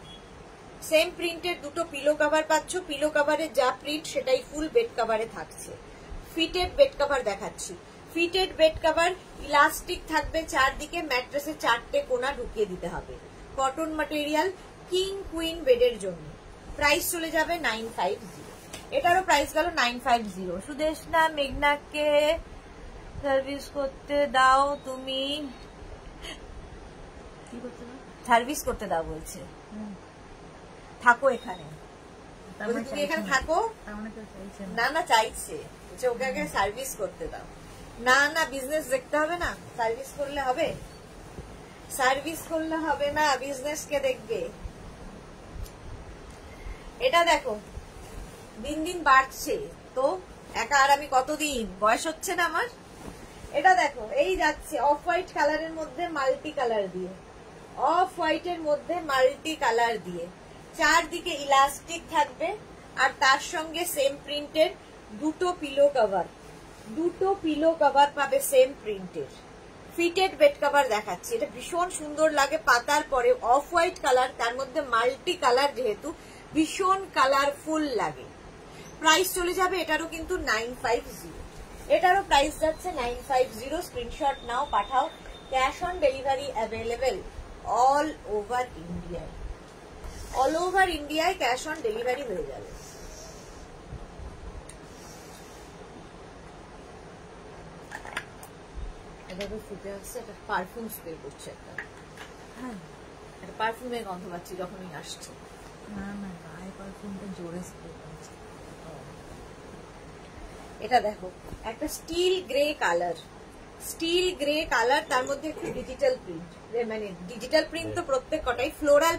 সেম প্রিন্টের দুটো পিলো কভার পাচ্ছ। পিলো কভারের যা প্রিন্ট সেটাই ফুল বেড কভারে থাকছে। ফিটেড বেড কভার দেখাচ্ছি, ফিটেড বেড কভার ইলাস্টিক থাকবে চারদিকে, ম্যাট্রেসে 4টে কোনা ঢুকিয়ে দিতে হবে। কটন ম্যাটেরিয়াল কিং কুইন বেডের জন্য। প্রাইস চলে যাবে 950। এটারও প্রাইস গেল 950। সুদেশনা মেঘনাকে সার্ভিস করতে দাও, তুমি সার্ভিস করতে দাও বলছে। থাকো এখানে, তুমি এখানে থাকো। না চাইছে, ওকে আগে সার্ভিস করতে দাও। না বিজনেস দেখতে হবে না, সার্ভিস করলে হবে? সার্ভিস করলে হবে না, বিজনেস কে দেখবে? এটা দেখো, দিন দিন বাড়ছে তো, একা আর আমি কতদিন, বয়স হচ্ছে না আমার। এটা দেখো, এই যাচ্ছে অফ হোয়াইট কালারের মধ্যে মাল্টি কালার দিয়ে, অফ হোয়াইটের মধ্যে মাল্টি কালার দিয়ে, চারদিকে ইলাস্টিক থাকবে, আর তার সঙ্গে সেম প্রিন্টের দুটো পিলো কভার পাবে সেম প্রিন্টের। ফিটেড বেড কভার দেখাচ্ছি, এটা ভীষণ সুন্দর লাগে পাতার পরে। অফ হোয়াইট কালার, তার মধ্যে মাল্টি কালার, যেহেতু ভীষণ কালারফুল লাগে। প্রাইস চলে যাবে এটারও কিন্তু 950। এটারও প্রাইস যাচ্ছে 950। স্ক্রিনশট নাও, পাঠাও। Cash on delivery available all over ইন্ডিয়ায়। অল ওভার ইন্ডিয়ায় ক্যাশ অন ডেলিভারি হয়ে যাবে। ফুটে আসছে, একটা পারফিউম স্প্রে করছে, একটা একটা পারফিউমের গন্ধ পাচ্ছি যখনই আসছে। না গায়ে পারফিউমটা জোরে স্প্রে করছে। এটা দেখো, একটা স্টিল গ্রে কালার, তার মধ্যে একটু ডিজিটাল প্রিন্ট, মানে ডিজিটাল প্রিন্ট তো প্রত্যেক কটাই, ফ্লোরাল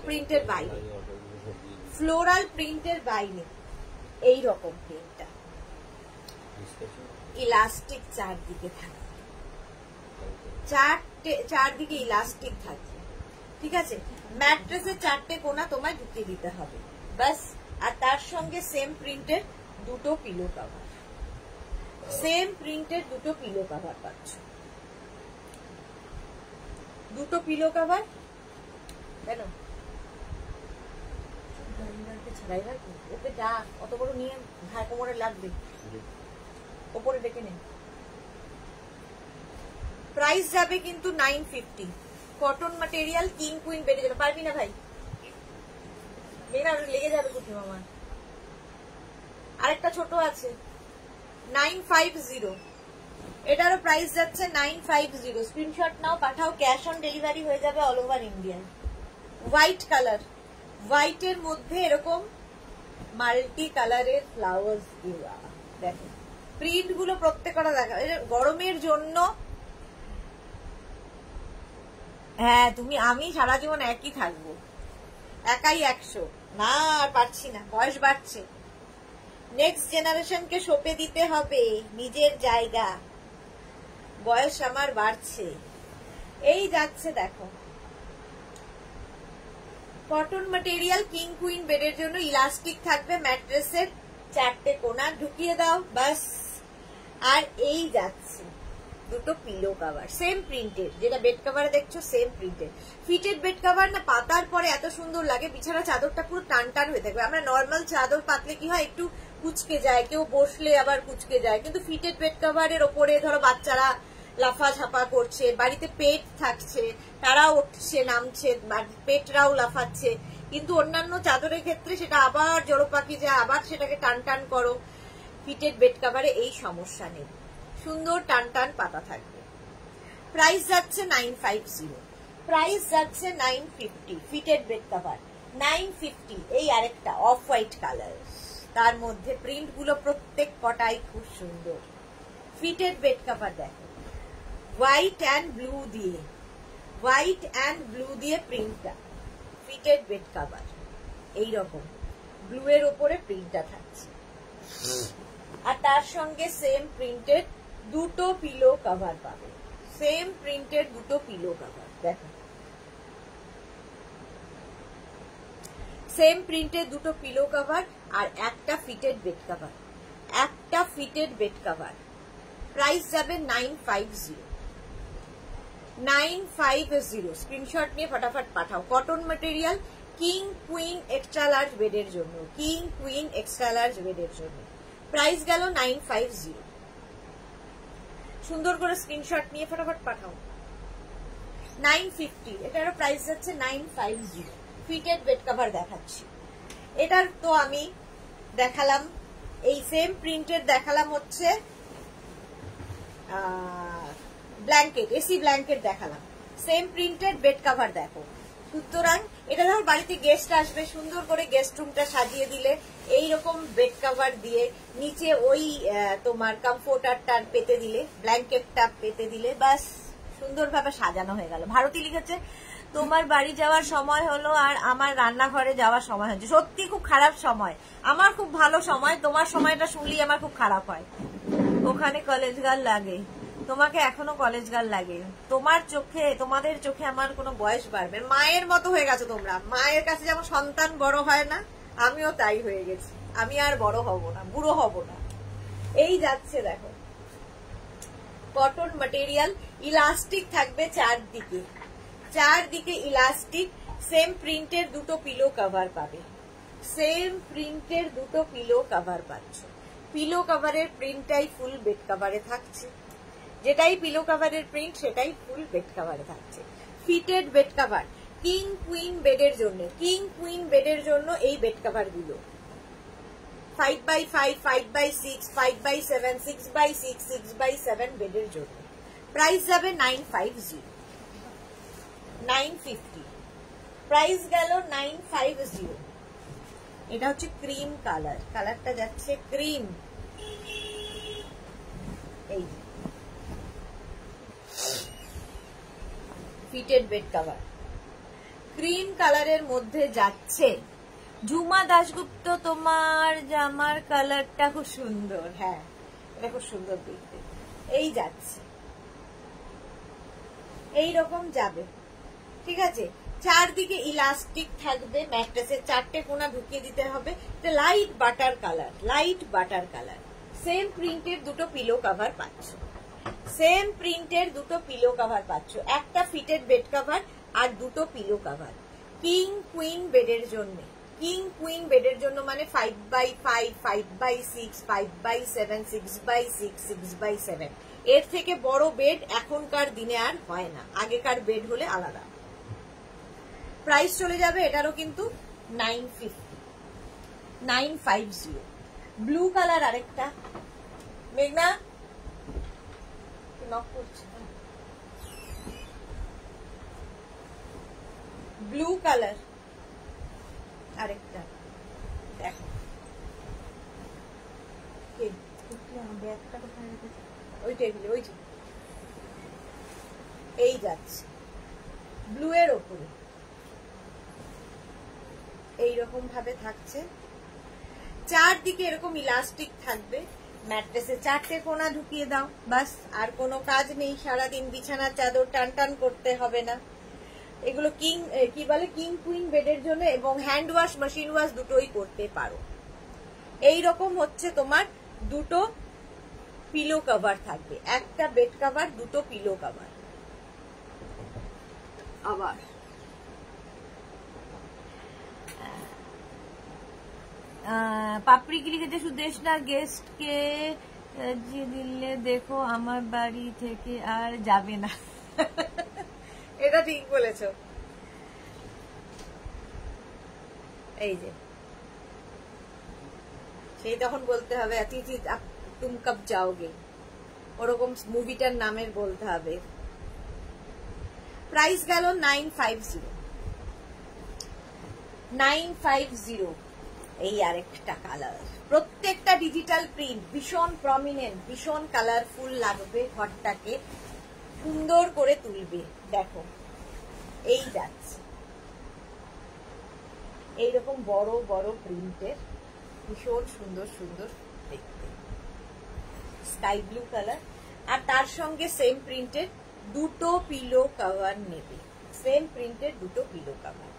প্রিন্টের বাইরে এই রকম প্রিন্টটা, ইলাস্টিক চারদিকে থাকে, চারদিকে ইলাস্টিক থাকবে, ঠিক আছে। ম্যাট্রেসে 4টে কোনা তোমায় ঢুকিয়ে দিতে হবে বাস। আর তার সঙ্গে সেম প্রিন্টের দুটো পিলো কভার, পাচ্ছ। দুটো পিলো কভার কেন ওকে ডাক, অত বড় নিয়ে ঘাড় কোমরে লাগবে, ওপরে ডেকে নে। প্রাইস যাবে কিন্তু 950। কটন ম্যাটেরিয়াল কিং কুইন বেড়ে যাবে। পারবি না ভাই, লেগে যাবে কুটি মামা। আরেকটা ছোট আছে 950। এটারও প্রাইস যাচ্ছে 950। স্ক্রিনশট নাও, পাঠাও। ক্যাশ অন ডেলিভারি হয়ে যাবে all over Indian. White colour, হোয়াইটের মধ্যে এরকম মাল্টি কালারের ফ্লাওয়ার্স দেওয়া। দেখো প্রিন্ট গুলো প্রত্যেকটা দেখা, গরমের জন্য হ্যাঁ তুমি আমি সারা জীবন একই থাকবো, একাই 100 না, আর পারছি না, বয়স বাড়ছে। নেক্সট জেনারেশনকে সঁপে দিতে হবে নিজের জায়গা, বয়স আমার বাড়ছে। এই যাচ্ছে দেখো, কটন ম্যাটেরিয়াল, কিং কুইন বেডের জন্য ইলাস্টিক থাকবে, ম্যাট্রেসের 4টে কোণা ঢুকিয়ে দাও বাস। আর এই যাচ্ছে দুটো পিলো কভার, সেম প্রিন্টেড, যেটা বেড কভারে দেখছো same printed. Fitted bed cover না পাতার পরে এত সুন্দর লাগে, বিছানা চাদরটা পুরো টান টান হয়ে থাকবে। আমরা নর্মাল চাদর পাতলে কি হয়, একটু কুচকে যায়, কেউ বসলে আবার কুচকে যায়, কিন্তু ফিটেড বেড কভারের ওপরে ধরো বাচ্চারা লাফা ঝাপা করছে, বাড়িতে পেট থাকছে, তারাও উঠছে নামছে, পেটরাও লাফাচ্ছে, কিন্তু অন্যান্য চাদরের ক্ষেত্রে সেটা আবার জড়ো পাখি যায়, আবার সেটাকে টান টান করো। ফিটেড বেড কভারে এই সমস্যা নেই, সুন্দর টান টান পাতা থাকবে। প্রাইস যাচ্ছে 950, প্রাইস যাচ্ছে 950, ফিটেড বেড কভার 950। এই আরেকটা অফ হোয়াইট কালার, তার মধ্যে প্রিন্ট গুলো প্রত্যেক কটাই খুব সুন্দর। ফিটেড বেড কভার দেখো, হোয়াইট অ্যান্ড ব্লু দিয়ে, হোয়াইট অ্যান্ড ব্লু দিয়ে প্রিন্টটা, ফিটেড বেড কভার এইরকম ব্লু এর উপরে প্রিন্টটা থাকছে, আর তার সঙ্গে সেম প্রিন্টেড দুটো পিলো কভার পাবে, সেম প্রিন্টেড দুটো পিলো কভার দেখো, সেম প্রিন্টেড দুটো পিলো কভার আর একটা ফিটেড বেড কভার, একটা ফিটেড বেড কভার। প্রাইস যাবে 950, 950। স্ক্রিনশট নিয়ে ফটাফট পাঠাও। Cotton material, king queen extra large বেডের জন্য, কিং কুইন এক্সট্রা লার্জ বেডের জন্য। প্রাইস গেল 950। সুন্দর করে স্ক্রিনশট নিয়ে ফটাফট পাঠাও। 950, এটারও প্রাইস যাচ্ছে 950। ফিটেড বেড কভার দেখাচ্ছি, এটার তো আমি দেখালাম, এই সেম প্রিন্টের দেখালাম হচ্ছে ব্ল্যাঙ্কেট, এসি ব্ল্যাঙ্কেট দেখালাম, সেম প্রিন্টেড বেড কভার দেখো। সুতরাং এটা ধর বাড়িতে গেস্ট আসবে, সুন্দর করে গেস্ট রুমটা সাজিয়ে দিলে এইরকম বেড কভার দিয়ে নিচে ওই তোমার কমফোর্টারটা পেতে দিলে, ব্ল্যাঙ্কেটটা পেতে দিলে, বাস সুন্দরভাবে সাজানো হয়ে গেল। ভারতী লিখেছে তোমার বাড়ি যাওয়ার সময় হলো আর আমার রান্নাঘরে যাওয়ার সময় হচ্ছে। সত্যি খুব খারাপ সময়, আমার খুব ভালো সময়, তোমার সময়টা শুনলেই আমার খুব খারাপ হয়। ওখানে কলেজ গার্ল লাগে, তোমাকে এখনো কলেজ গার্ল লাগে, তোমার চোখে, তোমাদের চোখে আমার কোনো বয়স বাড়বে, মায়ের মতো হয়ে গেছো তোমরা। মায়ের কাছে যেমন সন্তান বড় হয় না, আমিও তাই হয়ে গেছি, আমি আর বড় হব না, বুড়ো হব না। এই যাচ্ছে দেখো, কটন ম্যাটেরিয়াল, ইলাস্টিক থাকবে চারদিকে, চারদিকে ইলাস্টিক, সেম প্রিন্টের দুটো পিলো কভার পাবে, সেম প্রিন্টের দুটো পিলো কভার পাচ্ছ। পিলো কভারের প্রিন্টটাই ফুল বেড কভারে থাকছে, যেটাই পিলো কভারের প্রিন্ট সেটাই ফুল বেড কভারে থাকছে। Fitted bed cover, king queen বেডের জন্য, কিং কুইন বেডের জন্য এই বেড কভার গুলো 5x5, 5x6, 5x7, 6x6, 6x7 বেডের জন্য। প্রাইস যাবে 950, 950। প্রাইস গেল 950। এটা হচ্ছে ক্রিম কালার, কালারটা যাচ্ছে ক্রিম। এই ফিটেড বেড কভার ক্রিম কালারের মধ্যে যাচ্ছে। ঝুমা দাশগুপ্ত, তোমার জামার কালারটা খুব সুন্দর, হ্যাঁ এটা খুব সুন্দর দেখতে। এই যাচ্ছে, এইরকম যাবে, ঠিক আছে। চারদিকে ইলাস্টিক থাকবে, ম্যাট্রেসের 4টে কোণা ঢুকিয়ে দিতে হবে। এটা light butter colour, light butter colour. Same প্রিন্টের দুটো পিলো কভার পাচ্ছ, সেম প্রিন্টের দুটো পিলো কভার পাচ্ছ, একটা ফিটেড বেড কভার আর দুটো পিলো কভার। কিং কুইন বেডের জন্য, কিং কুইন বেডের জন্য মানে 5x5, 5x6, 5x7, 6x6, 6x7। এর থেকে বড় বেড এখনকার দিনে আর হয় না, আগেকার বেড হলে আলাদা। প্রাইস চলে যাবে এটারও কিন্তু 950, 950। ব্লু কালার আরেকটা, মেঘনা নক করছে, ব্লু কালার আরেকটা দেখো। ব্যাগটা কোথায় রেখেছে? ওই টেবিলে, ওই যে এই যাচ্ছে ব্লু এর ওপরে এইরকম ভাবে থাকছে, চারদিকে এরকম ইলাস্টিক থাকবে। ম্যাট্রেসে 4টে কোণা ঢুকিয়ে দাও, বাস আর কোনো কাজ নেই। সারাদিন বিছানার চাদর টান টান করতে হবে না। এগুলো কি বলে কিং কুইন বেডের জন্য, এবং হ্যান্ড ওয়াশ মেশিন ওয়াশ দুটোই করতে পারো। এইরকম হচ্ছে তোমার দুটো পিলো কভার থাকবে, একটা বেড কভার, দুটো পিলো কভার। আবার পাপড়ি কি লিখেছে, সুদেশনা গেস্টকে দিলে দেখো আমার বাড়ি থেকে আর যাবে না। এটা ঠিক বলেছো। এই যে সেই তখন বলতে হবে অতিথি তুম কব যাওগে, ওরকম মুভিটার নামের বলতে হবে। প্রাইস গেল 950। এই আরেকটা কালার, প্রত্যেকটা ডিজিটাল প্রিন্ট, ভীষণ প্রমিনেন্ট, ভীষণ কালারফুল লাগবে, ঘরটাকে সুন্দর করে তুলবে। দেখো এই যাচ্ছে এইরকম বড় বড় প্রিন্টের, ভীষণ সুন্দর সুন্দর দেখতে, স্কাই ব্লু কালার। আর তার সঙ্গে সেম প্রিন্টের দুটো পিলো কভার নেবে, সেম প্রিন্টের দুটো পিলো কভার।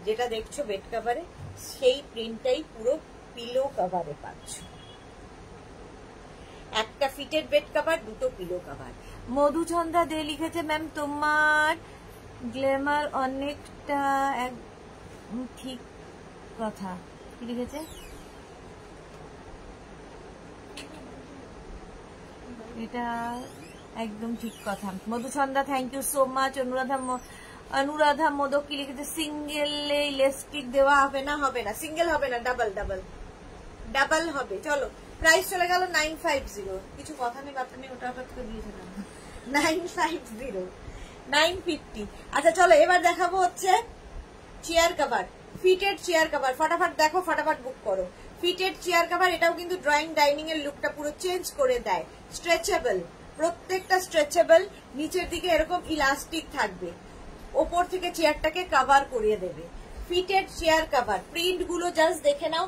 যেটা দেখছো বেড কভারে, সেই প্রিন্টটাই পুরো পিলো কভারে পাচ্ছ। একটা ফিটেড বেড কভার, দুটো পিলো কভার। মধুচন্দ্রা দে লিখেছে, ম্যাম তোমার গ্ল্যামার অনেকটা ঠিক কথা। কি লিখেছে? এটা একদম ঠিক কথা Madhuchandra, thank you so much. Anuradha Modak কি লিখেছে, সিঙ্গেল ইলাস্টিক দেওয়া হবে না? হবে না, সিঙ্গেল হবে না, ডাবল ডাবল ডাবল হবে। চলো প্রাইস চলে গেল 950। কিছু কথা নেই বার্তা নেই, ওটা হঠাৎ করে দিয়েছিলাম। 950 950। আচ্ছা চলো এবার দেখাবো হচ্ছে chair cover, fitted chair cover. ফটাফট দেখো, ফটাফট বুক করো। ফিটেড চেয়ার কভার, এটাও কিন্তু ড্রয়িং ডাইনিং এর লুকটা পুরো চেঞ্জ করে দেয়। স্ট্রেচেবল, প্রত্যেকটা স্ট্রেচেবল, নিচের দিকে এরকম ইলাস্টিক থাকবে, ওপর থেকে চেয়ারটাকে কভার করিয়ে দেবে। ফিটেড চেয়ার কভার, প্রিন্ট গুলো জাস্ট দেখে নাও।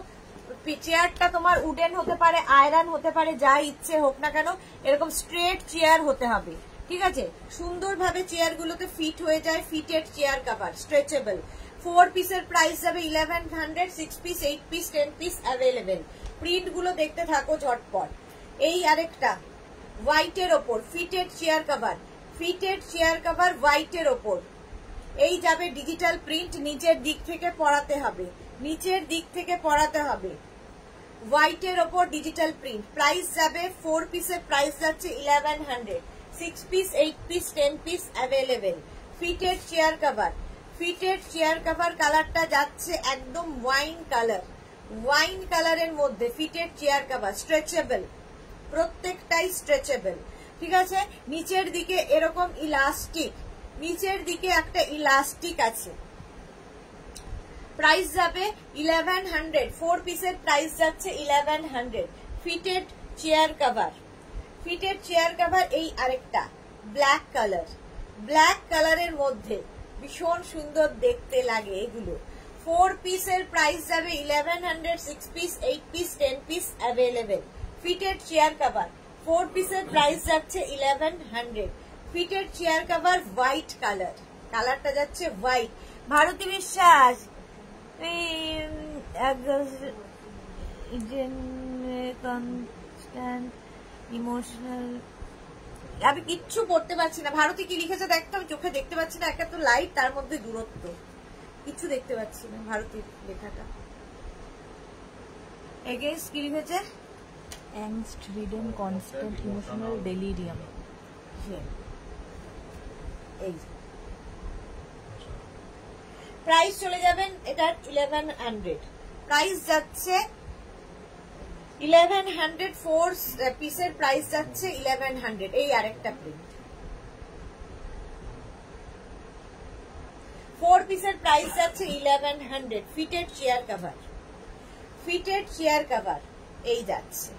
চেয়ারটা তোমার উডেন হতে পারে, আয়রন হতে পারে, যা ইচ্ছে হোক না কেন, এরকম স্ট্রেট চেয়ার হতে হবে, ঠিক আছে? সুন্দরভাবে চেয়ার গুলোতে ফিট হয়ে যায়। Fitted chair cover, stretchable. 4 পিসের প্রাইস যাবে 1100, 6 piece, 8 piece, 10 piece available. Print গুলো দেখতে থাকো ঝটপট। এই আরেকটা হোয়াইটের ওপর fitted chair cover, fitted chair cover হোয়াইটের ওপর। এই যাবে ডিজিটাল প্রিন্ট, নিচের দিক থেকে পড়াতে হবে, নিচের দিক থেকে পড়াতে হবে। হোয়াইটের ওপর ডিজিটাল প্রিন্ট, প্রাইস যাবে 4 পিসের প্রাইস যাচ্ছে 1100, 6 piece, 8 piece, 10 piece available. Fitted chair cover, fitted chair cover কালারটা যাচ্ছে একদম ওয়াইন কালার, ওয়াইন কালারের মধ্যে ফিটেড চেয়ার কভার, স্ট্রেচেবল, প্রত্যেকটাই স্ট্রেচেবল, ঠিক আছে? নিচের দিকে এরকম ইলাস্টিক, নিচের দিকে একটা ইলাস্টিক আছে। প্রাইস যাবে 1100, 4 পিসের প্রাইস যাচ্ছে 1100। Fitted chair cover, fitted chair cover. এই আরেকটা ব্ল্যাক কালার, ব্ল্যাক কালারের মধ্যে ভীষণ সুন্দর দেখতে লাগে এগুলো। 4 পিসের প্রাইস যাবে 1100, 6 piece, 8 piece, 10 piece available. Fitted chair cover, 4 পিসের প্রাইস যাচ্ছে 1100। Fitted chair cover white colour, কালারটা যাচ্ছে হোয়াইট। ভারতী বিশ্বাস, ইমোশনাল, আমি কিচ্ছু পড়তে পারছি না। ভারতী কি লিখেছে দেখতো, আমি চোখে দেখতে পাচ্ছি না, একটা তো লাইট, তার মধ্যে দূরত্ব, কিছু দেখতে পাচ্ছি না ভারতীর লেখাটা। এগেইনস্ট কি লিখেছে, অ্যাংস্ট রিডেন কনস্ট্যান্ট ইমোশনাল ডেলিরিয়াম। এই প্রাইস চলে যাবেন এটার 1100, প্রাইস যাচ্ছে 1100, 4 পিসের প্রাইস যাচ্ছে 1100। এই আরেকটা প্রিন্ট, 4 পিসের প্রাইস যাচ্ছে 1100। Fitted chair cover, fitted chair cover এই যাচ্ছে,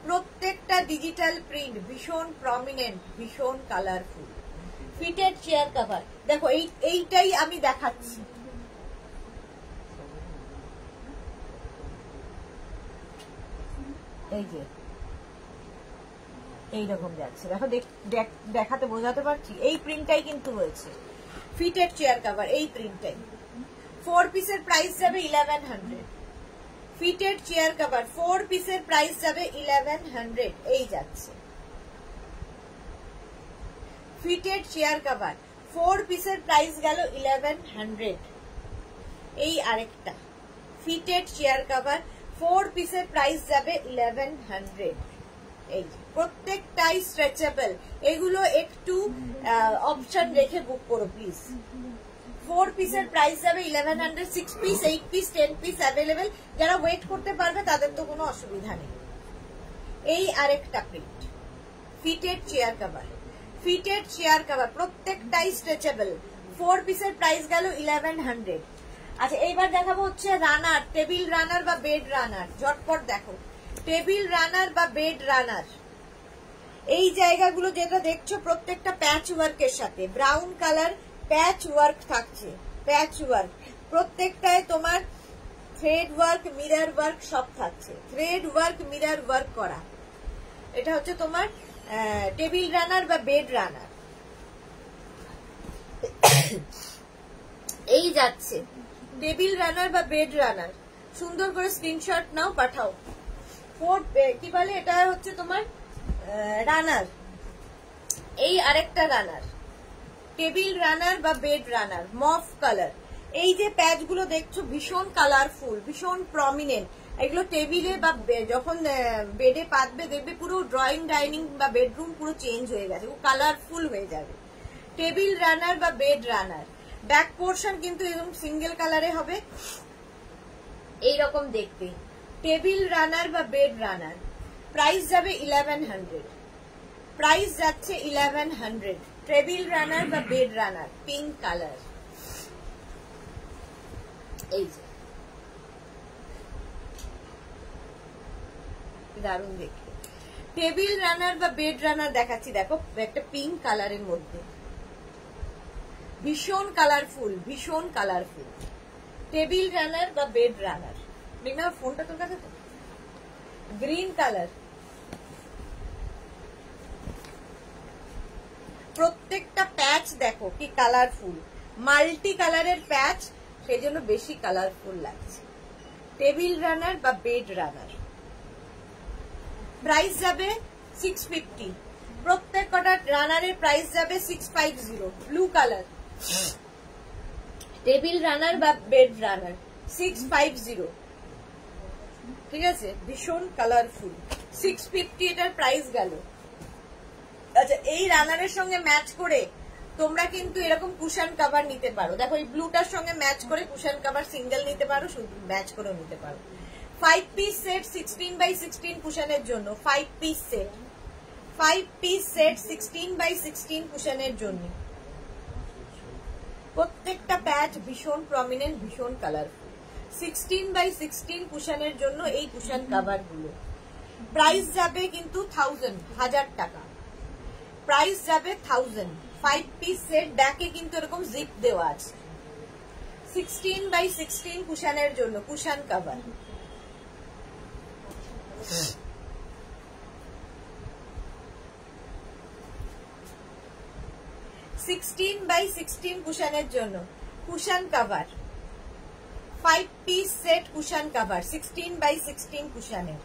প্রত্যেকটা ডিজিটাল প্রিন্ট, ভীষণ প্রমিনেন্ট, ভীষণ কালারফুল। ফিটেড চেয়ার কভার দেখো, এইটাই আমি দেখাচ্ছি। এই যে এইরকম যাচ্ছে, দেখো দেখাতে বোঝাতে পারছি, এই প্রিন্টটাই কিন্তু হয়েছে ফিটেড চেয়ার কভার, এই প্রিন্টটাই। 4 পিসের প্রাইস যাবে 1100। ফিটেড চেয়ার কভার 4 পিসের প্রাইস যাবে 1100, এই যাচ্ছে ফিটেড চেয়ার কভার 4 পিসের প্রাইস গেল 1100। এই আরেকটা ফিটেড চেয়ার কভার 4 পিসের প্রাইস যাবে 1100। এই প্রত্যেকটাই স্ট্রেচেবল, এগুলো একটু অপশন রেখে বুক করো প্লিজ। 4 পিসের প্রাইস যাবে 1100, 6 পিস, 8 পিস, 10 পিস অ্যাভেলেবেল। যারা ওয়েট করতে পারবে তাদের তো কোনো অসুবিধা নেই। এই আরেকটা print fitted chair cover, fitted chair cover প্রত্যেকটাই স্ট্রেচেবল, 4 পিসের প্রাইস গেল 1100। আচ্ছা এইবার দেখাবো হচ্ছে রানার, টেবিল রানার বা বেড রানার। ঝটপট দেখো, টেবিল রানার বা বেড রানার, এই জায়গাগুলো যেটা দেখছো প্রত্যেকটা প্যাচ ওয়ার্কের সাথে, ব্রাউন কালার প্যাচ ওয়ার্ক থাকছে, প্যাচ ওয়ার্ক প্রত্যেকটায় তোমার থ্রেড ওয়ার্ক, মিরর ওয়ার্ক সব থাকছে, থ্রেড ওয়ার্ক, মিরর ওয়ার্ক করা। এটা হচ্ছে তোমার টেবিল রানার বা বেড রানার। এই যাচ্ছে টেবিল রানার বা বেড রানার, সুন্দর করে স্ক্রিনশট নাও, পাঠাও। কি বলে এটা হচ্ছে তোমার রানার। এই আরেকটা রানার, টেবিল রানার বা বেড রানার, মফ কালার। এই যে প্যাচ গুলো দেখছো ভীষণ কালারফুল, ভীষণ প্রমিনেন্ট। এগুলো টেবিলে বা যখন বেডে পাতবে দেখবে পুরো ড্রয়িং ডাইনিং বা বেডরুম পুরো চেঞ্জ হয়ে গেছে, কালারফুল হয়ে যাবে। টেবিল রানার বা বেড রানার, ব্যাক পোর্শন কিন্তু এরকম সিঙ্গেল কালারে হবে, এইরকম দেখতে। টেবিল রানার বা বেড রানার প্রাইস যাবে 1100, প্রাইস যাচ্ছে 1100। টেবিল রানার বা বেড রানার পিঙ্ক কালার, এই যে দারুণ দেখতে। টেবিল রানার বা বেড রানার দেখাচ্ছি, দেখো একটা পিঙ্ক কালারের মধ্যে, ভীষণ কালারফুল, ভীষণ কালারফুল। টেবিল রানার বা বেড রানার, দেখনা ফোনটা তোর কাছে তো, গ্রিন কালার। প্রত্যেকটা প্যাচ দেখো কি কালারফুল, মাল্টি কালারের প্যাচ, সেই জন্য বেশি কালারফুল লাগছে। টেবিল রানার বা বেড রানার প্রাইস যাবে 650, প্রত্যেক কটা রানারের প্রাইস যাবে 650। ব্লু কালার টেবিল রানার বা বেড রানার 650, ঠিক আছে, ভীষণ কালারফুল। 650 এটার প্রাইস গেল। আচ্ছা এই রানারের সঙ্গে ম্যাচ করে তোমরা কিন্তু এরকম কুশন কভার নিতে পারো, দেখো এই ব্লুটার সঙ্গে ম্যাচ করে কুশন কভার সিঙ্গেল নিতে পারো, শুধু ম্যাচ করেও নিতে পারো। 5 পিস সেট 16x16 কুশনের জন্য, 5 piece set, 5 piece set 16x16 কুশনের জন্য। প্রত্যেকটা প্যাচ ভীষণ প্রমিনেন্ট, ভীষণ কালারফুল। 16x16 কুশনের জন্য এই কুশন কভার গুলো প্রাইস যাবে কিন্তু 1000 টাকা, প্রাইস যাবে 1000। 5 পিস সেট, ব্যাকে কিন্তু এরকম জিপ দেওয়া আছে। 16x16 কুশনের জন্য কুশন কভার, কুশনের জন্য cushion cover, 5 piece set cushion cover 16x16 কুশনের।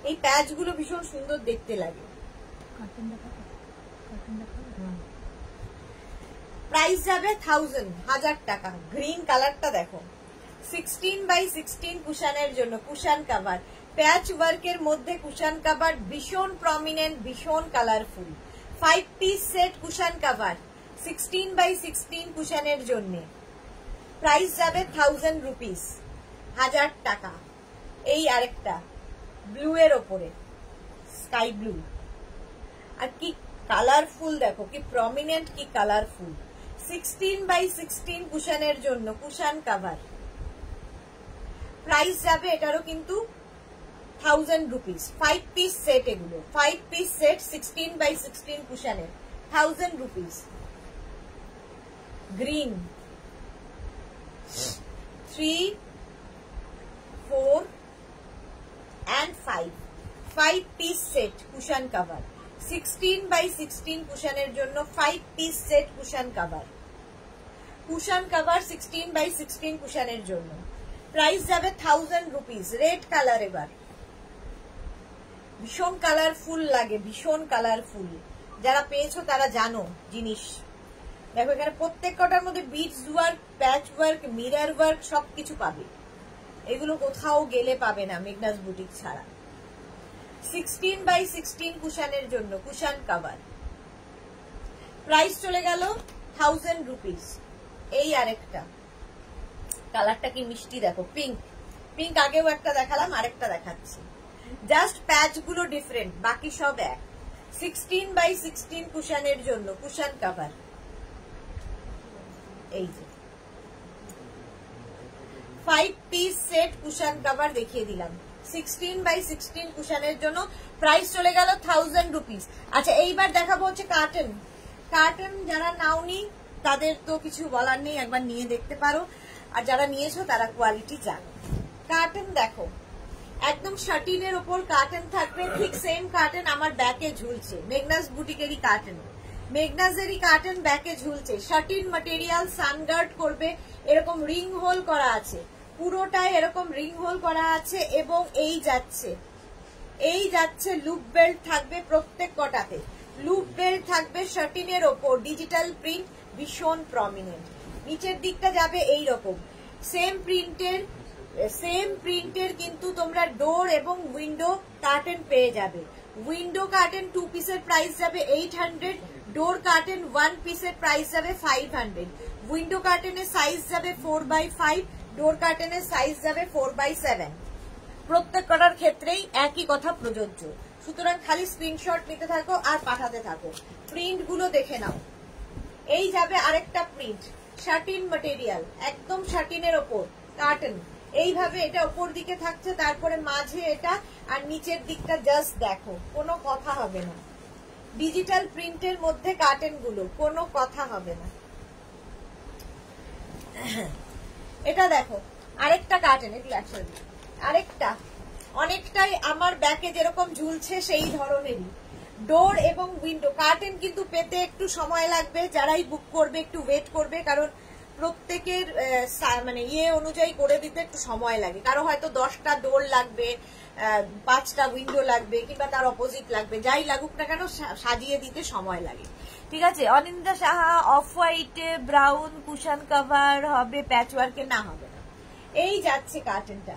এই প্যাচ গুলো ভীষণ সুন্দর দেখতে লাগে। প্রাইস যাবে 1000 টাকা। গ্রিন কালারটা দেখো, 16x16 কুশনের জন্য কুশন কভার, প্যাচ ওয়ার্কের মধ্যে কুশন কভার, ভীষণ প্রমিনেন্ট, ভীষণ colourful. 5 piece set cushion cover 16x16 কুশনের জন্য, প্রাইস যাবে 1000 রুপিস, 1000 টাকা। এই আরেকটা ব্লু এর ওপরে স্কাই ব্লু, আর কি কালারফুল দেখো, কি প্রমিনেন্ট, কি কালারফুল। 16x16 কুশনের জন্য কুশন কভার, প্রাইস যাবে এটারও কিন্তু 1000 রুপিস। 5 পিস সেট, এগুলো 5 piece set 16x16 কুশনের, 1000 rupees. Green. 3, 4 and 5. 5 piece set cushion cover. 16 by 16 cushion এর জন্য 5 piece set cushion cover. Cushion cover 16 by 16 cushion এর জন্য প্রাইস যাবে 1000 rupees. রেড কালার, এবার ভীষণ কালারফুল লাগে, ভীষণ কালারফুল। যারা পেয়েছো তারা জানো জিনিস। দেখো এখানে প্রত্যেক কটার মধ্যে beads work, patch work, mirror work সবকিছু পাবে। এগুলো কোথাও গেলে পাবে না মেঘনাস বুটিক ছাড়া। 16 by 16 কুশনের জন্য কুশন কভার, প্রাইস চলে গেল 1000 rupees। এই আরেকটা কালারটা কি মিষ্টি, দেখো পিঙ্ক। পিঙ্ক আগেও একটা দেখালাম, আরেকটা দেখাচ্ছি। জাস্ট প্যাচ গুলো ডিফারেন্ট, বাকি সব এক। 16 by 16 কুশনের জন্য কুশন কভার। এই যে 5 পিস সেট কুশন কভার দেখিয়ে দিলাম। 16 by 16 কুশনের জন্য প্রাইস চলে গেল 1000 rupees। আচ্ছা এইবার দেখাবো হচ্ছে কার্টন। কার্টন যারা নাওনি তাদের তো কিছু বলার নেই, একবার নিয়ে দেখতে পারো। আর যারা নিয়েছো তারা কোয়ালিটি জানো। কার্টন দেখো একদম শাটিনের ওপর কার্টন থাকবে, ঠিক সেম কার্টন আমার ব্যাকে ঝুলছে। মেঘনাস বুটিকেরই কার্টন, মেঘনাসেরই কার্টন ব্যাকে ঝুলছে। শাটিন ম্যাটেরিয়াল, সানগার্ড করবে, এরকম রিং হোল করা আছে, পুরোটাই এরকম রিং হোল করা আছে। এবং এই যাচ্ছে লুপ বেল্ট থাকবে প্রত্যেক কটাতে। লুপ বেল্ট থাকবে শাটিনের ওপর, ডিজিটাল প্রিন্ট, ভীষণ প্রমিনেন্ট। নিচের দিকটা যাবে এই রকম সেম প্রিন্টের কিন্তু তোমরা ডোর এবং উইন্ডো কার্টেন পেয়ে যাবে। উইন্ডো কার্টেন 2 পিসের প্রাইস যাবে 800, ডোর কার্টেন 1 পিসের প্রাইস যাবে 500। উইন্ডো কার্টেনের সাইজ যাবে 4x5, ডোর কার্টেনের সাইজ যাবে 4x7। প্রত্যেক কটার ক্ষেত্রেই একই কথা প্রযোজ্য। সুতরাং খালি স্ক্রিনশট নিতে থাকো আর পাঠাতে থাকো। প্রিন্ট গুলো দেখে নাও। এই যাবে আরেকটা প্রিন্ট, শাটিন ম্যাটেরিয়াল, একদম শাটিনের ওপর কার্টন। এইভাবে এটা ওপর দিকে থাকছে, তারপরে মাঝে এটা, আর নিচের দিকটা জাস্ট দেখো, কোনো কথা হবে না। ডিজিটাল প্রিন্টের মধ্যে কার্টন গুলো, কোনো কথা হবে না। এটা দেখো আরেকটা কার্টন, এগুলো একসাথে আরেকটা, অনেকটাই আমার ব্যাকে যেরকম ঝুলছে সেই ধরনেরই। ডোর এবং উইন্ডো কার্টেন কিন্তু পেতে একটু সময় লাগবে, যারাই বুক করবে একটু ওয়েট করবে, কারণ প্রত্যেকের মানে অনুযায়ী করে দিতে একটু সময় লাগে। কারো হয়তো 10টা ডোর লাগবে, 5টা উইন্ডো লাগবে, কিংবা তার অপোজিট লাগবে, যাই লাগুক না কেন সাজিয়ে দিতে সময় লাগে। ঠিক আছে, অনিন্দা সাহা অফ হোয়াইটে ব্রাউন কুশন কভার হবে, প্যাচ ওয়ার্কে না হবে না। এই যাচ্ছে কার্টেনটা,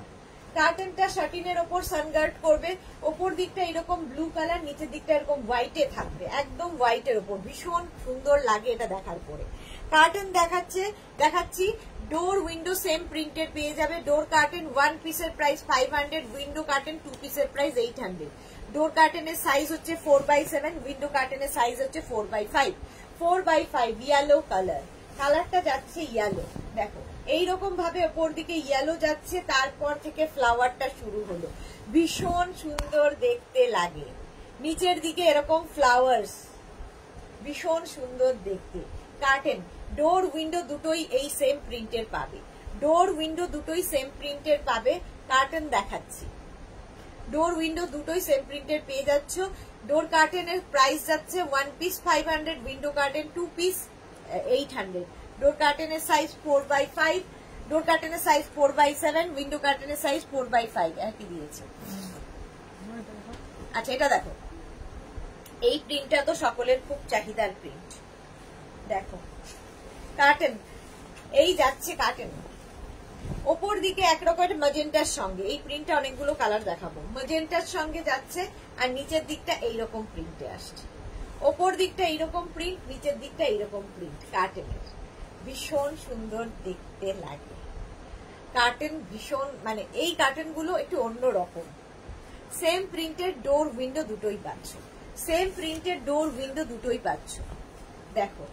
কার্টেনটা শাটিনের ওপর সানগার্ড করবে, ওপর দিকটা এরকম ব্লু কালার, নিচের দিকটা এরকম হোয়াইটে থাকবে, একদম হোয়াইটের ওপর, ভীষণ সুন্দর লাগে এটা দেখার পরে। কার্টেন দেখাচ্ছি, ডোর উইন্ডো সেম প্রিন্টেড পেয়ে যাবে। ডোর কার্টেন 1 পিসের প্রাইস 500, উইন্ডো কার্টেন 2 পিসের প্রাইস 800। ডোর কার্টেনের সাইজ হচ্ছে 4x7, উইন্ডো কার্টেনের সাইজ হচ্ছে 4x5। 4x5 ইয়েলো কালারটা যাচ্ছে ইয়েলো। দেখো এইরকম ভাবে ওপর দিকে ইয়েলো যাচ্ছে, তারপর থেকে ফ্লাওয়ারটা শুরু হলো, ভীষণ সুন্দর দেখতে লাগে। নিচের দিকে এরকম ফ্লাওয়ার্স, ভীষণ সুন্দর দেখতে। কার্টেন ডোর উইন্ডো দুটোই এই সেম প্রিন্টের পাবে, ডোর উইন্ডো দুটোই সেম প্রিন্টের পাবে। কার্টেন দেখাচ্ছি, ডোর উইন্ডো দুটোই সেম প্রিন্টের পেয়ে যাচ্ছ। ডোর কার্টেনের প্রাইস যাচ্ছে 1 piece 500, window curtain 2 piece 800। Door কার্টেনের সাইজ 4x5, ডোর কার্টেনের সাইজ 4x7, উইন্ডো কার্টেনের সাইজ 4x5 একই দিয়েছে। আচ্ছা এটা দেখো, এই প্রিন্টটা তো সকলের খুব চাহিদার প্রিন্ট। দেখো কার্টেন, এই যাচ্ছে কার্টেন, ওপর দিকে একরকম ম্যাজেন্টার সঙ্গে, এই প্রিন্টটা অনেকগুলো কালার দেখাবো, ম্যাজেন্টার সঙ্গে যাচ্ছে, আর নিচের দিকটা এইরকম প্রিন্টে আসছে। ওপর দিকটা এইরকম প্রিন্ট, নিচের দিকটা এইরকম প্রিন্ট। কার্টেনের ভীষণ সুন্দর দেখতে লাগে। কার্টেন ভীষণ, মানে এই কার্টেন গুলো একটু অন্যরকম। সেম প্রিন্টের ডোর উইন্ডো দুটোই পাচ্ছ, সেম প্রিন্টের ডোর উইন্ডো দুটোই পাচ্ছ। দেখো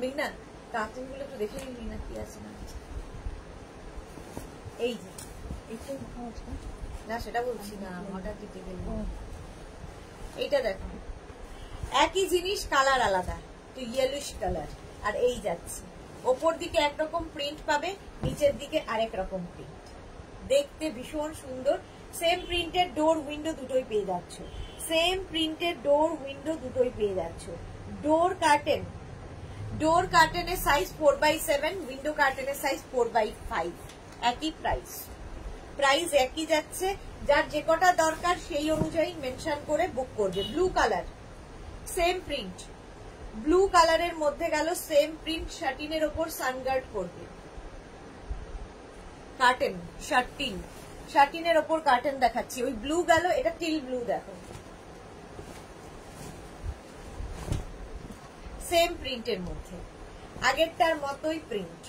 মিনা কার্টেন গুলো একটু দেখে নিবি না কি আছে না। এই যে না সেটা বলছি না, অর্ডার দিতে গেলে এইটা দেখো, একই জিনিস কালার আলাদা, তো ইয়েলোইশ কালার। আর এই যাচ্ছে ওপর দিকে একরকম প্রিন্ট পাবে, নিচের দিকে আরেক রকম প্রিন্ট, দেখতে ভীষণ সুন্দর। সেম প্রিন্টের ডোর উইন্ডো দুটোই পেয়ে যাচ্ছ, সেম প্রিন্টের ডোর উইন্ডো দুটোই পেয়ে যাচ্ছ। ডোর কার্টেনের সাইজ 4x7, উইন্ডো কার্টেনের সাইজ 4x5, একই প্রাইস একই যাচ্ছে। যার যে কটা দরকার সেই অনুযায়ী মেনশন করে বুক করবে। Blue colour, same print, blue কালারের মধ্যে গেল সেম প্রিন্ট, শার্টিনের ওপর সানগার্ড করবে। কার্টেন, শার্টিনের ওপর কার্টেন দেখাচ্ছি। ওই ব্লু গেল, এটা টিল ব্লু দেখো, সেম প্রিন্টের মধ্যে, আগেরটার মতোই প্রিন্ট,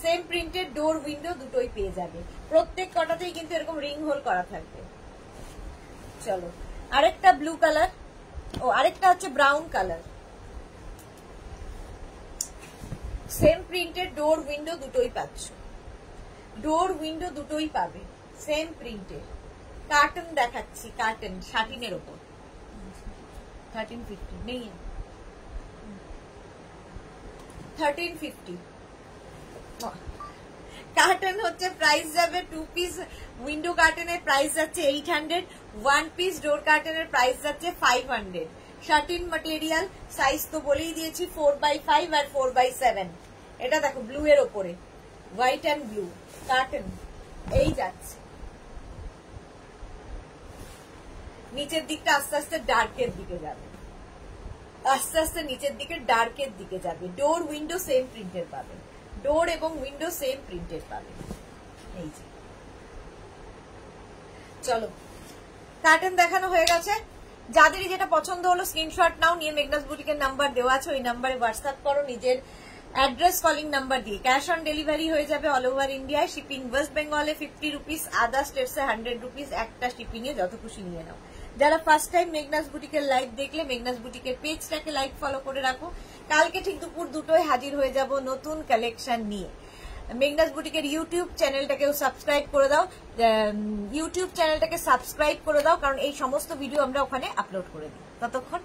সেম প্রিন্টের ডোর উইন্ডো দুটোই পেয়ে যাবে। প্রত্যেক কটাতেই কিন্তু এরকম রিং হোল করা থাকবে। চলো আরেকটা ব্লু কালার, আরেকটা হচ্ছে ব্রাউন কালার, সেম প্রিন্টের ডোর উইন্ডো দুটোই পাচ্ছ, ডোর উইন্ডো দুটোই পাবে সেম প্রিন্টের। কার্টন দেখাচ্ছি, কার্টন শার্টিনের ওপর 1350 নেই, 1350 কার্টন হচ্ছে প্রাইস যাবে 2 পিস উইন্ডো কার্টনের প্রাইস যাচ্ছে 800, 1 পিস ডোর কার্টনের প্রাইস যাচ্ছে 500। শার্টিন ম্যাটেরিয়াল সাইজ তো বলেই দিয়েছি 4x5 আর 4x7। এটা দেখো ব্লু এর ওপরে, হোয়াইট অ্যান্ড ব্লু কার্টন, এই যাচ্ছে। নিচের দিকটা আস্তে আস্তে ডার্কের দিকে যাবে, আস্তে আস্তে নিচের দিকে ডার্কের দিকে যাবে। ডোর উইন্ডো সেম প্রিন্টের পাবে, ডোর এবং উইন্ডো সেম প্রিন্টেড পাবে। এই যে চলো কার্টেন দেখানো হয়ে গেছে। যাদেরই যেটা পছন্দ হলো স্ক্রিনশট নাও, নিয়ে মেঘনাস বুটিকের নাম্বার দেওয়া আছে, ওই নাম্বারে হোয়াটসঅ্যাপ করো নিজের অ্যাড্রেস কলিং নাম্বার দিয়ে। ক্যাশ অন ডেলিভারি হয়ে যাবে অল ওভার ইন্ডিয়ায়। শিপিং ওয়েস্ট বেঙ্গলে 50 রুপিস, আদার স্টেটসে 100 রুপিস, একটা শিপিং এ যত খুশি নিয়ে নাও। যারা ফার্স্ট টাইম মেঘনাস বুটিকের লাইভ দেখলে মেঘনাস বুটিকের পেজটাকে লাইক ফলো করে রাখো। কালকে ঠিক দুপুর 2টোয় হাজির হয়ে যাব নতুন কালেকশন নিয়ে। মেঘনাস বুটিকের ইউটিউব চ্যানেলটাকেও সাবস্ক্রাইব করে দাও, কারণ এই সমস্ত ভিডিও আমরা ওখানে আপলোড করে দিই। ততক্ষণ